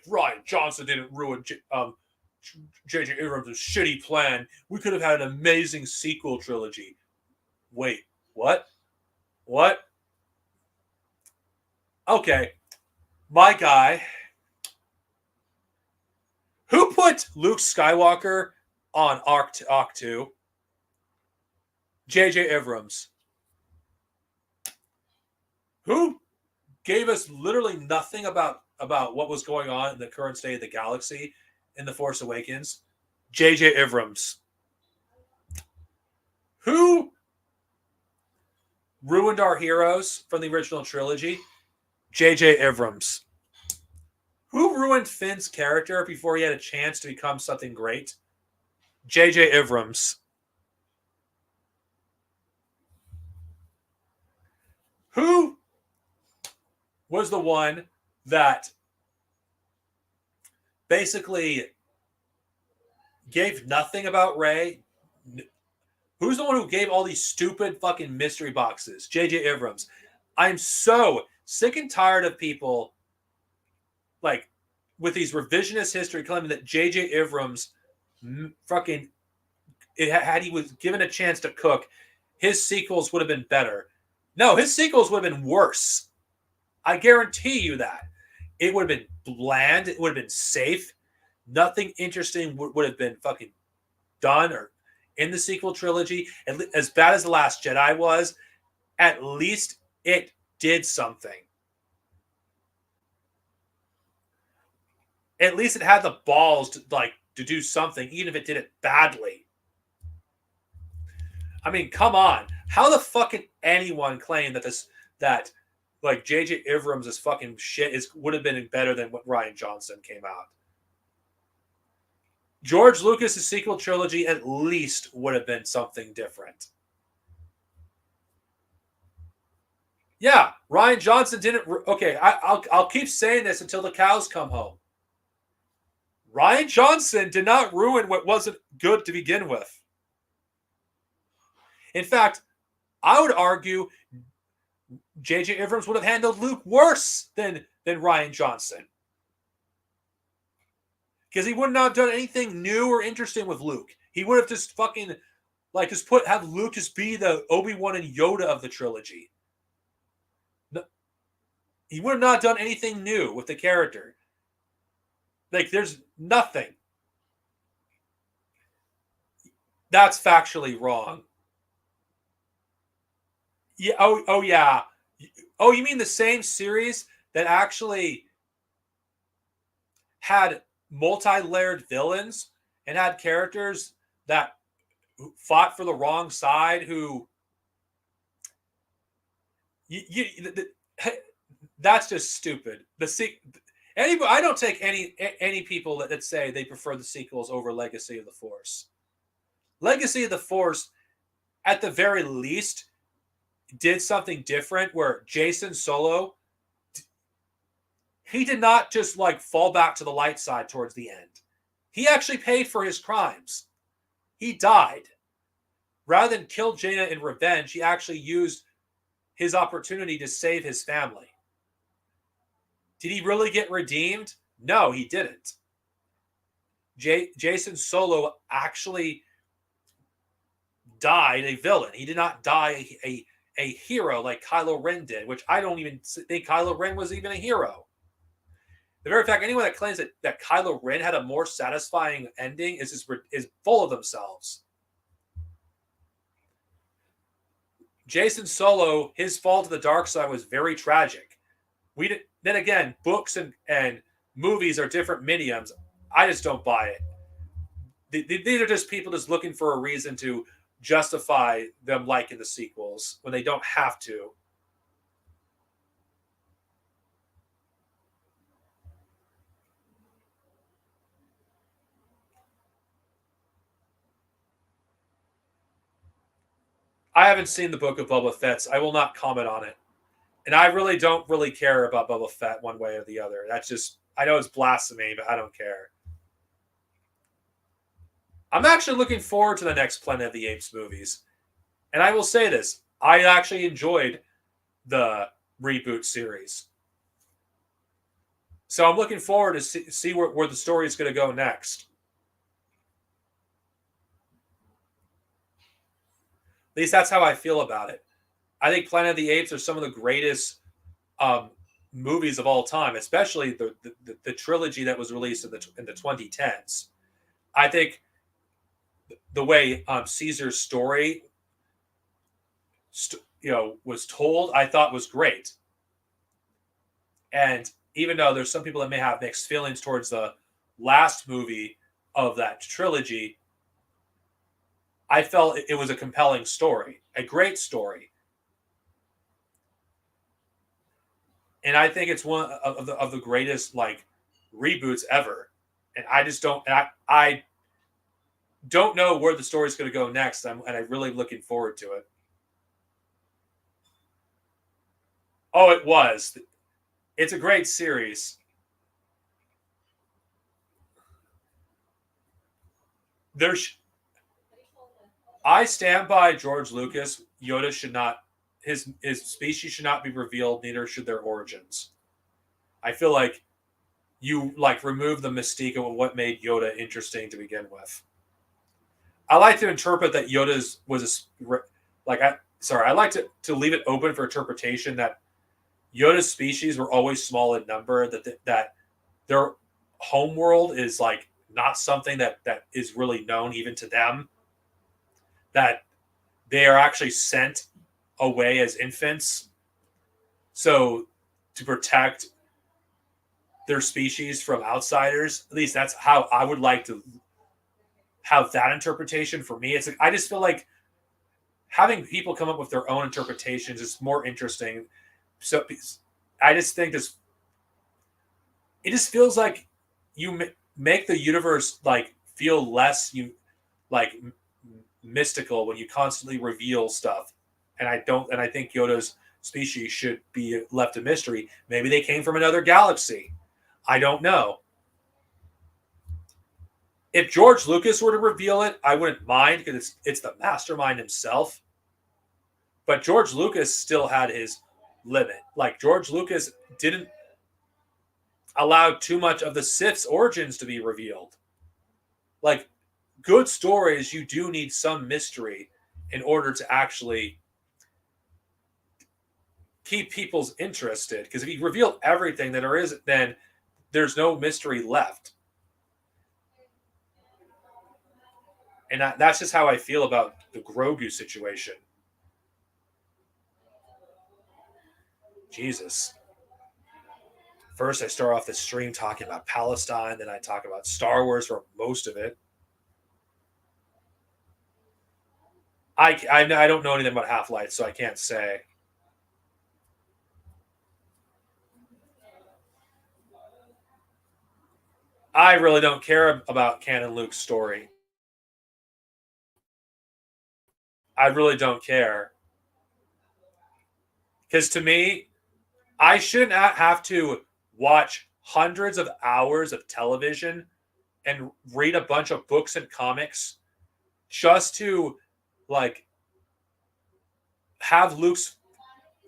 S1: Ryan Johnson didn't ruin J.J. Abrams' shitty plan, we could have had an amazing sequel trilogy. Wait, what? What? Okay, my guy. Who put Luke Skywalker on Arc 2? J.J. Abrams. Who gave us literally nothing about what was going on in the current state of the galaxy in The Force Awakens? J.J. Abrams. Who ruined our heroes from the original trilogy? J.J. Abrams. Who ruined Finn's character before he had a chance to become something great? J.J. Abrams. Who was the one that basically gave nothing about Rey? Who's the one who gave all these stupid fucking mystery boxes? J.J. Abrams. I'm so sick and tired of people like with these revisionist history claiming that J.J. Abrams fucking had he was given a chance to cook, his sequels would have been better. No, his sequels would have been worse. I guarantee you that. It would have been bland. It would have been safe. Nothing interesting would have been fucking done or in the sequel trilogy. As bad as The Last Jedi was, at least it did something. At least it had the balls to do something, even if it did it badly. I mean, come on. How the fuck can anyone claim that J.J. Abrams' fucking shit would have been better than what Rian Johnson came out? George Lucas' sequel trilogy at least would have been something different. Yeah, Rian Johnson didn't. Okay, I'll keep saying this until the cows come home. Rian Johnson did not ruin what wasn't good to begin with. In fact, I would argue J.J. Abrams would have handled Luke worse than Rian Johnson. Because he would not have done anything new or interesting with Luke. He would have just fucking have Luke just be the Obi-Wan and Yoda of the trilogy. No, he would have not done anything new with the character. There's nothing. That's factually wrong. Yeah. Oh yeah. Oh, you mean the same series that actually had multi-layered villains and had characters that fought for the wrong side that's just stupid. I don't take any people that say they prefer the sequels over Legacy of the Force. Legacy of the Force, at the very least, did something different where Jacen Solo, he did not just like fall back to the light side towards the end. He actually paid for his crimes. He died. Rather than kill Jaina in revenge, he actually used his opportunity to save his family. Did he really get redeemed? No, he didn't. Jacen Solo actually died a villain. He did not die a hero like Kylo Ren did, which I don't even think Kylo Ren was even a hero. The very fact anyone that claims that Kylo Ren had a more satisfying ending is full of themselves. Jacen Solo, his fall to the dark side was very tragic. Then again, books and movies are different mediums. I just don't buy it. These are just people just looking for a reason to justify them liking the sequels when they don't have to. I haven't seen the Book of Boba Fett, so I will not comment on it. And I really don't really care about Boba Fett one way or the other. That's just, I know it's blasphemy, but I don't care. I'm actually looking forward to the next Planet of the Apes movies. And I will say this, I actually enjoyed the reboot series. So I'm looking forward to see where the story is going to go next. At least that's how I feel about it. I think Planet of the Apes are some of the greatest movies of all time, especially the trilogy that was released in the 2010s. I think the way Caesar's story, was told, I thought was great. And even though there's some people that may have mixed feelings towards the last movie of that trilogy, I felt it was a compelling story, a great story. And I think it's one of the greatest like reboots ever. And I just don't, I don't know where the story's going to go next. And I'm really looking forward to it. Oh, it was. It's a great series. I stand by George Lucas. Yoda should not, his species should not be revealed. Neither should their origins. I feel like you like remove the mystique of what made Yoda interesting to begin with. I like to interpret that Yoda's was I like to leave it open for interpretation that Yoda's species were always small in number, that their home world is like not something that is really known even to them, that they are actually sent away as infants so to protect their species from outsiders. At least that's how I would like to have that interpretation. For me, it's like, I just feel like having people come up with their own interpretations is more interesting. So I just think it just feels like you make the universe like feel less mystical when you constantly reveal stuff. And I think Yoda's species should be left a mystery. Maybe they came from another galaxy. I don't know. If George Lucas were to reveal it, I wouldn't mind because it's the mastermind himself. But George Lucas still had his limit. Like George Lucas didn't allow too much of the Sith's origins to be revealed. Like good stories, you do need some mystery in order to actually keep people's interested. Because if you reveal everything that there is, then there's no mystery left. And that's just how I feel about the Grogu situation. Jesus. First, I start off the stream talking about Palestine, then I talk about Star Wars for most of it. I don't know anything about Half-Life, so I can't say. I really don't care about Canon Luke's story. I really don't care. Because to me, I shouldn't have to watch hundreds of hours of television and read a bunch of books and comics just to like have Luke's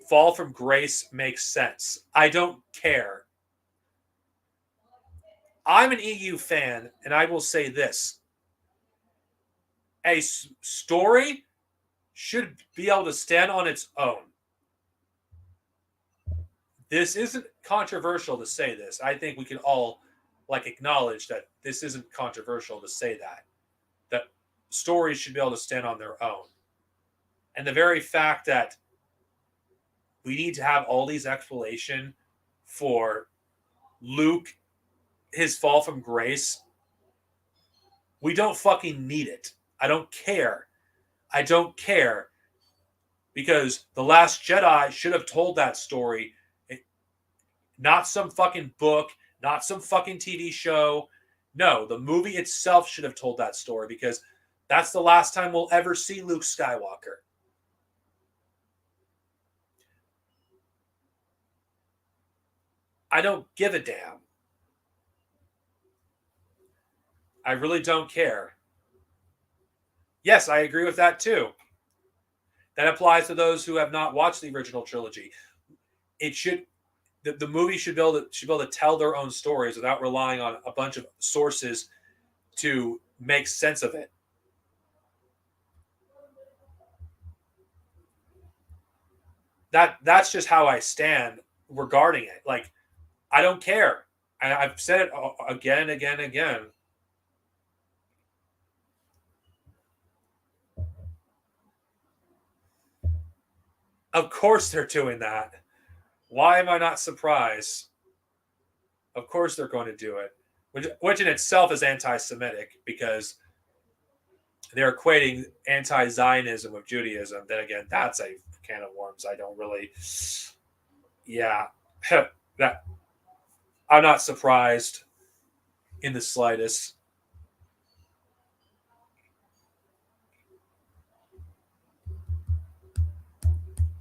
S1: fall from grace make sense. I don't care. I'm an EU fan, and I will say this. A story should be able to stand on its own. This isn't controversial to say this. I think we can all acknowledge that this isn't controversial to say that stories should be able to stand on their own. And the very fact that we need to have all these explanation for Luke, his fall from grace, we don't fucking need it. I don't care. I don't care. Because The Last Jedi should have told that story. Not some fucking book, not some fucking TV show. No, the movie itself should have told that story, because that's the last time we'll ever see Luke Skywalker. I don't give a damn. I really don't care. Yes, I agree with that too. That applies to those who have not watched the original trilogy. It should, the movie should be able to tell their own stories without relying on a bunch of sources to make sense of it. That's just how I stand regarding it. Like, I don't care. And I've said it again and again and again. Of course they're doing that. Why am I not surprised? Of course they're going to do it, which in itself is anti-Semitic, because they're equating anti-Zionism with Judaism. Then again, that's a can of worms. I don't really, yeah, that I'm not surprised in the slightest.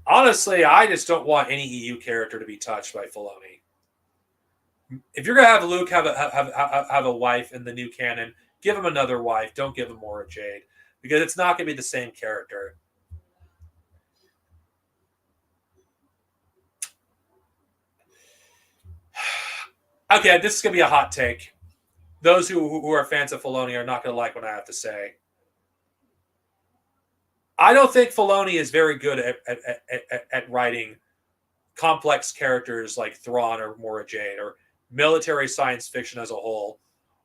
S1: Honestly, I just don't want any EU character to be touched by Filoni. If you're gonna have Luke have a wife in the new canon, give him another wife. Don't give him Mara Jade, because it's not gonna be the same character. Okay, this is gonna be a hot take. Those who are fans of Filoni are not gonna like what I have to say. I don't think Filoni is very good at writing complex characters like Thrawn or Mara Jade, or military science fiction as a whole,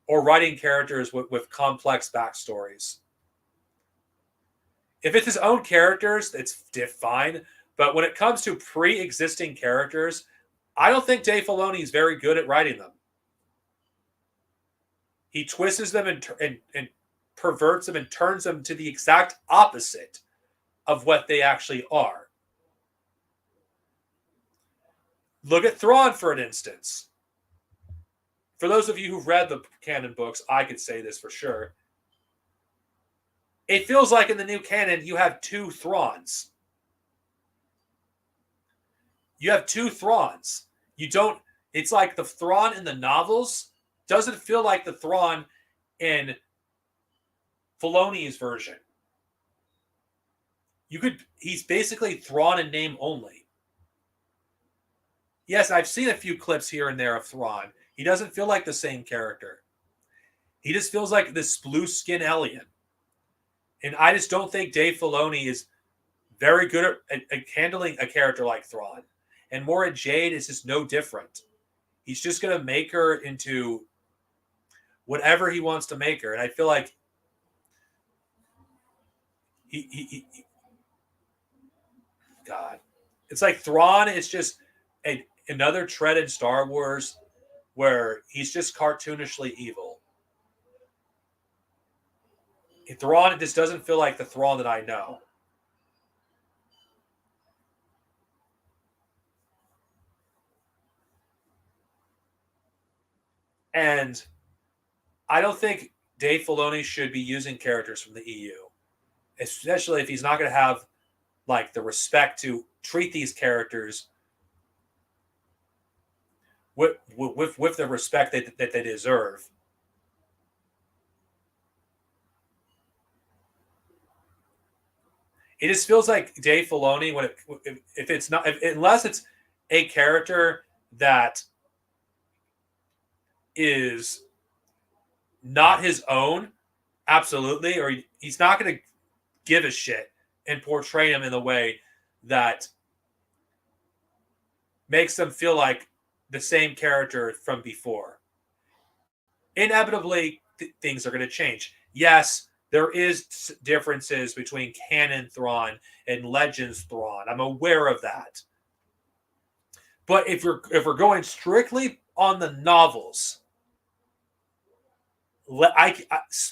S1: or writing characters with complex backstories. If it's his own characters, it's fine. But when it comes to pre-existing characters, I don't think Dave Filoni is very good at writing them. He twists them and perverts them and turns them to the exact opposite of what they actually are. Look at Thrawn, for an instance. For those of you who've read the canon books, I could say this for sure. It feels like in the new canon, you have two Thrawns. You have two Thrawns. You don't, it's like the Thrawn in the novels doesn't feel like the Thrawn in Filoni's version. He's basically Thrawn in name only. Yes, I've seen a few clips here and there of Thrawn. He doesn't feel like the same character. He just feels like this blue skin alien. And I just don't think Dave Filoni is very good at handling a character like Thrawn. And Mara Jade is just no different. He's just going to make her into whatever he wants to make her. And I feel like God, it's like Thrawn is just another tread in Star Wars where he's just cartoonishly evil. Thrawn just doesn't feel like the Thrawn that I know. And I don't think Dave Filoni should be using characters from the EU, especially if he's not going to have like the respect to treat these characters with the respect that they deserve. It just feels like Dave Filoni, when if it's not, unless it's a character that is not his own, absolutely, or he's not going to give a shit and portray him in a way that makes them feel like the same character from before. Inevitably, things are going to change. Yes, there is differences between canon Thrawn and Legends Thrawn. I'm aware of that. But if we're going strictly on the novels,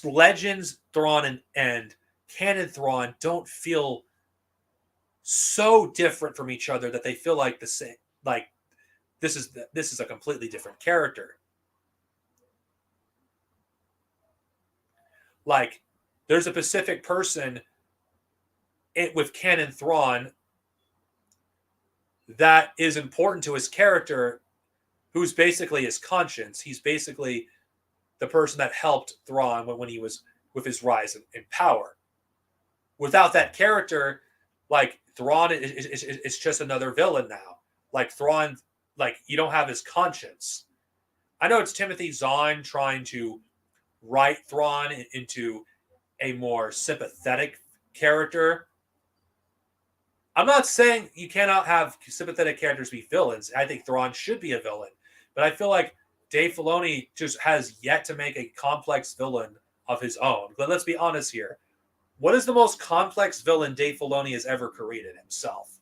S1: Legends Thrawn and canon Thrawn don't feel so different from each other that they feel like the same. Like this is a completely different character. Like there's a Pacific person with canon Thrawn that is important to his character, who's basically his conscience. He's basically the person that helped Thrawn when he was with his rise in power. Without that character, like Thrawn is just another villain now. Like Thrawn, like you don't have his conscience. I know it's Timothy Zahn trying to write Thrawn into a more sympathetic character. I'm not saying you cannot have sympathetic characters be villains. I think Thrawn should be a villain. But I feel like Dave Filoni just has yet to make a complex villain of his own. But let's be honest here. What is the most complex villain Dave Filoni has ever created himself?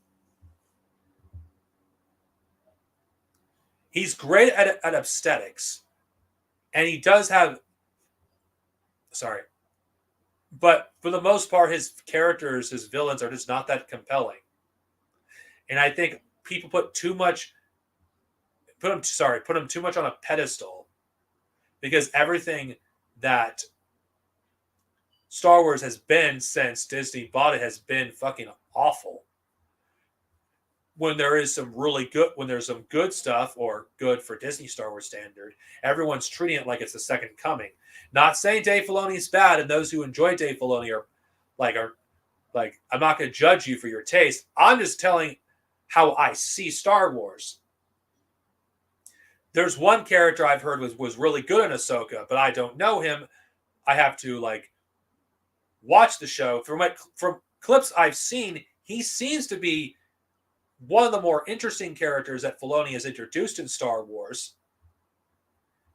S1: He's great at aesthetics. And he does have... Sorry. But for the most part, his characters, his villains are just not that compelling. And I think people put him too much on a pedestal, because everything that Star Wars has been since Disney bought it has been fucking awful. When there's some good stuff, or good for Disney Star Wars standard, everyone's treating it like it's the second coming. Not saying Dave Filoni is bad, and those who enjoy Dave Filoni are I'm not going to judge you for your taste. I'm just telling how I see Star Wars. There's one character I've heard was really good in Ahsoka, but I don't know him. I have to watch the show. From clips I've seen, he seems to be one of the more interesting characters that Filoni has introduced in Star Wars.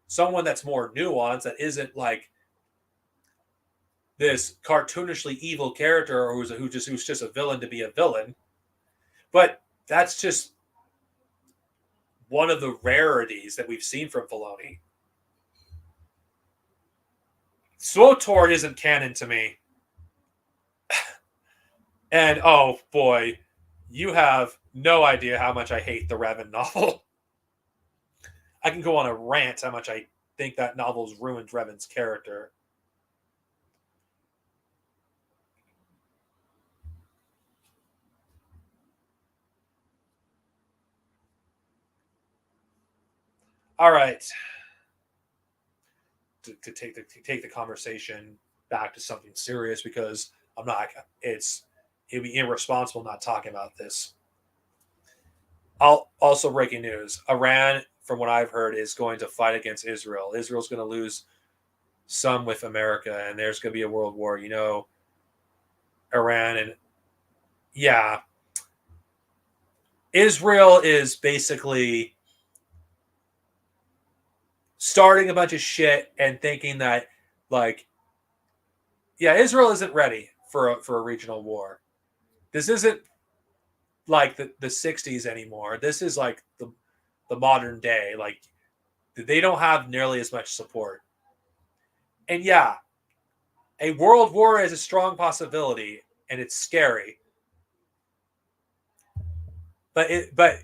S1: Someone that's more nuanced, that isn't like this cartoonishly evil character who's just a villain to be a villain. But that's just one of the rarities that we've seen from Filoni. SWTOR isn't canon to me. And oh boy, you have no idea how much I hate the Revan novel. I can go on a rant how much I think that novel's ruined Revan's character. All right. To take the conversation back to something serious, because it'd be irresponsible not talking about this. Also, breaking news: Iran, from what I've heard, is going to fight against Israel. Israel's going to lose some with America, and there's going to be a world war. Iran and Israel is basically starting a bunch of shit and thinking that, Israel isn't ready for a regional war. This isn't like the 60s anymore. This is like the modern day. Like, they don't have nearly as much support. And a world war is a strong possibility, and it's scary. But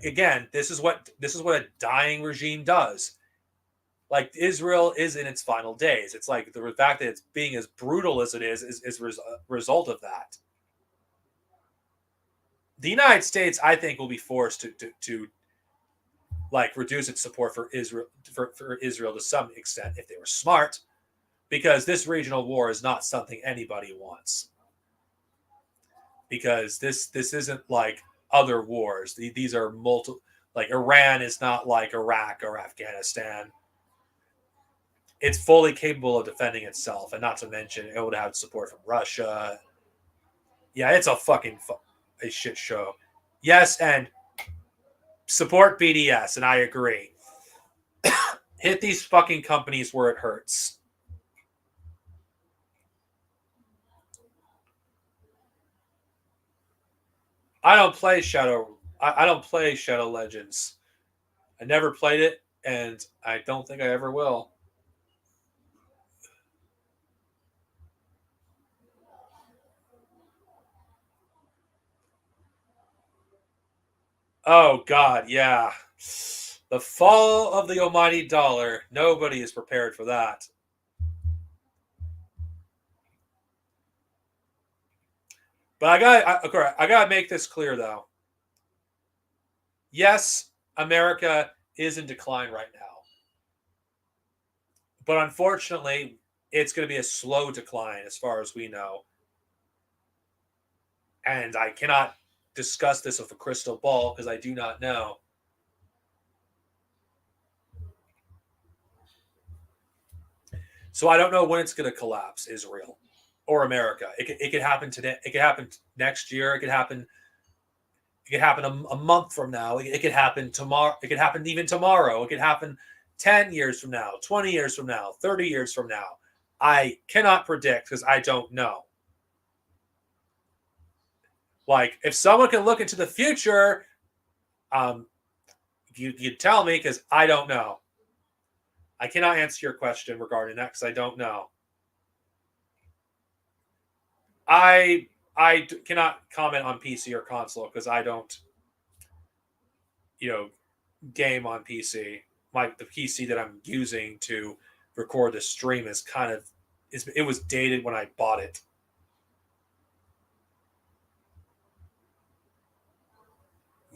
S1: again, this is what a dying regime does. Like, Israel is in its final days. It's like the fact that it's being as brutal as it is a result of that. the United States, I think, will be forced to like reduce its support for Israel to some extent if they were smart, because this regional war is not something anybody wants. Because this isn't like other wars. These are multiple. Like Iran is not like Iraq or Afghanistan. It's fully capable of defending itself, and not to mention it would have support from Russia. Yeah, it's a fucking a shit show. Yes, and support BDS, and I agree. Hit these fucking companies where it hurts. I don't play I don't play Shadow Legends. I never played it, and I don't think I ever will. Oh God, yeah. The fall of the almighty dollar. Nobody is prepared for that. But I gotta make this clear though. Yes, America is in decline right now. But unfortunately, it's going to be a slow decline as far as we know. And I cannot discuss this with a crystal ball because I do not know. So I don't know when it's going to collapse, Israel or America. It could happen today. It could happen next year. It could happen. It could happen a month from now. It could happen tomorrow. It could happen even tomorrow. It could happen 10 years from now, 20 years from now, 30 years from now. I cannot predict because I don't know. Like, if someone can look into the future, you tell me because I don't know. I cannot answer your question regarding that because I don't know. I cannot comment on PC or console because I don't, game on PC. The PC that I'm using to record the stream is it was dated when I bought it.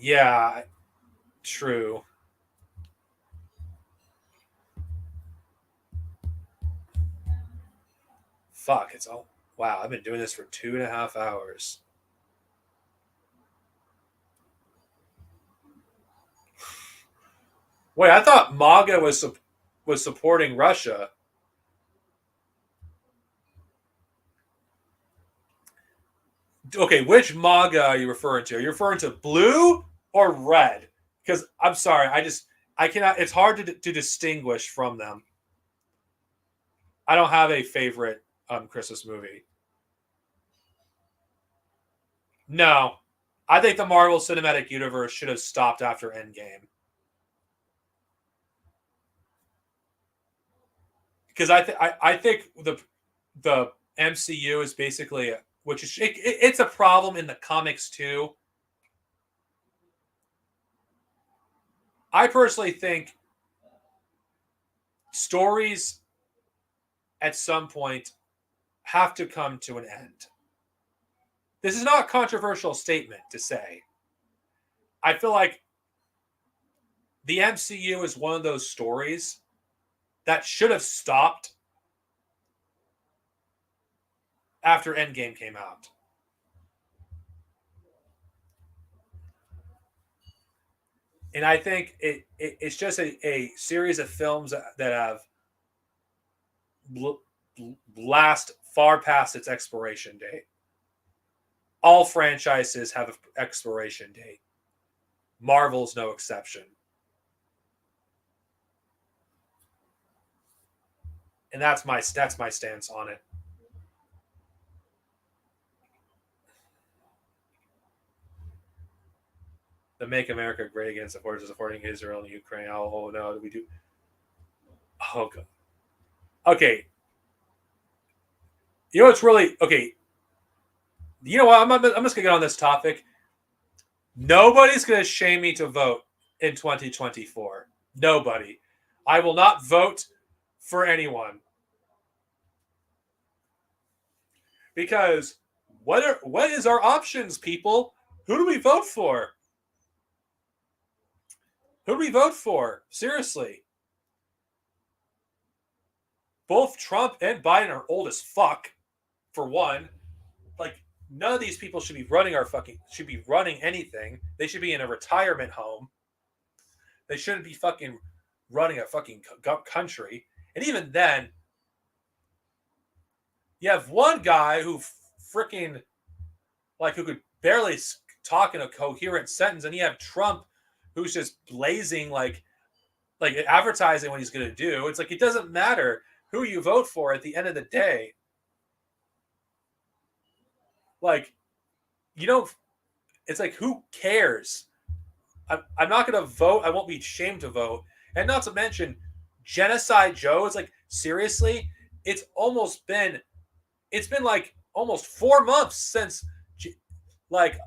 S1: Yeah, true. Fuck, it's all. Wow, I've been doing this for 2.5 hours. Wait, I thought MAGA was supporting Russia. Okay, which MAGA are you referring to? Are you referring to blue or red? Because I'm sorry, I cannot. It's hard to distinguish from them. I don't have a favorite Christmas movie. No, I think the Marvel Cinematic Universe should have stopped after Endgame. Because I think the MCU is basically it's a problem in the comics too. I personally think stories at some point have to come to an end. This is not a controversial statement to say. I feel like the MCU is one of those stories that should have stopped after Endgame came out. And I think it's just a series of films that have last far past its expiration date. All franchises have an expiration date. Marvel's no exception. And that's my stance on it. The Make America Great Again supporting Israel and Ukraine. Oh no, do we do? Oh god. Okay. You know what's really okay? You know what? I'm just gonna get on this topic. Nobody's gonna shame me to vote in 2024. Nobody. I will not vote for anyone. Because what is our options, people? Who do we vote for? Who do we vote for? Seriously. Both Trump and Biden are old as fuck, for one. Like, none of these people should be running anything. They should be in a retirement home. They shouldn't be fucking running a fucking country. And even then, you have one guy who freaking, like, who could barely talk in a coherent sentence, and you have Trump who's just blazing like advertising what he's going to do. It's like, it doesn't matter who you vote for at the end of the day. Like, you don't, it's like, who cares? I'm not going to vote. I won't be ashamed to vote. And not to mention, Genocide Joe, it's like, seriously, it's been like almost 4 months since like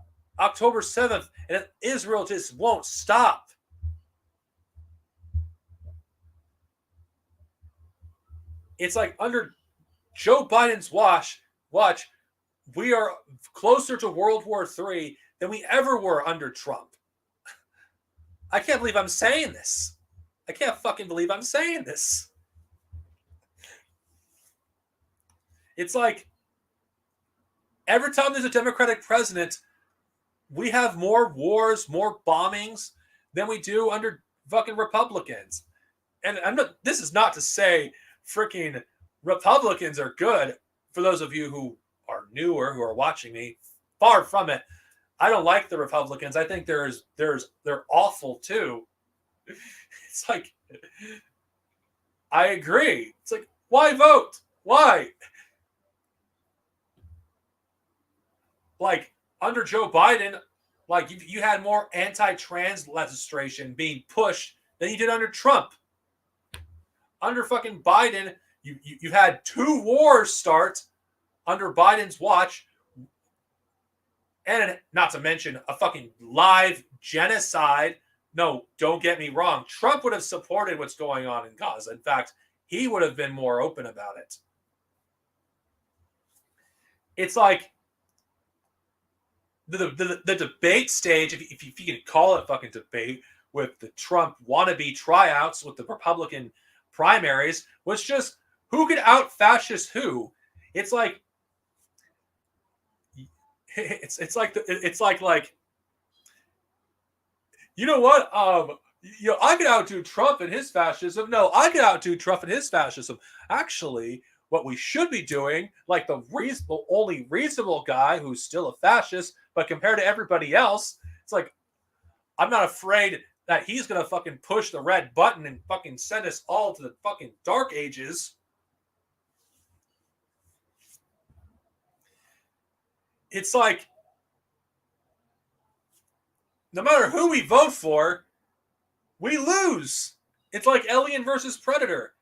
S1: October 7th, and Israel just won't stop. It's like, under Joe Biden's watch, we are closer to World War III than we ever were under Trump. I can't believe I'm saying this. I can't fucking believe I'm saying this. It's like, every time there's a Democratic president, we have more wars, more bombings than we do under fucking Republicans. And this is not to say freaking Republicans are good. For those of you who are newer, who are watching me, far from it. I don't like the Republicans. I think they're awful too. It's like, I agree. It's like, why vote? Why? Like, under Joe Biden, like, you had more anti-trans legislation being pushed than you did under Trump. Under fucking Biden, you had 2 wars start under Biden's watch, and not to mention a fucking live genocide. No, don't get me wrong. Trump would have supported what's going on in Gaza. In fact, he would have been more open about it. It's like, the debate stage, if you can call it fucking debate, with the Trump wannabe tryouts with the Republican primaries, was just who could out fascist who. It's like, it's like you know what? I could outdo Trump and his fascism. No, I could outdo Trump and his fascism. Actually, what we should be doing, like the only reasonable guy who's still a fascist, but compared to everybody else, it's like, I'm not afraid that he's going to fucking push the red button and fucking send us all to the fucking dark ages. It's like, no matter who we vote for, we lose. It's like Alien versus Predator.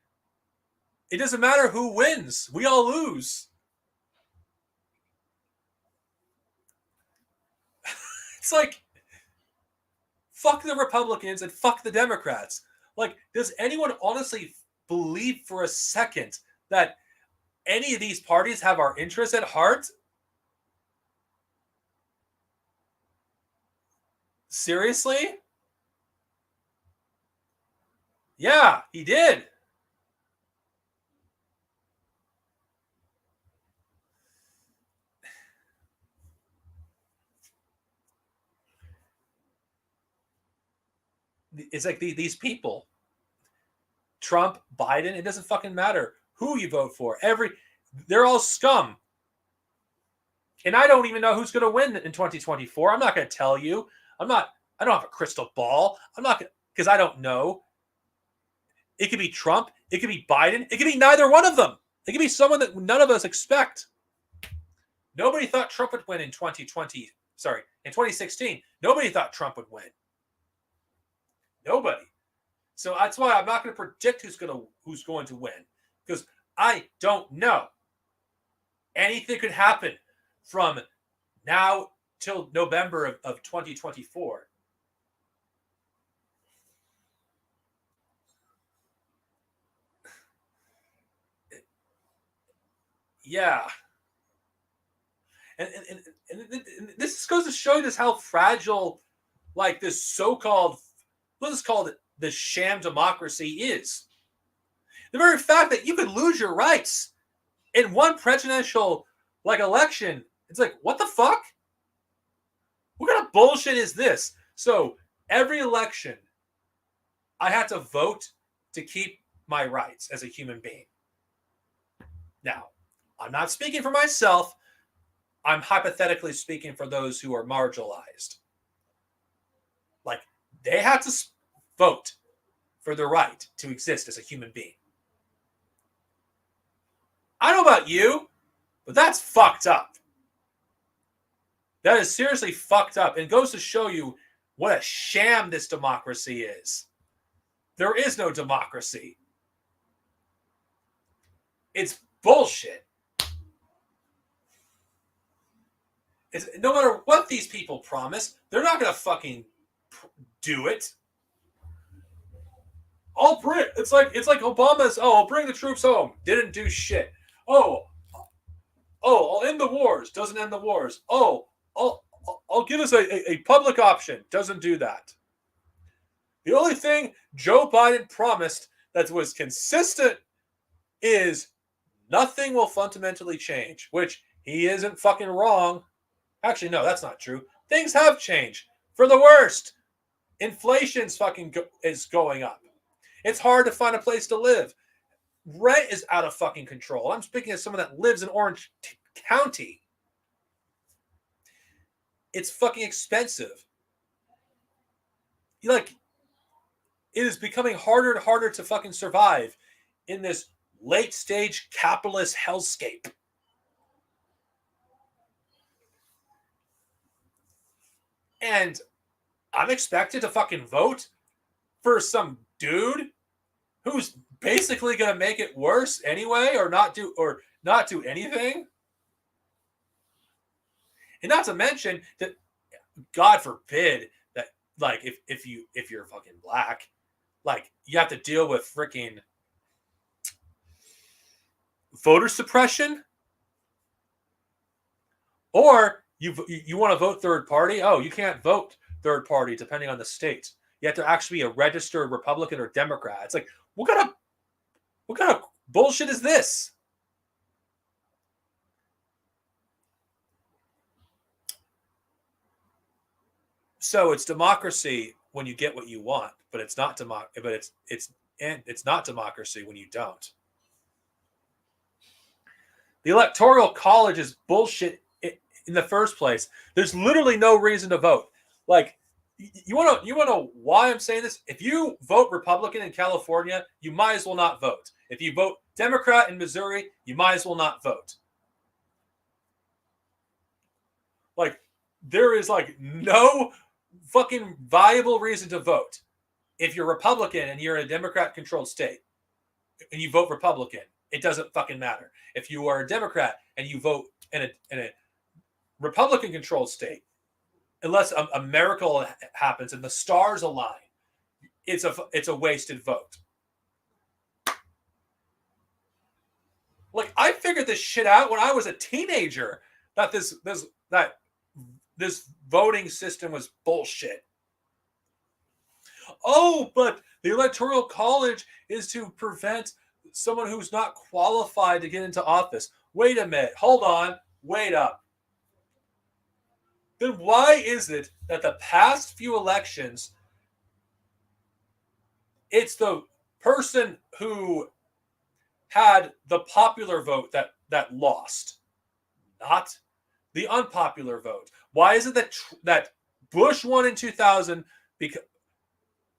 S1: It doesn't matter who wins. We all lose. It's like, fuck the Republicans and fuck the Democrats. Like, does anyone honestly believe for a second that any of these parties have our interests at heart? Seriously? Yeah, he did. It's like these people, Trump, Biden, it doesn't fucking matter who you vote for. They're all scum. And I don't even know who's going to win in 2024. I'm not going to tell you. I don't have a crystal ball. I'm not going to, because I don't know. It could be Trump. It could be Biden. It could be neither one of them. It could be someone that none of us expect. Nobody thought Trump would win in 2016. Nobody thought Trump would win. Nobody. So that's why I'm not going to predict who's going to win, because I don't know. Anything could happen from now till November of 2024. Yeah. And this goes to show you just how fragile, like, this so-called, let's call it the sham democracy is. The very fact that you could lose your rights in one presidential, like, election, it's like, what the fuck? What kind of bullshit is this? So every election, I had to vote to keep my rights as a human being. Now, I'm not speaking for myself. I'm hypothetically speaking for those who are marginalized. Like, they had to vote for the right to exist as a human being. I don't know about you, but that's fucked up. That is seriously fucked up, and goes to show you what a sham this democracy is. There is no democracy. It's bullshit. No matter what these people promise, they're not going to fucking do it. It's like Obama's, I'll bring the troops home. Didn't do shit. I'll end the wars. Doesn't end the wars. I'll give us a public option. Doesn't do that. The only thing Joe Biden promised that was consistent is nothing will fundamentally change, which he isn't fucking wrong. Actually, no, that's not true. Things have changed for the worst. Inflation's is going up. It's hard to find a place to live. Rent is out of fucking control. I'm speaking as someone that lives in Orange County. It's fucking expensive. It is becoming harder and harder to fucking survive in this late stage capitalist hellscape. And I'm expected to fucking vote for some dude who's basically going to make it worse anyway, or not do anything. And not to mention that, God forbid, that, like, if you're fucking black, like, you have to deal with freaking voter suppression, or you want to vote third party. Oh, you can't vote third party depending on the state. You have to actually be a registered Republican or Democrat. It's like, what kind of bullshit is this? So it's democracy when you get what you want, but it's not it's not democracy when you don't. The Electoral College is bullshit in the first place. There's literally no reason to vote. Like, you want to know why I'm saying this? If you vote Republican in California, you might as well not vote. If you vote Democrat in Missouri, you might as well not vote. Like, there is, like, no fucking viable reason to vote. If you're Republican and you're in a Democrat-controlled state and you vote Republican, it doesn't fucking matter. If you are a Democrat and you vote in a Republican-controlled state, unless a miracle happens and the stars align, it's a wasted vote. Like, I figured this shit out when I was a teenager, that this voting system was bullshit. Oh, but the Electoral College is to prevent someone who's not qualified to get into office. Wait a minute. Hold on. Wait up. Then why is it that the past few elections, it's the person who had the popular vote that lost, not the unpopular vote? Why is it that Bush won in 2000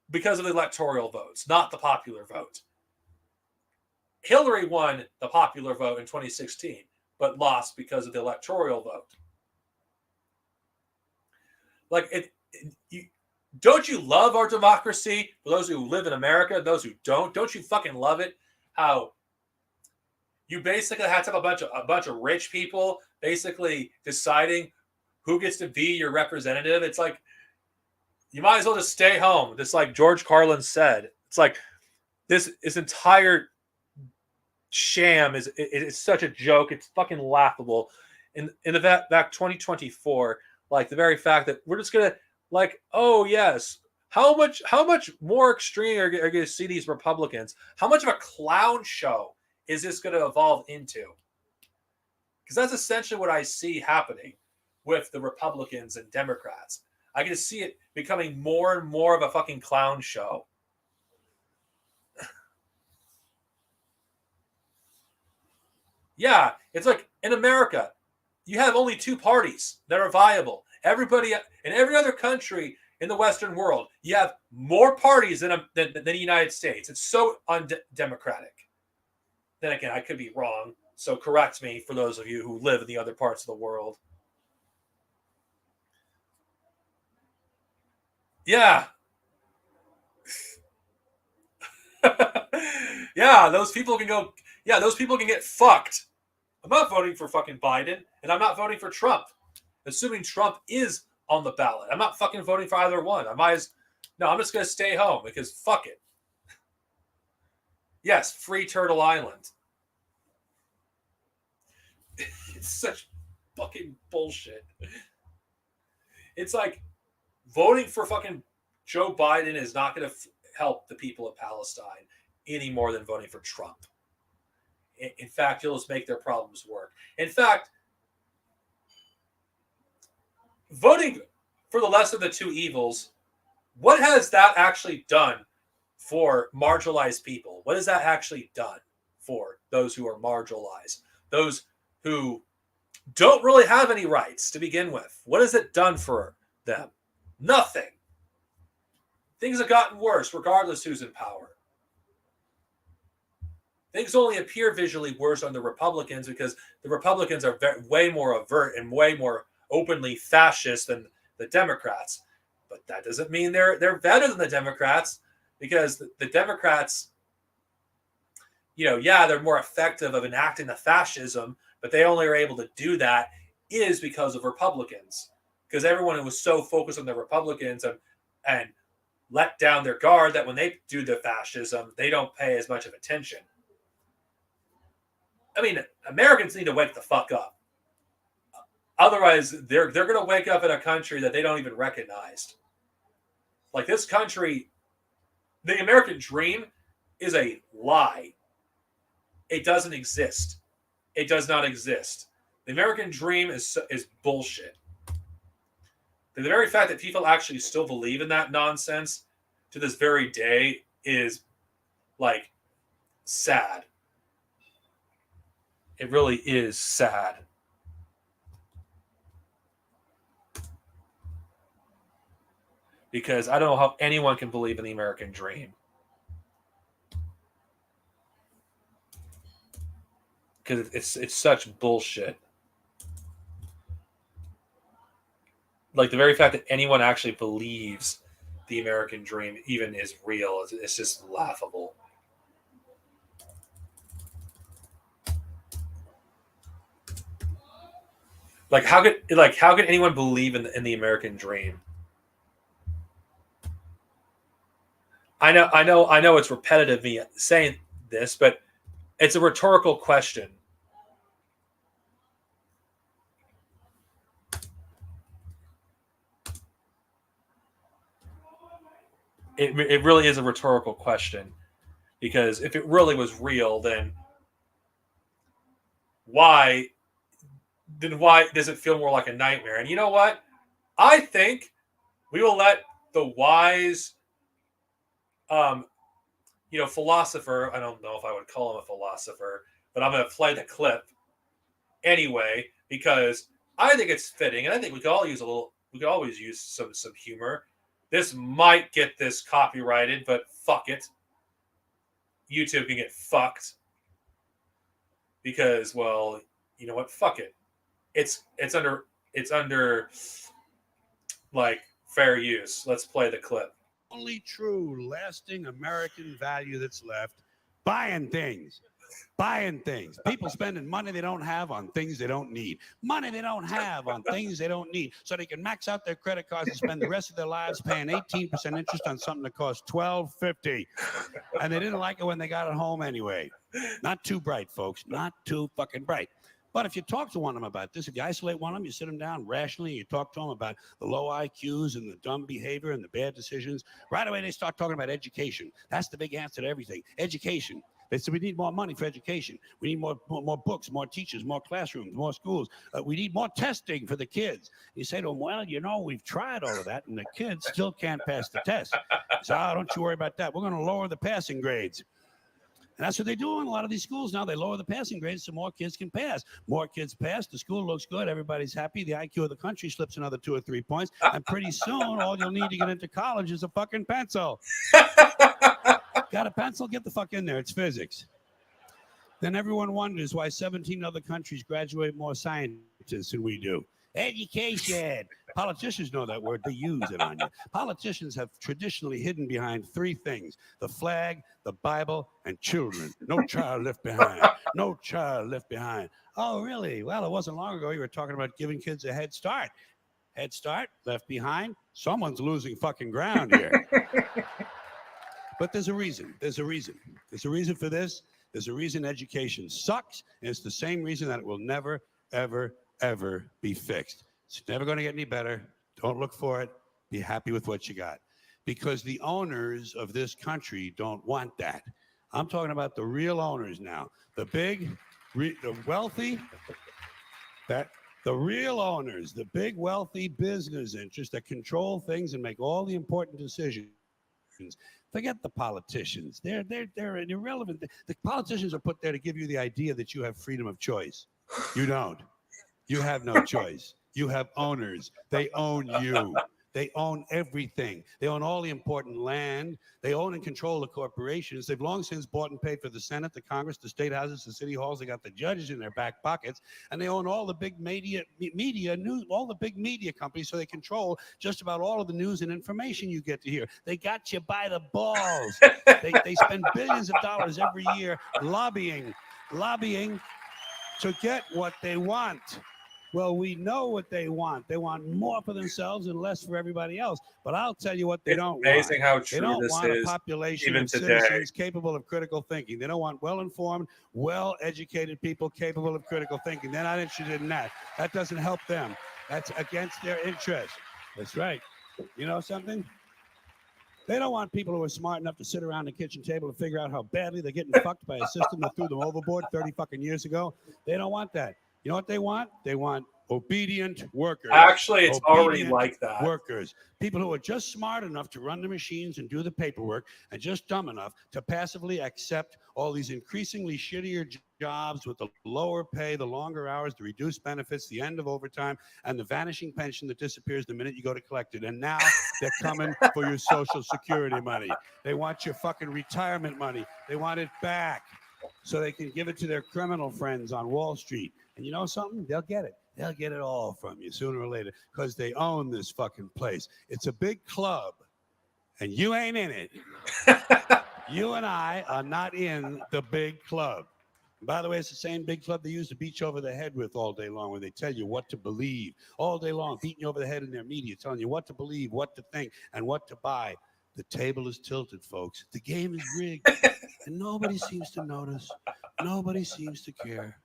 S1: because of the electoral votes, not the popular vote? Hillary won the popular vote in 2016, but lost because of the electoral vote. Like, don't you love our democracy? For those who live in America, those who don't you fucking love it? How you basically have to have a bunch of rich people basically deciding who gets to be your representative. It's like, you might as well just stay home. Just like George Carlin said, it's like this entire sham is such a joke. It's fucking laughable. in the back 2024, like the very fact that we're just gonna like, oh yes, how much more extreme are going to see these Republicans? How much of a clown show is this going to evolve into? Because that's essentially what I see happening with the Republicans and Democrats. I can see it becoming more and more of a fucking clown show. Yeah, it's like in America, you have only two parties that are viable. Everybody in every other country in the Western world, you have more parties than the United States. It's so undemocratic. Then again, I could be wrong, so correct me for those of you who live in the other parts of the world. Yeah. Yeah, those people can go. Yeah, those people can get fucked. I'm not voting for fucking Biden, and I'm not voting for Trump. Assuming Trump is on the ballot. I'm not fucking voting for either one. I'm just going to stay home because fuck it. Yes, free Turtle Island. It's such fucking bullshit. It's like voting for fucking Joe Biden is not going to help the people of Palestine any more than voting for Trump. In fact, you'll just make their problems work. In fact, voting for the less of the two evils, what has that actually done for marginalized people? What has that actually done for those who are marginalized? Those who don't really have any rights to begin with? What has it done for them? Nothing. Things have gotten worse regardless who's in power. Things only appear visually worse on the Republicans because the Republicans are way more overt and way more openly fascist than the Democrats. But that doesn't mean they're better than the Democrats, because the Democrats, they're more effective of enacting the fascism, but they only are able to do that is because of Republicans. Because everyone was so focused on the Republicans and let down their guard that when they do the fascism, they don't pay as much of attention. I mean, Americans need to wake the fuck up. Otherwise, they're going to wake up in a country that they don't even recognize. Like this country, the American dream is a lie. It doesn't exist. It does not exist. The American dream is bullshit. The very fact that people actually still believe in that nonsense to this very day is like sad. It really is sad. Because I don't know how anyone can believe in the American dream. Because it's such bullshit. Like the very fact that anyone actually believes the American dream even is real, it's just laughable. Like how could anyone believe in the American dream? I know it's repetitive me saying this, but it's a rhetorical question. It really is a rhetorical question, because if it really was real, then why does it feel more like a nightmare? And you know what? I think we will let the wise philosopher, I don't know if I would call him a philosopher, but I'm going to play the clip anyway, because I think it's fitting, and I think we could always use some humor. This might get this copyrighted, but fuck it. YouTube can get fucked. Because, well, you know what? Fuck it. It's under like fair use. Let's play the clip.
S3: Only true lasting American value that's left: buying things. People spending money they don't have on things they don't need. Money they don't have on things they don't need. So they can max out their credit cards and spend the rest of their lives paying 18% interest on something that costs $12.50. And they didn't like it when they got it home anyway. Not too bright, folks. Not too fucking bright. But if you talk to one of them about this, if you isolate one of them, you sit them down rationally, and you talk to them about the low IQs and the dumb behavior and the bad decisions, right away they start talking about education. That's the big answer to everything. Education. They said we need more money for education. We need more books, more teachers, more classrooms, more schools. We need more testing for the kids. You say to them, well, we've tried all of that, and the kids still can't pass the test. So don't you worry about that. We're going to lower the passing grades. And that's what they do in a lot of these schools now. They lower the passing grades so more kids can pass. More kids pass, the school looks good, everybody's happy, the IQ of the country slips another 2 or 3 points, and pretty soon all you'll need to get into college is a fucking pencil. Got a pencil? Get the fuck in there. It's physics. Then everyone wonders why 17 other countries graduate more scientists than we do. Education. Politicians know that word. They use it on you. Politicians have traditionally hidden behind 3 things: the flag, the Bible, and children. No child left behind. No child left behind. Oh, really? Well, it wasn't long ago you were talking about giving kids a head start. Head start, left behind. Someone's losing fucking ground here. But there's a reason. There's a reason. There's a reason for this. There's a reason education sucks, and it's the same reason that it will never, ever, ever be fixed. It's never going to get any better. Don't look for it. Be happy with what you got. Because the owners of this country don't want that. I'm talking about the real owners now. The big, the wealthy, the real owners, the big, wealthy business interests that control things and make all the important decisions. Forget the politicians. They're irrelevant. The politicians are put there to give you the idea that you have freedom of choice. You don't. You have no choice. You have owners. They own you. They own everything. They own all the important land. They own and control the corporations. They've long since bought and paid for the Senate, the Congress, the state houses, the city halls. They got the judges in their back pockets, and they own all the big media news, all the big media companies. So they control just about all of the news and information you get to hear. They got you by the balls. They spend billions of dollars every year lobbying to get what they want. Well, we know what they want. They want more for themselves and less for everybody else. But I'll tell you what they don't want.
S1: Amazing how true
S3: they don't
S1: this
S3: want
S1: is
S3: a population
S1: even
S3: of
S1: today.
S3: citizens capable of critical thinking. They don't want well-informed, well-educated people capable of critical thinking. They're not interested in that. That doesn't help them. That's against their interest. That's right. You know something? They don't want people who are smart enough to sit around the kitchen table and figure out how badly they're getting fucked by a system that threw them overboard 30 fucking years ago. They don't want that. You know what they want? They want obedient workers.
S1: Actually, it's already like that.
S3: Workers. People who are just smart enough to run the machines and do the paperwork and just dumb enough to passively accept all these increasingly shittier jobs with the lower pay, the longer hours, the reduced benefits, the end of overtime, and the vanishing pension that disappears the minute you go to collect it. And now they're coming for your Social Security money. They want your fucking retirement money. They want it back so they can give it to their criminal friends on Wall Street. And you know something? They'll get it. They'll get it all from you sooner or later because they own this fucking place. It's a big club, and you ain't in it. You and I are not in the big club. By the way, it's the same big club they use to beat you over the head with all day long, where they tell you what to believe all day long, beating you over the head in their media, telling you what to believe, what to think, and what to buy. The table is tilted, folks. The game is rigged, and nobody seems to notice. Nobody seems to care.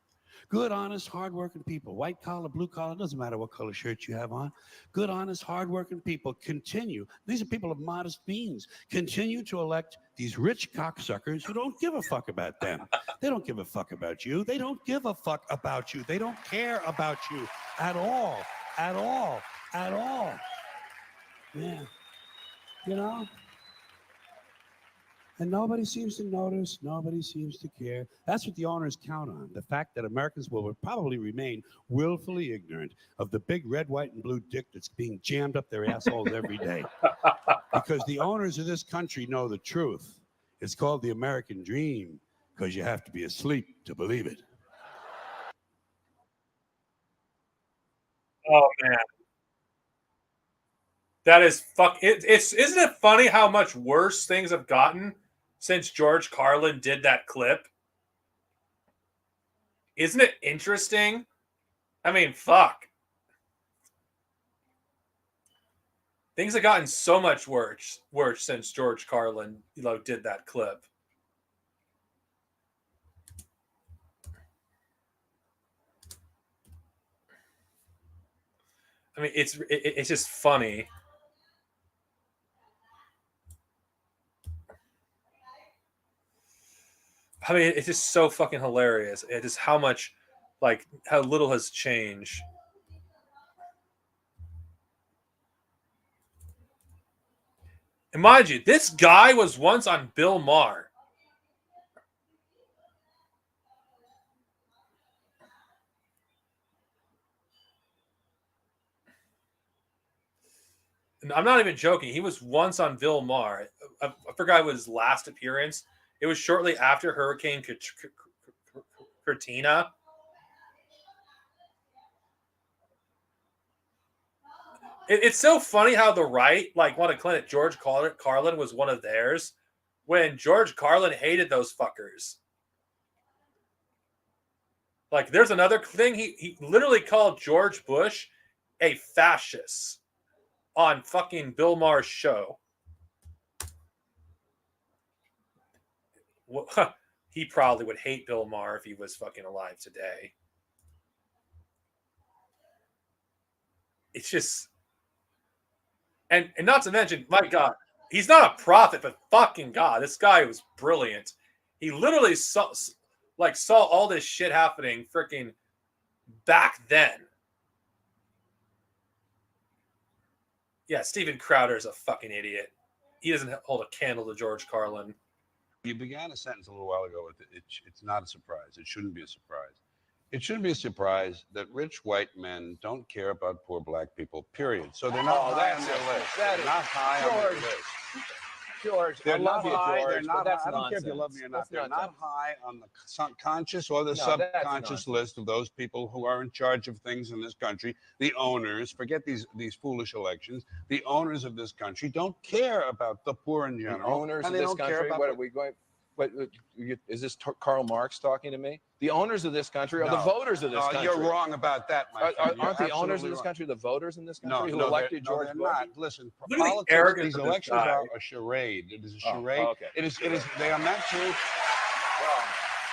S3: Good, honest, hardworking people, white collar, blue collar, doesn't matter what color shirt you have on. Good, honest, hardworking people continue. These are people of modest means. Continue to elect these rich cocksuckers who don't give a fuck about them. They don't give a fuck about you. They don't give a fuck about you. They don't care about you at all, at all, at all. Yeah. You know? And nobody seems to notice. Nobody seems to care. That's what the owners count on. The fact that Americans will probably remain willfully ignorant of the big red, white, and blue dick that's being jammed up their assholes every day. Because the owners of this country know the truth. It's called the American dream because you have to be asleep to believe it.
S1: Oh, man. That is isn't it funny how much worse things have gotten since George Carlin did that clip? Isn't it interesting? I mean, fuck. Things have gotten so much worse since George Carlin, did that clip. I mean, it's just funny. I mean, it's just so fucking hilarious. It is how much, like, how little has changed. And mind you, this guy was once on Bill Maher. And I'm not even joking. He was once on Bill Maher. I forgot his last appearance. It was shortly after Hurricane Katrina. It's so funny how the right wanted to claim that George Carlin was one of theirs when George Carlin hated those fuckers. Like, there's another thing. He literally called George Bush a fascist on fucking Bill Maher's show. Well, he probably would hate Bill Maher if he was fucking alive today. It's just... And not to mention, my God, he's not a prophet, but fucking God, this guy was brilliant. He literally saw all this shit happening freaking back then. Yeah, Steven Crowder is a fucking idiot. He doesn't hold a candle to George Carlin.
S3: You began a sentence a little while ago with it's not a surprise. It shouldn't be a surprise. It shouldn't be a surprise that rich white men don't care about poor black people, period. So they're not high on their list. They're not high on their list.
S4: George,
S3: They're
S4: I love
S3: not
S4: you,
S3: high.
S4: George,
S3: They're not.
S4: but that's
S3: I don't care
S4: nonsense.
S3: if you love me or not.
S4: That's
S3: They're
S4: nonsense.
S3: not high on the conscious or the subconscious list of those people who are in charge of things in this country. The owners, forget these foolish elections. The owners of this country don't care about the poor in
S4: The
S3: general.
S4: owners
S3: and
S4: of
S3: they
S4: this
S3: don't care
S4: country.
S3: about
S4: What are we going? Is this Karl Marx talking to me? The owners of this country are the voters of this country.
S3: You're wrong about that, my friend.
S4: Aren't the owners of this country the voters in this country who elected George Bush?
S3: Not. Listen,
S1: Look at the
S3: politics,
S1: arrogance
S3: these
S1: of this
S3: elections
S1: guy.
S3: are a charade. It is a charade.
S4: okay.
S3: It is. They are meant to. Well,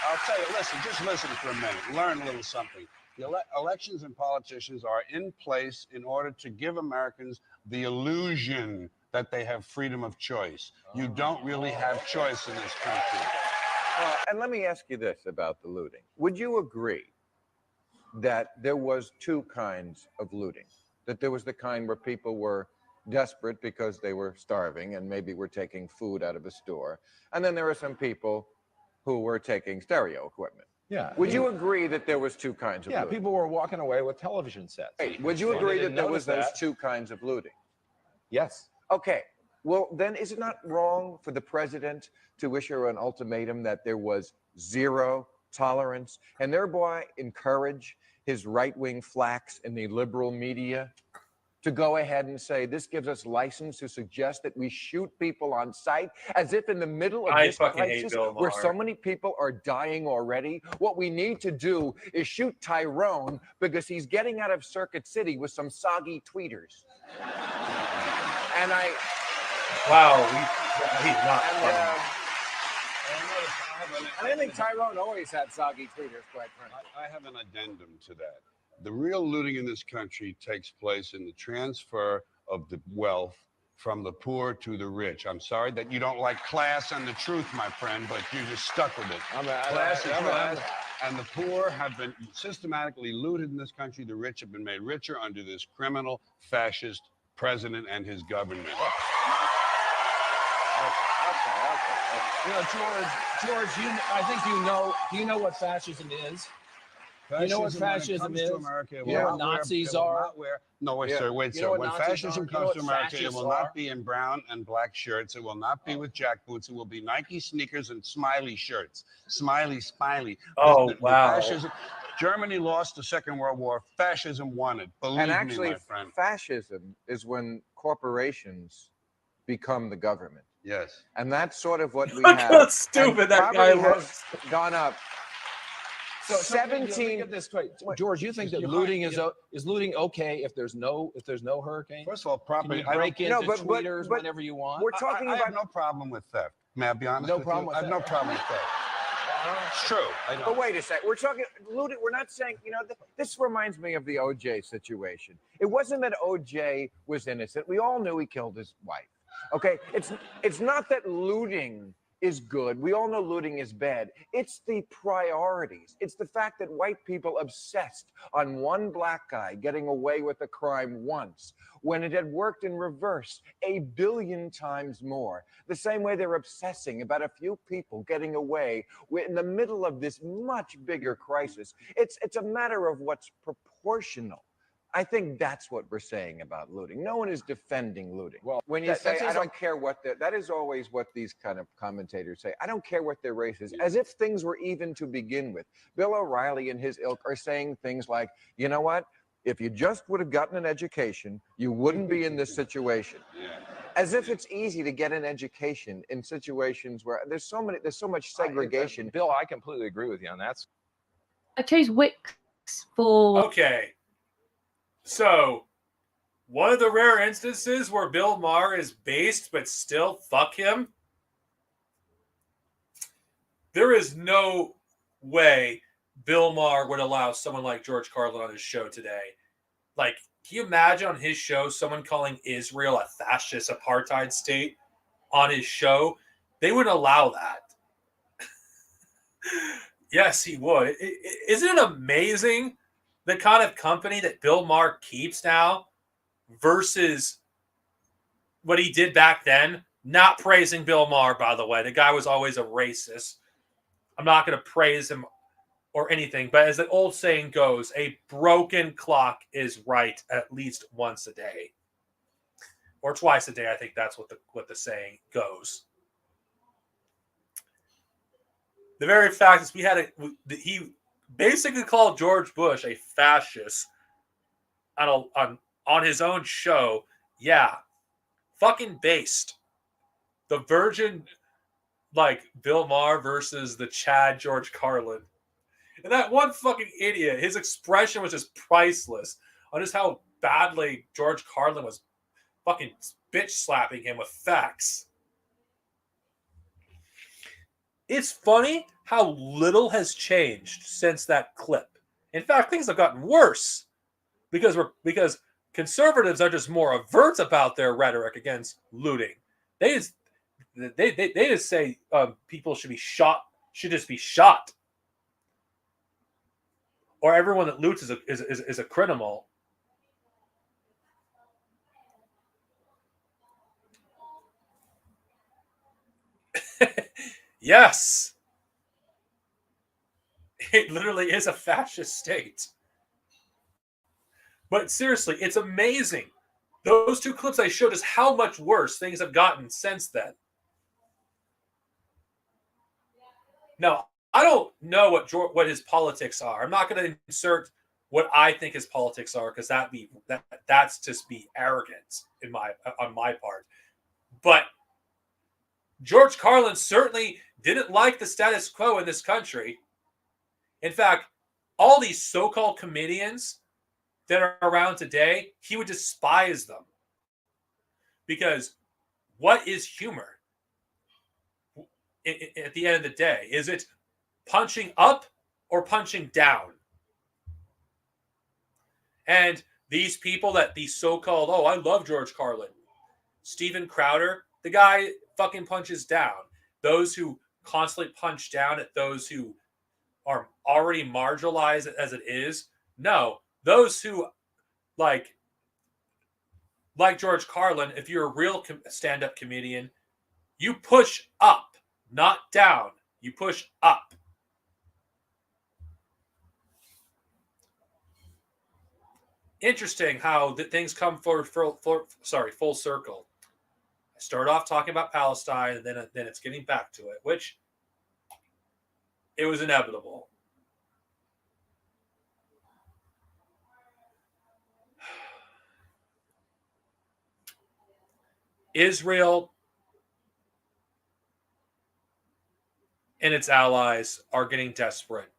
S3: I'll tell you. Listen, just listen for a minute. Learn a little something. The elections and politicians are in place in order to give Americans the illusion that they have freedom of choice. You don't really have choice in this country.
S5: And let me ask you this about the looting. Would you agree that there was two kinds of looting? That there was the kind where people were desperate because they were starving and maybe were taking food out of a store. And then there were some people who were taking stereo equipment.
S4: Yeah.
S5: Would you agree that there was two kinds of
S4: Yeah,
S5: looting?
S4: people were walking away with television sets.
S5: Hey, would you
S4: And
S5: agree
S4: they
S5: that
S4: didn't
S5: there was
S4: notice
S5: those
S4: that.
S5: two kinds of looting?
S4: Yes.
S5: Okay. Well, then is it not wrong for the president to issue an ultimatum that there was zero tolerance and thereby encourage his right-wing flacks in the liberal media to go ahead and say this gives us license to suggest that we shoot people on sight as if in the middle of
S1: I
S5: this
S1: fucking hate
S5: crisis
S1: Bill
S5: where
S1: Maher.
S5: so many people are dying already? What we need to do is shoot Tyrone because he's getting out of Circuit City with some soggy tweeters. And
S1: Wow, he's not funny.
S5: I think Tyrone always had soggy tweeters, quite frankly.
S3: I have an addendum to that. The real looting in this country takes place in the transfer of the wealth from the poor to the rich. I'm sorry that you don't like class and the truth, my friend, but you're just stuck with it. Class is class, and the poor have been systematically looted in this country. The rich have been made richer under this criminal, fascist president and his government.
S4: You know, George, I think you know. Do you know what fascism is? You know what fascism is?
S3: To America,
S4: You know what Nazis are?
S3: No, wait,
S5: Yeah.
S3: sir, wait,
S4: You
S3: sir.
S4: know what
S3: When
S4: Nazis
S3: fascism
S4: are? You know
S3: comes
S4: what
S3: to America, it
S4: fascists
S3: will
S4: are?
S3: not be in brown and black shirts. It will not be with jack boots. It will be Nike sneakers and smiley shirts. Smiley.
S1: Oh,
S3: The
S1: wow.
S3: fascism. Germany lost the Second World War. Fascism won it. Believe
S5: And
S3: me,
S5: actually,
S3: my friend.
S5: fascism is when corporations become the government.
S3: Yes.
S5: And that's sort of what we
S1: Look
S5: have.
S1: how stupid
S5: And
S1: that guy
S5: probably
S1: looks.
S5: has gone up.
S4: So
S5: 17
S4: Get this straight, George. You think that looting is looting okay if there's no hurricane?
S3: First of all,
S4: Can
S3: property.
S4: you break into
S5: No, but-
S4: tweeters
S5: but
S4: whenever you want?
S5: we're talking
S3: I
S5: about
S3: have no problem with theft. May I be honest
S4: No
S3: with
S4: problem
S3: you?
S4: with
S3: I have no problem with theft.
S4: It's true. I know.
S5: But wait a sec. We're talking looting. We're not saying, this reminds me of the OJ situation. It wasn't that OJ was innocent. We all knew he killed his wife. Okay? It's not that looting is good. We all know looting is bad. It's the priorities. It's the fact that white people obsessed on one black guy getting away with a crime once when it had worked in reverse 1 billion times more. The same way they're obsessing about a few people getting away in the middle of this much bigger crisis. It's a matter of what's proportional. I think that's what we're saying about looting. No one is defending looting.
S4: Well,
S5: When you
S4: that
S5: say,
S4: seems
S5: I don't
S4: like-
S5: care what that is always what these kind of commentators say. I don't care what their race is, as if things were even to begin with. Bill O'Reilly and his ilk are saying things like, you know what? If you just would have gotten an education, you wouldn't be in this situation. As if it's easy to get an education in situations where there's so much segregation.
S4: Bill, I completely agree with you on that.
S6: I chose Wix for
S1: Okay. So, one of the rare instances where Bill Maher is based, but still fuck him. There is no way Bill Maher would allow someone like George Carlin on his show today. Like, can you imagine on his show someone calling Israel a fascist apartheid state on his show? They wouldn't allow that. Yes, he would. Isn't it amazing the kind of company that Bill Maher keeps now versus what he did back then? Not praising Bill Maher, by the way. The guy was always a racist. I'm not going to praise him or anything, but as the old saying goes, a broken clock is right at least once a day. Or twice a day, I think that's what the saying goes. The very fact is he basically called George Bush a fascist on his own show. Yeah, fucking based. The virgin, like Bill Maher versus the Chad George Carlin. And that one fucking idiot, his expression was just priceless on just how badly George Carlin was fucking bitch slapping him with facts. It's funny how little has changed since that clip. In fact, things have gotten worse because conservatives are just more overt about their rhetoric against looting. They just say people should just be shot, or everyone that loots is a criminal. Yes. It literally is a fascist state. But seriously, it's amazing. Those two clips I showed us how much worse things have gotten since then. Now, I don't know what his politics are. I'm not going to insert what I think his politics are because that's just be arrogant on my part. But George Carlin certainly didn't like the status quo in this country. In fact, all these so-called comedians that are around today, he would despise them. Because what is humor? At the end of the day, is it punching up or punching down? And these people these so-called, I love George Carlin. Steven Crowder, the guy fucking punches down. Those who constantly punch down at those who are already marginalized as it is. No, those who like George Carlin, if you're a real stand-up comedian, you push up, not down. You push up. Interesting how things come full circle. I start off talking about Palestine, and then it's getting back to it, which it was inevitable. Israel and its allies are getting desperate.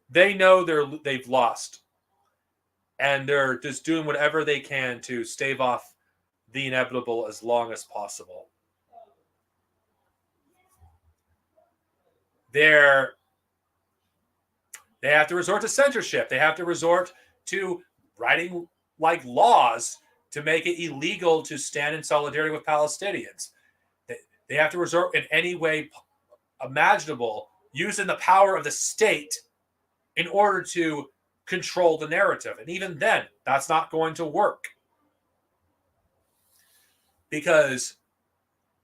S1: They know they've lost, and they're just doing whatever they can to stave off the inevitable as long as possible. they have to resort to censorship. They have to resort to writing like laws to make it illegal to stand in solidarity with Palestinians. They have to resort in any way imaginable, using the power of the state in order to control the narrative. And even then, that's not going to work. Because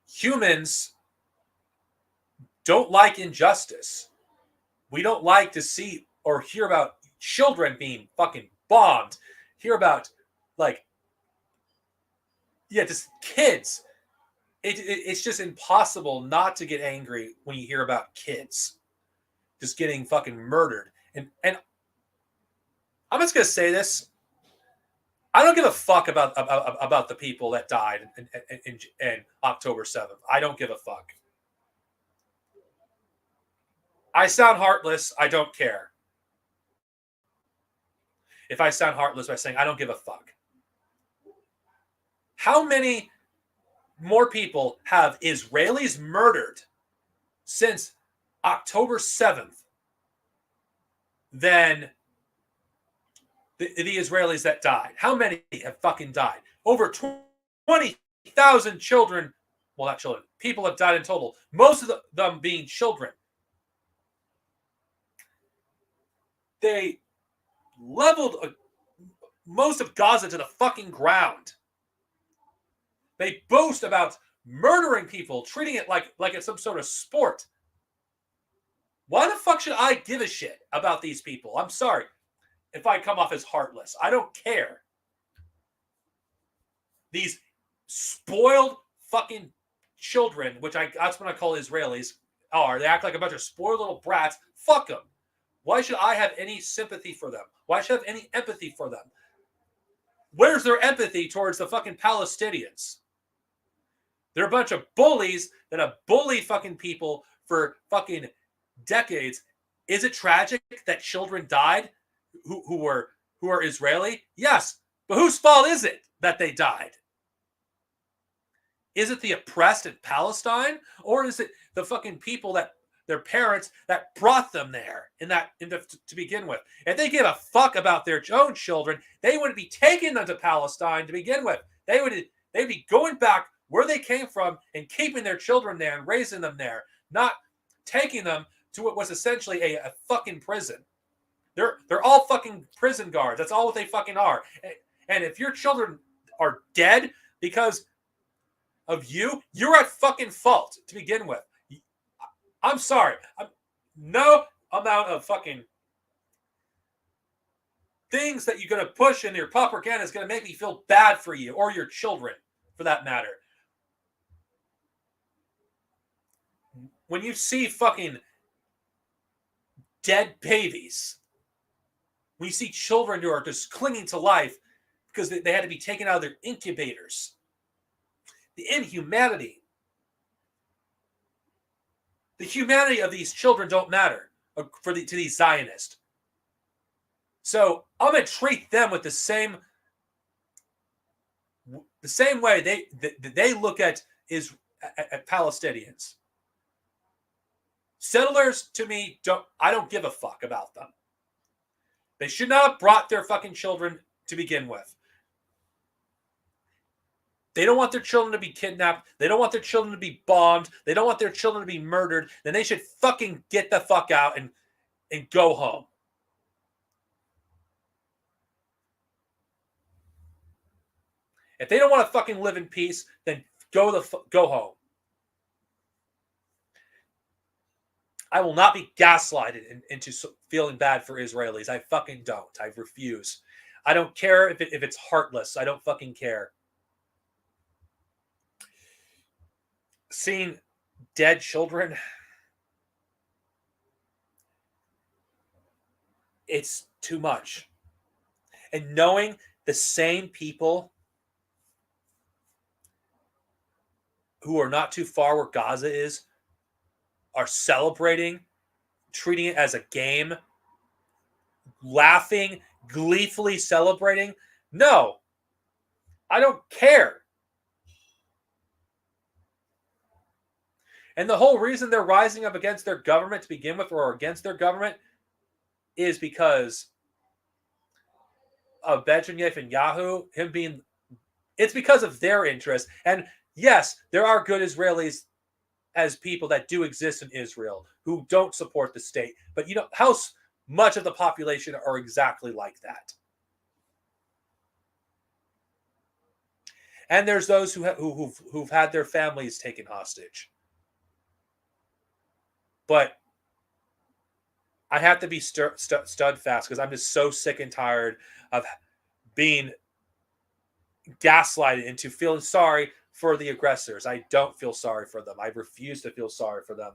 S1: humans don't like injustice. We don't like to see or hear about children being fucking bombed. Hear about, like, just kids. It's just impossible not to get angry when you hear about kids just getting fucking murdered. And I'm just gonna say this: I don't give a fuck about the people that died in October 7th. I don't give a fuck. I sound heartless. I don't care. If I sound heartless by saying I don't give a fuck. How many more people have Israelis murdered since October 7th than the Israelis that died? How many have fucking died? Over 20,000 children, well, not children, people have died in total, most of them being children. They leveled most of Gaza to the fucking ground. They boast about murdering people, treating it like it's some sort of sport. Why the fuck should I give a shit about these people? I'm sorry if I come off as heartless. I don't care. These spoiled fucking children, that's what I call Israelis, they act like a bunch of spoiled little brats. Fuck them. Why should I have any sympathy for them? Why should I have any empathy for them? Where's their empathy towards the fucking Palestinians? They're a bunch of bullies that have bullied fucking people for fucking decades. Is it tragic that children died who are Israeli? Yes, but whose fault is it that they died? Is it the oppressed in Palestine, or is it the fucking people that their parents that brought them there to begin with? If they give a fuck about their own children, they wouldn't be taking them to Palestine to begin with. They'd be going back where they came from and keeping their children there and raising them there, not taking them to what was essentially a fucking prison. They're all fucking prison guards. That's all what they fucking are. And if your children are dead because of you, you're at fucking fault to begin with. I'm sorry. No amount of fucking things that you're going to push in your propaganda is going to make me feel bad for you or your children, for that matter. When you see fucking dead babies, when you see children who are just clinging to life because they had to be taken out of their incubators, the inhumanity, the humanity of these children don't matter to these Zionists. So I'm going to treat them with the same way they look at Palestinians. Settlers, to me, I don't give a fuck about them. They should not have brought their fucking children to begin with. They don't want their children to be kidnapped. They don't want their children to be bombed. They don't want their children to be murdered. Then they should fucking get the fuck out and go home. If they don't want to fucking live in peace, then go home. I will not be gaslighted into feeling bad for Israelis. I fucking don't. I refuse. I don't care if it's heartless. I don't fucking care. Seeing dead children, it's too much. And knowing the same people who are not too far where Gaza is are celebrating, treating it as a game, laughing, gleefully celebrating. No, I don't care. And the whole reason they're rising up against their government to begin with, or against their government, is because of Benjamin Netanyahu, it's because of their interest. And yes, there are good Israelis as people that do exist in Israel who don't support the state. But you know, how much of the population are exactly like that? And there's those who've had their families taken hostage. But I have to be steadfast because I'm just so sick and tired of being gaslighted into feeling sorry for the aggressors. I don't feel sorry for them. I refuse to feel sorry for them.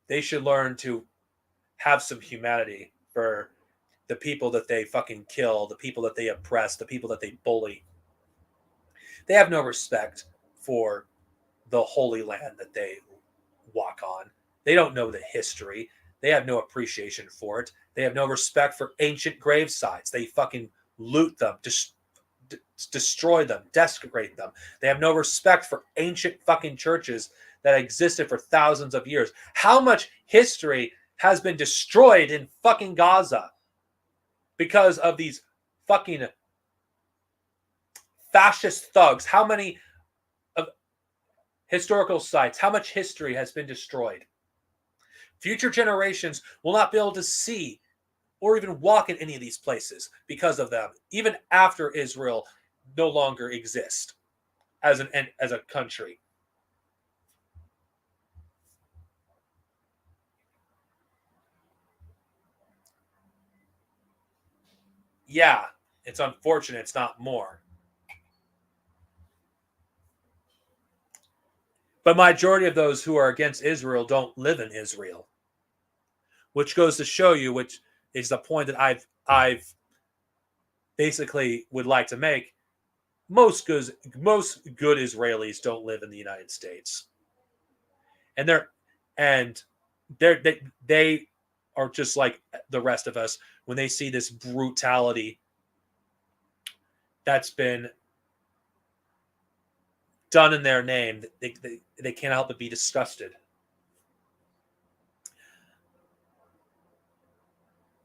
S1: They should learn to have some humanity for the people that they fucking kill, the people that they oppress, the people that they bully. They have no respect for the holy land that they walk on. They don't know the history. They have no appreciation for it. They have no respect for ancient grave sites. They fucking loot them, destroy them, desecrate them. They have no respect for ancient fucking churches that existed for thousands of years. How much history has been destroyed in fucking Gaza because of these fucking fascist thugs? How many of historical sites, how much history has been destroyed? Future generations will not be able to see or even walk in any of these places because of them, even after Israel no longer exists as a country. Yeah, it's unfortunate it's not more. But majority of those who are against Israel don't live in Israel, which goes to show you, which is the point that I've basically would like to make. Most good Israelis don't live in the United States, and they are just like the rest of us when they see this brutality that's been done in their name. They can't help but be disgusted.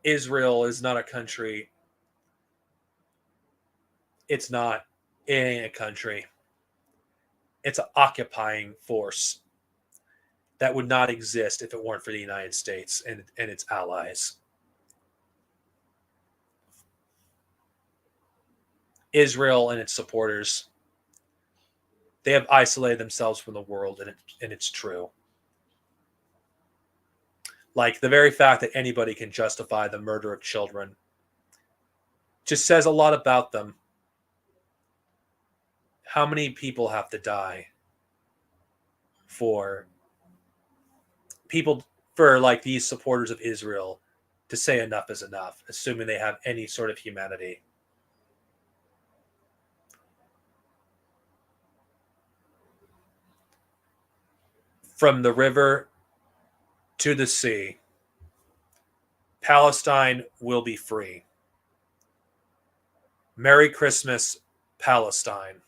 S1: Israel is not a country. It's not. It ain't a country. It's an occupying force that would not exist if it weren't for the United States and its allies. Israel and its supporters, they have isolated themselves from the world, and it's true. Like the very fact that anybody can justify the murder of children just says a lot about them. How many people have to die for like these supporters of Israel to say enough is enough, assuming they have any sort of humanity? From the river to the sea, Palestine will be free. Merry Christmas, Palestine.